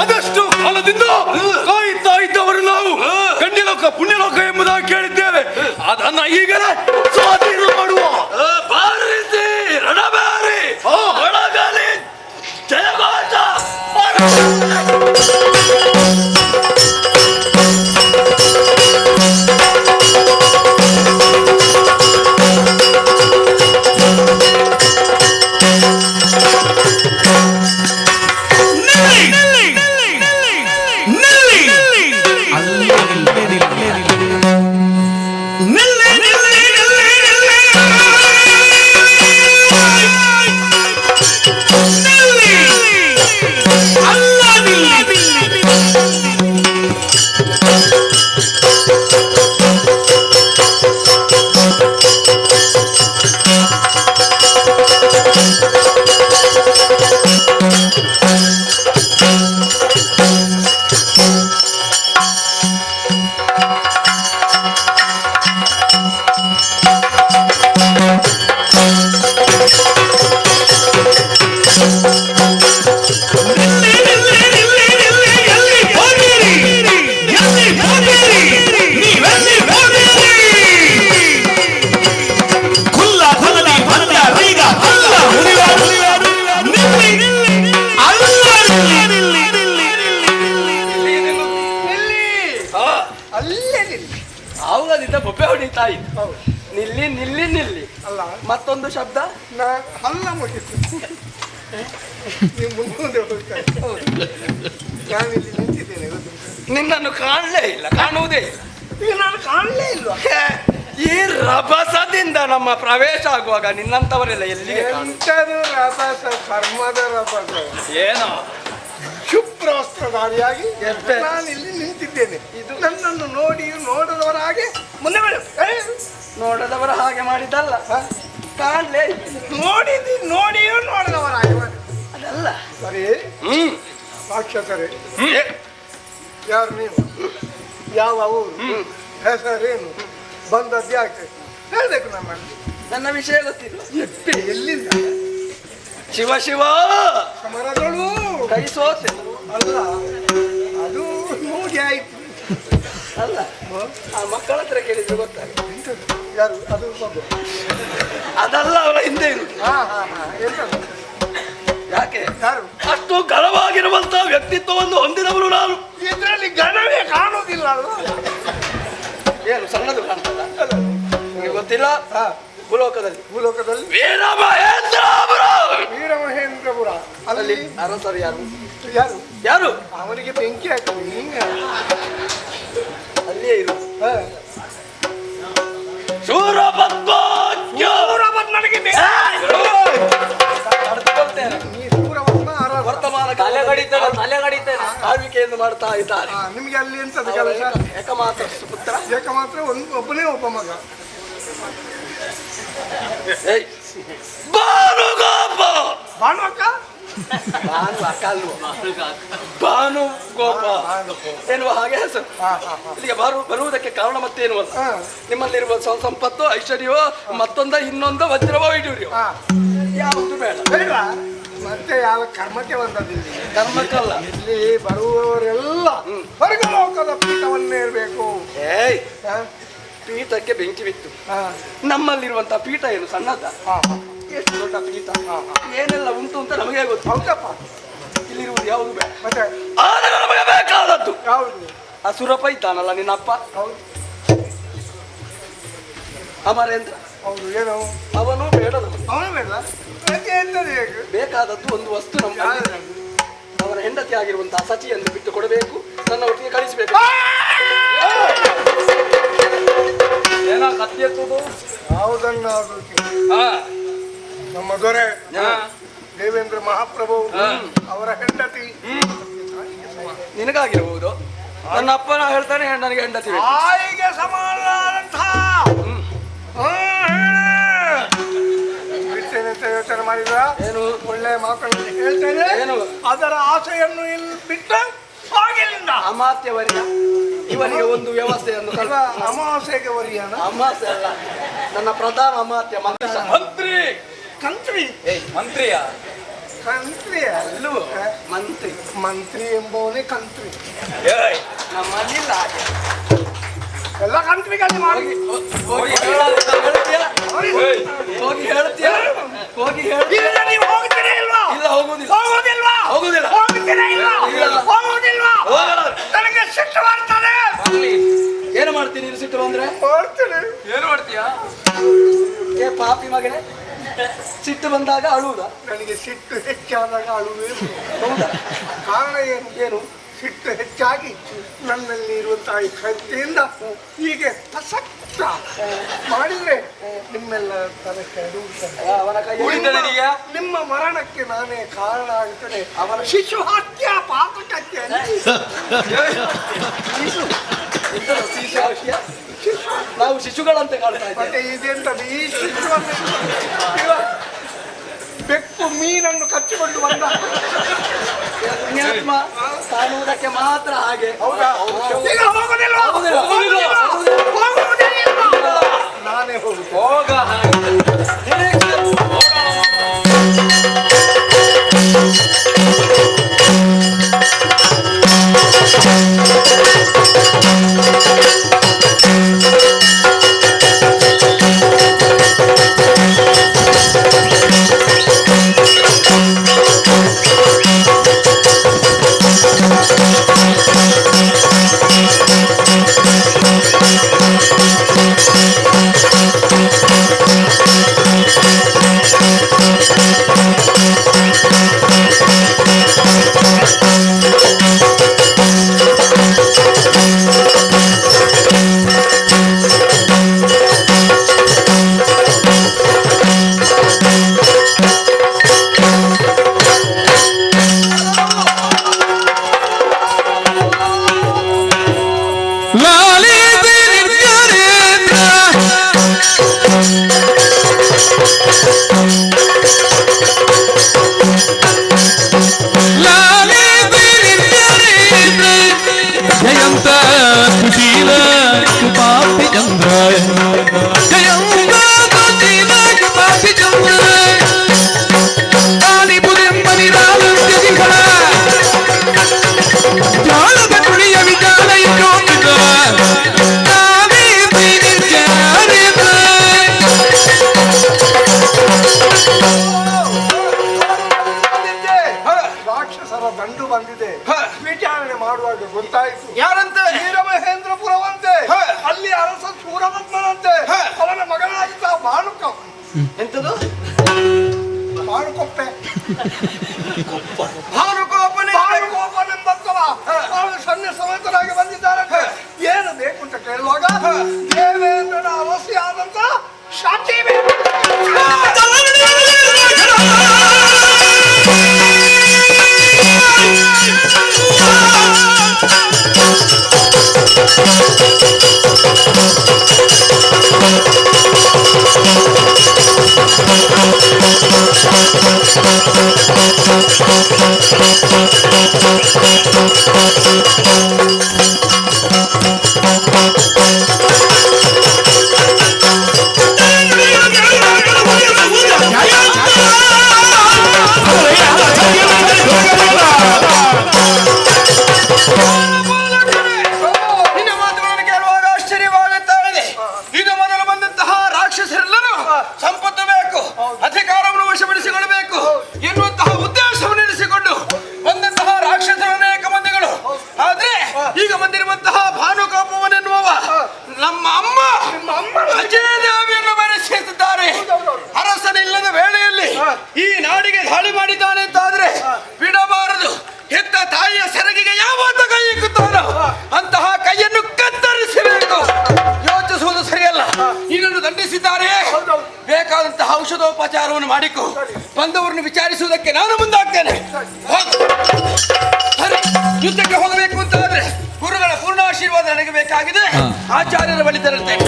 ಅದಷ್ಟು ಕಾಲದಿಂದ ಕಾಯುತ್ತಾ ಇದ್ದವರು ನಾವು. ಗಣ್ಯಲೋಕ ಪುಣ್ಯಲೋಕ ಎಂಬುದಾಗಿ ಕೇಳಿದ್ದೇವೆ. ಅದನ್ನ ಈಗಲೇ ಸ್ವಾಧೀನ ಮಾಡುವ. ಬಾರಿಸಿ ರಣಬಾರಿ ಒಳಗಲಿ ಜಯಘೋಷ. ಅಲ್ಲ ನಿಲ್ಲಿ ನಿಲ್ಲಿ ನಿಲ್ಲಿ ನಿಲ್ಲಿ. ಅಲ್ಲ ಮತ್ತೊಂದು ಶಬ್ದ ಹಲ್ಲ ಮುಗಿತು. ನೀವು ಮುಂದೆ ಹೋಗ್ತಾ ನಾನಿಲ್ಲಿ ನಿಂತಿದ್ದೇನೆ ನಿನ್ನನ್ನು ಕಾಣಲೇ ಇಲ್ಲ, ಕಾಣುವುದೇ ಇಲ್ಲ. ಈಗ ನಾನು ಕಾಣಲೇ ಇಲ್ವಾ? ಈ ರಭಸದಿಂದ ನಮ್ಮ ಪ್ರವೇಶ ಆಗುವಾಗ ನಿನ್ನಂತವರೆಲ್ಲ ಎಲ್ಲಿಗೆ ಎಂಟದು ರಭಸ, ಕರ್ಮದ ರಭಸ. ಏನೋ ಶುಭ್ರವಸ್ತ್ರಧಾರಿಯಾಗಿ ನಾನು ಇಲ್ಲಿ ನಿಂತಿದ್ದೇನೆ. ಇದು ನನ್ನನ್ನು ನೋಡಿ ನೋಡದವರ ಹಾಗೆ ಮುಂದೆ ನೋಡದವರ ಹಾಗೆ ಮಾಡಿದ್ದಲ್ಲ, ಕಾಣಲೇ ನೋಡಿಯೂ ನೋಡದವರ ಹಾಗೆ ಮಾಡಿ ಅದಲ್ಲ. ಸರಿ ರಾಕ್ಷಸರೇ, ಯಾರು ನೀವು? ಯಾವ ಊರು? ಹೆಸರೇನು? ಬಂದದ್ದು ಯಾಕೆ ಹೇಳ್ಬೇಕು ನಮ್ಮಲ್ಲಿ? ನನ್ನ ವಿಷಯ ಗೊತ್ತಿಲ್ಲ. ಎಲ್ಲಿಂದ? ಶಿವ ಶಿವ ಸಮರದಳು ಕೈ ಸೋತೆ ಅಲ್ಲ, ಅದು ನೋಡಿ ಆಯ್ತು. ಅಲ್ಲ, ಆ ಮಕ್ಕಳ ಹತ್ರ ಕೇಳಿದ್ರೆ ಗೊತ್ತಾಗ. ಯಾರು ಅದು? ಮಗು ಅದಲ್ಲ, ಅವಳ ಹಿಂದೆ ಇರುವುದು. ಎಂತದು? ಯಾಕೆ? ಯಾರು? ಅಷ್ಟು ಘನವಾಗಿರುವಂತಹ ವ್ಯಕ್ತಿತ್ವವನ್ನು ಹೊಂದಿದವರು ನಾನು. ಇದರಲ್ಲಿ ಘನವೇ ಕಾಣುವುದಿಲ್ಲ ಅಲ್ವಾ? ಏನು ಸಣ್ಣದು ಕಾಣ್ತದ? ನಿಮಗೆ ಗೊತ್ತಿಲ್ಲ, ಭೂಲೋಕದಲ್ಲಿ ವೀರ ಮಹೇಂದ್ರಪುರ, ವೀರಮಹೇಂದ್ರಪುರ ಅಲ್ಲಿ ಅರಸರು ಯಾರು? ಯಾರು? ಯಾರು? ಅವನಿಗೆ ಬೆಂಕಿ ಹಾಕಿ ಹಿಂಗ ಅಲ್ಲಿಯೇ ಇರು. ವರ್ತಮಾನ ಆಳ್ವಿಕೆಯನ್ನು ಮಾಡ್ತಾ ಇದ್ದಾರೆ. ನಿಮ್ಗೆ ಅಲ್ಲಿ ಎಂತದ್ದು ಕೆಲಸ? ಏಕಮಾತ್ರ ಪುತ್ರ, ಏಕಮಾತ್ರ ಒಬ್ಬನೇ ಒಬ್ಬ ಮಗ. ಭಾನುಗೋಪ, ಭಾನುವಕ್ಕ, ಭಾನುಗೋಪ ಎನ್ನುವ ಹಾಗೆ ಹೆಸರು. ಇಲ್ಲಿಗೆ ಬರುವುದಕ್ಕೆ ಕಾರಣ ಮತ್ತೇನು ಅಲ್ಲ, ನಿಮ್ಮಲ್ಲಿರುವ ಸಂಪತ್ತು, ಐಶ್ವರ್ಯವೋ, ಮತ್ತೊಂದ ಇನ್ನೊಂದು ವಜ್ರವೋ ವೈಡೂರ್ಯವೋ ಯಾವುದು ಬೇಡ. ಬೇಡವಾ? ಮತ್ತೆ ಯಾವ ಕರ್ಮಕ್ಕೆ ಬಂದದ್ದಿಲ್ಲ. ಧರ್ಮಕ್ಕಲ್ಲ, ಇಲ್ಲಿ ಬರುವವರೆಲ್ಲ ಹೊರಗಲೋಕದ ಪೀಠವನ್ನೇ ಇರಬೇಕು. ಏಯ್, ಪೀಠಕ್ಕೆ ಬೆಂಕಿ ಬಿತ್ತು. ನಮ್ಮಲ್ಲಿರುವಂತಹ ಪೀಠ ಏನು ಸಣ್ಣದ? ಎಷ್ಟು ದೊಡ್ಡ ಪೀಠ, ಏನೆಲ್ಲ ಉಂಟು ಅಂತ ನಮಗೆ ಗೊತ್ತು. ಹೌದಪ್ಪ. ಇಲ್ಲಿರುವುದು ಯಾವುದು ಬೇಡ. ಮತ್ತೆ ಆದರೆ ನಮಗೆ ಬೇಕಾದದ್ದು ಯಾವುದು? ಅಸುರಪ್ಪ ಇದ್ದಾನಲ್ಲ ನಿನ್ನಪ್ಪ, ಹೌದು. ಅಮರೇಂದ್ರ, ಹೌದು. ಏನು? ಅವನು ಬೇಡದವನು. ಅವನು ಬೇಡ. ಎಂತದ್ದು ಹೇಗೆ? ಬೇಕಾದದ್ದು ಒಂದು ವಸ್ತು ನಮ್ಮ ಅವನ ಹೆಂಡತಿ ಆಗಿರುವಂತಹ ಸಚಿಯನ್ನು ಬಿಟ್ಟು ಕೊಡಬೇಕು, ನನ್ನ ಒಟ್ಟಿಗೆ ಕಳಿಸಬೇಕು. ಏನೋ ಕತ್ತಿ ಎತ್ತುವುದು? ಯಾವುದನ್ನಾದರೂ ನಮ್ಮ ದೊರೆ ದೇವೇಂದ್ರ ಮಹಾಪ್ರಭು ಅವರ ಹೆಂಡತಿ ನಿನಗಾಗಿರಬಹುದು. ನನ್ನ ಅಪ್ಪನ ಹೇಳ್ತಾನೆ ನನಗೆ ಹೆಂಡತಿ ತಾಯಿಗೆ ಸಮಾನವಾದಂತಹ ಬಿಡ್ತೇನೆ ಅಂತ ಯೋಚನೆ ಮಾಡಿದ್ರ? ಏನು? ಒಳ್ಳೆ ಮಾತನ್ನು ಹೇಳ್ತೇನೆ. ಏನು? ಅದರ ಆಸೆಯನ್ನು ಇಲ್ಲಿ ಬಿಟ್ಟು ಹೋಗಿಲ್ಲಿಂದ ಅಮಾತ್ಯವರ್ಯ ಇವನಿಗೆ ಒಂದು ವ್ಯವಸ್ಥೆಯನ್ನು ಅಲ್ಲ, ಅಮಾವಾಸ್ಯೆಗೆ ವರಿಯಾನ? ಅಮಾಸ್ಯ ಅಲ್ಲ, ನನ್ನ ಪ್ರಧಾನ ಅಮಾತ್ಯ ಮಂತ್ರಿ. ಕಂತ್ರಿ? ಮಂತ್ರಿಯ ಕಂತ್ರಿ ಅಲ್ಲವೋ? ಮಂತ್ರಿ. ಮಂತ್ರಿ ಎಂಬವನೇ ಕಂತ್ರಿ. ನಮ್ಮಲ್ಲಿಲ್ಲ ಹಾಗೆ. ಎಲ್ಲ ಕಂತ್ರಿಗಳಲ್ಲಿ ಮಾಡಿ ಹೋಗಿ ಹೇಳ್ತೀಯ, ಇಲ್ಲ, ನೀವು ಹೋಗ್ತೀರಾ ಇಲ್ವಾ? ಇಲ್ಲ, ಹೋಗುದಿಲ್ಲ. ನನಗೆ ಸಿಟ್ಟು ಬರ್ತದೆ. ಏನು ಮಾಡ್ತೀನಿ ನೀನು ಸಿಟ್ಟು ಬಂದ್ರೆ? ಮಾಡ್ತೇನೆ. ಏನು ಮಾಡ್ತೀಯ? ಏ ಪಾಪಿ ಮಗನೇ, ಸಿಟ್ಟು ಬಂದಾಗ ಅಳುವುದ? ನನಗೆ ಸಿಟ್ಟು ಹೆಚ್ಚಾದಾಗ ಅಳುವೆ. ಹೌದಾ? ಕಾರಣ ಏನು? ಏನು? ಸಿಟ್ಟು ಹೆಚ್ಚಾಗಿ ನನ್ನಲ್ಲಿ ಇರುವಂತಹ ಈ ಕತ್ತಿಯಿಂದ ಹೀಗೆ ಪಸಕ್ತ ಮಾಡಿದ್ರೆ ನಿಮ್ಮೆಲ್ಲ ತಲೆ ಕೆಡುತ್ತದೆ. ಅವನ ಕೈ ನಿಮ್ಮ ಮರಣಕ್ಕೆ ನಾನೇ ಕಾರಣ ಆಗ್ತದೆ. ಅವನ ಶಿಶು ಹತ್ಯೆ ಪಾತಕಕ್ಕೆ ನಾವು ಶಿಶುಗಳಂತೆ ಕಾಣ್ತಾ ಮತ್ತೆ ಇದ್ದೇವೆ. ಇದೆಂತದ್ದು ಈ ಶಿಶುವನ್ನು ಬೆಕ್ಕು ಮೀನನ್ನು ಕಚ್ಚಿಕೊಂಡು ಬಂದ ಪುಣ್ಯಾತ್ಮ ಕಾಣುವುದಕ್ಕೆ ಮಾತ್ರ ಹಾಗೆ. ಹೌದಾ? ಈಗ ಹೋಗೋದಿಲ್ವಾ? ನಾನೇ ಹೋಗುದು. ರಾಕ್ಷಸರ ದಂಡು ಬಂದಿದೆ. ವಿಚಾರಣೆ ಮಾಡುವಾಗ ಗೊತ್ತಾಯಿತು. ಯಾರಂತೆ? ವೀರಮಹೇಂದ್ರಪುರವಂತೆ. ಅಲ್ಲಿ ಅರಸ ಸೂರಪದ್ಮನಂತೆ. ಅವನ ಮಗನಾಗಿದ್ದ ಬಾಣುಕ. ಎಂತದು? ಬಾಣುಕೊಪ್ಪೆ. ಭಾನುಕೋಪನೆಂಬತ್ತವ ಅವನು ಸಣ್ಣ ಸಮೇತರಾಗಿ ಬಂದಿದ್ದಾರೆ. ಏನು ಬೇಕು ಅಂತ ಕೇಳುವಾಗ ದೇವೇಂದ್ರನ ಅವಶ್ಯಾದಂತ ಶಾಂತಿ ಬೇಕು. ಸಂಪತ್ತು ಬೇಕು, ಅಧಿಕಾರವನ್ನು ವಶಪಡಿಸಿಕೊಳ್ಳಬೇಕು ಎನ್ನುವಂತಹ ಉದ್ದೇಶವನ್ನು ಇರಿಸಿಕೊಂಡು ಬಂದಂತಹ ರಾಕ್ಷಸರ ಅನೇಕ ಮಂದಿಗಳು. ಆದ್ರೆ ಈಗ ಬಂದಿರುವಂತಹ ಭಾನುಕೋಪವನೆನ್ನುವ ನಮ್ಮ ಅಮ್ಮ ಅಜಯದೇವಿಯನ್ನು ಮರೆಸಿದ್ದಾರೆ. ಅರಸನಿಲ್ಲದ ವೇಳೆಯಲ್ಲಿ ಈ ನಾಡಿಗೆ ದಾಳಿ ಮಾಡಿದ್ದಾನೆ ಅಂತಾದ್ರೆ ಬಿಡಬಾರದು. ಹೆತ್ತ ತಾಯಿಯ ಸೆರಗಿಗೆ ಯಾವತ್ತ ಕೈ ಇಕ್ಕುತ್ತಾನೋ ಅಂತಹ ಕೈಯನ್ನು ಕತ್ತರಿಸಬೇಕು. ಯೋಚಿಸುವುದು ಸರಿಯಲ್ಲ. ಇದನ್ನು ದಂಡಿಸಿದ್ದಾರೆ. ಬೇಕಾದಂತಹ ಔಷಧೋಪಚಾರವನ್ನು ಮಾಡಿಕೊ. ಬಂದವರನ್ನು ವಿಚಾರಿಸುವುದಕ್ಕೆ ನಾನು ಮುಂದಾಗ್ತೇನೆ. ಸರಿ, ಯುದ್ಧಕ್ಕೆ ಹೋಗಬೇಕು ಅಂತ ಆದ್ರೆ ಗುರುಗಳ ಪೂರ್ಣ ಆಶೀರ್ವಾದ ನನಗೆ ಬೇಕಾಗಿದೆ. ಆಚಾರ್ಯರ ಬಳಿ ತರುತ್ತೇನೆ.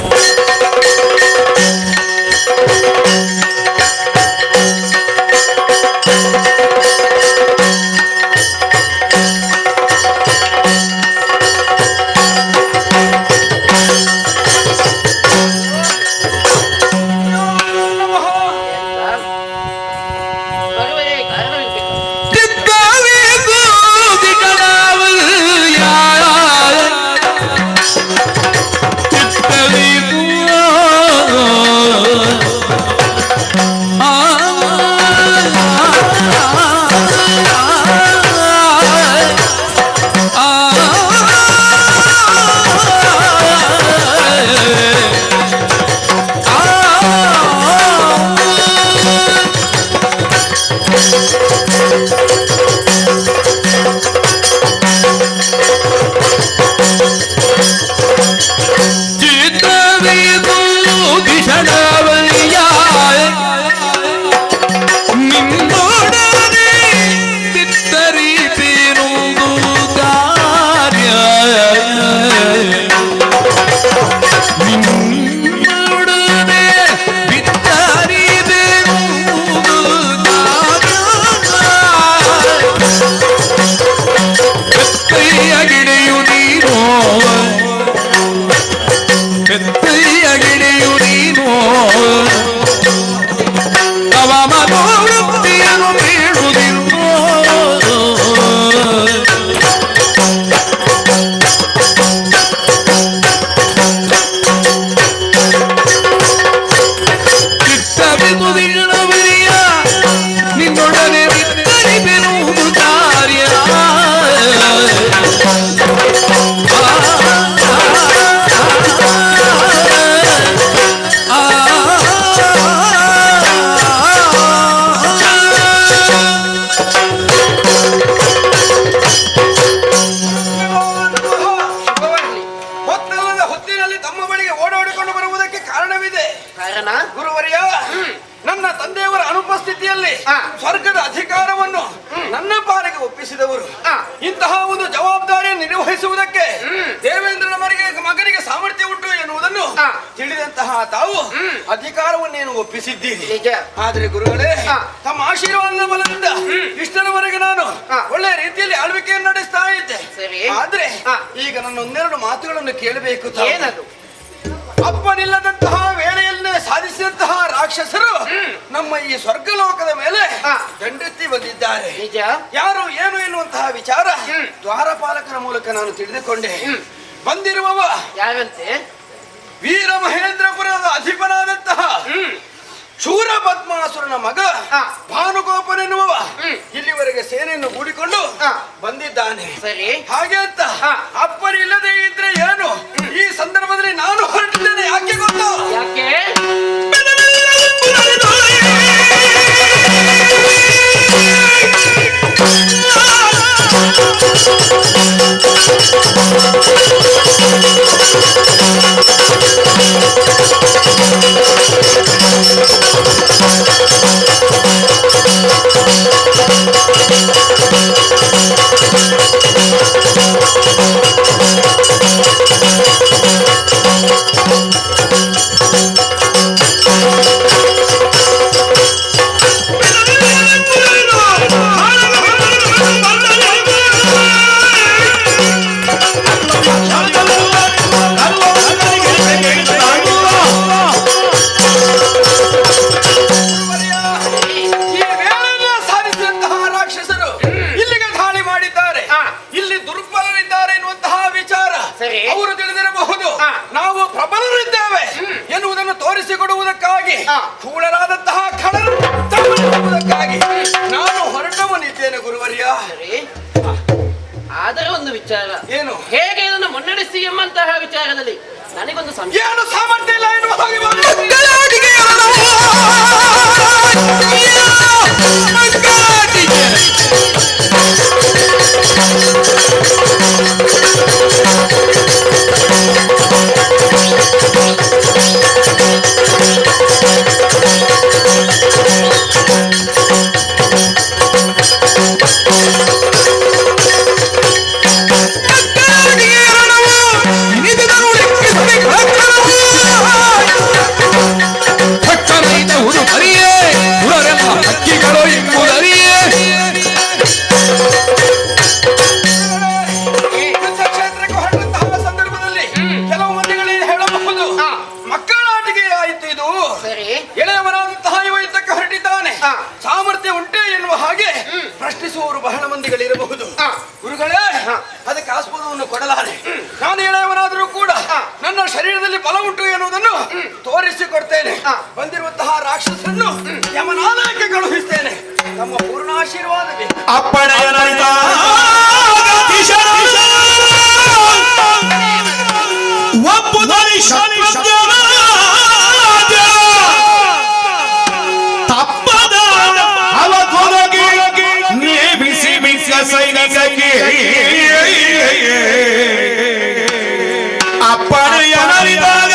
ಸ್ವರ್ಗದ ಅಧಿಕಾರವನ್ನು ನನ್ನ ಪಾಲಿಗೆ ಒಪ್ಪಿಸಿದವರು. ಇಂತಹ ಒಂದು ಜವಾಬ್ದಾರಿಯನ್ನು ನಿರ್ವಹಿಸುವುದಕ್ಕೆ ದೇವೇಂದ್ರನ ಮಗನಿಗೆ ಸಾಮರ್ಥ್ಯ ಉಂಟು ಎನ್ನುವುದನ್ನು ತಿಳಿದಂತಹ ತಾವು ಅಧಿಕಾರವನ್ನೇನು ಒಪ್ಪಿಸಿದ್ದೀರಿ. ಆದರೆ ಗುರುಗಳೇ, ತಮ್ಮ ಆಶೀರ್ವಾದದ ಬಲದಿಂದ ಇಷ್ಟರವರೆಗೆ ನಾನು ಒಳ್ಳೆ ರೀತಿಯಲ್ಲಿ ಆಳ್ವಿಕೆಯನ್ನು ನಡೆಸ್ತಾ ಇದ್ದೆ. ಆದ್ರೆ ಈಗ ನನ್ನ ಒಂದೆರಡು ಮಾತುಗಳನ್ನು ಕೇಳಬೇಕು. ಏನದು? ಅಪ್ಪನಿಲ್ಲದಂತಹ ವೇಳೆಯಲ್ಲೇ ಸಾಧಿಸಿದಂತಹ ರಾಕ್ಷಸರು ನಮ್ಮ ಈ ಸ್ವರ್ಗಲೋಕದ ಮೇಲೆ ದಂಡೆತ್ತಿ ಬಂದಿದ್ದಾರೆ. ಯಾರು ಏನು ಎನ್ನುವಂತಹ ವಿಚಾರ ದ್ವಾರಪಾಲಕನ ಮೂಲಕ ನಾನು ತಿಳಿದುಕೊಂಡೆ. ಬಂದಿರುವವ ಯಾರಂತೆ? ವೀರ ಮಹೇಂದ್ರಪುರದ ಅಧಿಪನಾದಂತಹ ಶೂರ ಪದ್ಮಾಸುರನ ಮಗ ಭಾನುಗೋಪನೆನ್ನುವ ಇಲ್ಲಿವರೆಗೆ ಸೇನೆಯನ್ನು ಹೂಡಿಕೊಂಡು ಬಂದಿದ್ದಾನೆ. ಸರಿ. ಹಾಗೆ ಅಂತ ಅಪ್ಪನಿಲ್ಲದೆ ಇದ್ರೆ ಏನು, ಈ ಸಂದರ್ಭದಲ್ಲಿ ನಾನು ಹೊರಟಿದ್ದೇನೆ. ಯಾಕೆ ಗೊತ್ತಾ? ಯಾಕೆ? ಅವರು ತಿಳಿದಿರಬಹುದು ನಾವು ಪ್ರಬಲರಿದ್ದೇವೆ ಎನ್ನುವುದನ್ನು ತೋರಿಸಿಕೊಡುವುದಕ್ಕಾಗಿ ಕೂಡಲಾದಂತಹ ಖಳರಕ್ಕಾಗಿ ನಾನು ಹೊರಟವನಿದ್ದೇನೆ ಗುರುವರ್ಯ. ಆದರೆ ಒಂದು ವಿಚಾರ, ಏನು? ಹೇಗೆ ಇದನ್ನು ಮುನ್ನಡೆಸಿ ಎಂಬಂತಹ ವಿಚಾರದಲ್ಲಿ ನನಗೊಂದು ಸಂಶಯ. ಏನು ಸಾಮರ್ಥ್ಯ ಇಲ್ಲ ಎನ್ನುವ ಹಾಗೆ ಸಾಮರ್ಥ್ಯ ಉಂಟೆ ಎನ್ನುವ ಹಾಗೆ ಪ್ರಶ್ನಿಸುವವರು ಬಹಳ ಮಂದಿಗಳಿರಬಹುದು. ಗುರುಗಳೇ, ಅದಕ್ಕೆ ಆಸ್ಪದವನ್ನು ಕೊಡಲಾರೆ. ನಾನು ಎಳೆಯವನಾದರೂ ಕೂಡ ನನ್ನ ಶರೀರದಲ್ಲಿ ಬಲ ಉಂಟು ಎನ್ನುವುದನ್ನು ತೋರಿಸಿಕೊಡ್ತೇನೆ. ಬಂದಿರುವಂತಹ ರಾಕ್ಷಸರನ್ನು ಯಮನಾಲಯಕ್ಕೆ ಕಳುಹಿಸ್ತೇನೆ. ನಮ್ಮ ಪೂರ್ಣಾಶೀರ್ವಾದವೇ. ಸೈನಿಕಕ್ಕೆ ಅಪ್ಪಣೆ ಯಾರಿದಾಗ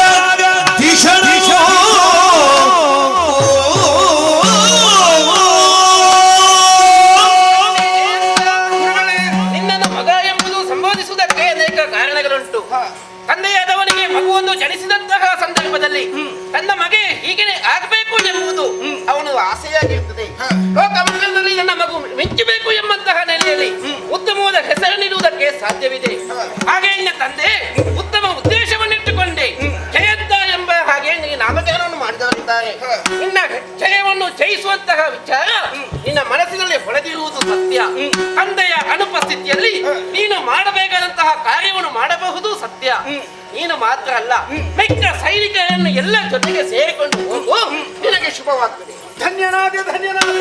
ನಿನ್ನನ್ನು ಮಗ ಎಂಬುದು ಸಂಬೋಧಿಸುವುದಕ್ಕೆ ಅನೇಕ ಕಾರಣಗಳುಂಟು. ತಂದೆಯಾದವನಿಗೆ ಮಗುವನ್ನು ಜನಿಸಿದಂತಹ ಸಂದರ್ಭದಲ್ಲಿ ತನ್ನ ಮಗೆ ಹೀಗೆ ಆಗಬೇಕು ಎಂಬುದು ಅವನು ಆಸೆಯಾಗಿರುತ್ತದೆ. ಲೋಕಮಂಡಲದಲ್ಲಿ ನನ್ನ ಮಗು ಮಿಂಚಬೇಕು ಎಂಬಂತಹ ನೆಲೆಯಲ್ಲಿ ಉತ್ತಮವಾದ ಹೆಸರು ನೀಡುವುದಕ್ಕೆ ಸಾಧ್ಯವಿದೆ. ಹಾಗೆ ನಿನ್ನ ತಂದೆ ಉತ್ತಮ ಉದ್ದೇಶವನ್ನಿಟ್ಟುಕೊಂಡೆ ಜಯಂತ ಎಂಬ ಹಾಗೆ ನಿನಗೆ ನಾಮಕರಣವನ್ನು ಮಾಡಿದವರಿದ್ದಾರೆ. ನಿನ್ನ ಜಯವನ್ನು ಜಯಿಸುವಂತಹ ವಿಚಾರ ನಿನ್ನ ಮನಸ್ಸಿನಲ್ಲಿ ಹೊಳೆದಿರುವುದು ಸತ್ಯ. ತಂದೆಯ ಅನುಪಸ್ಥಿತಿಯಲ್ಲಿ ನೀನು ಮಾಡಬೇಕಾದಂತಹ ಕಾರ್ಯವನ್ನು ಮಾಡಬಹುದು ಸತ್ಯ. ನೀನು ಮಾತ್ರ ಅಲ್ಲ, ಮಿಕ್ಕ ಸೈನಿಕರನ್ನು ಎಲ್ಲ ಜೊತೆಗೆ ಸೇರಿಕೊಂಡು ಹೋಗು, ನಿನಗೆ ಶುಭವಾಗ್ತದೆ. ಧನ್ಯನಾದೆ ಧನ್ಯನಾದೆ.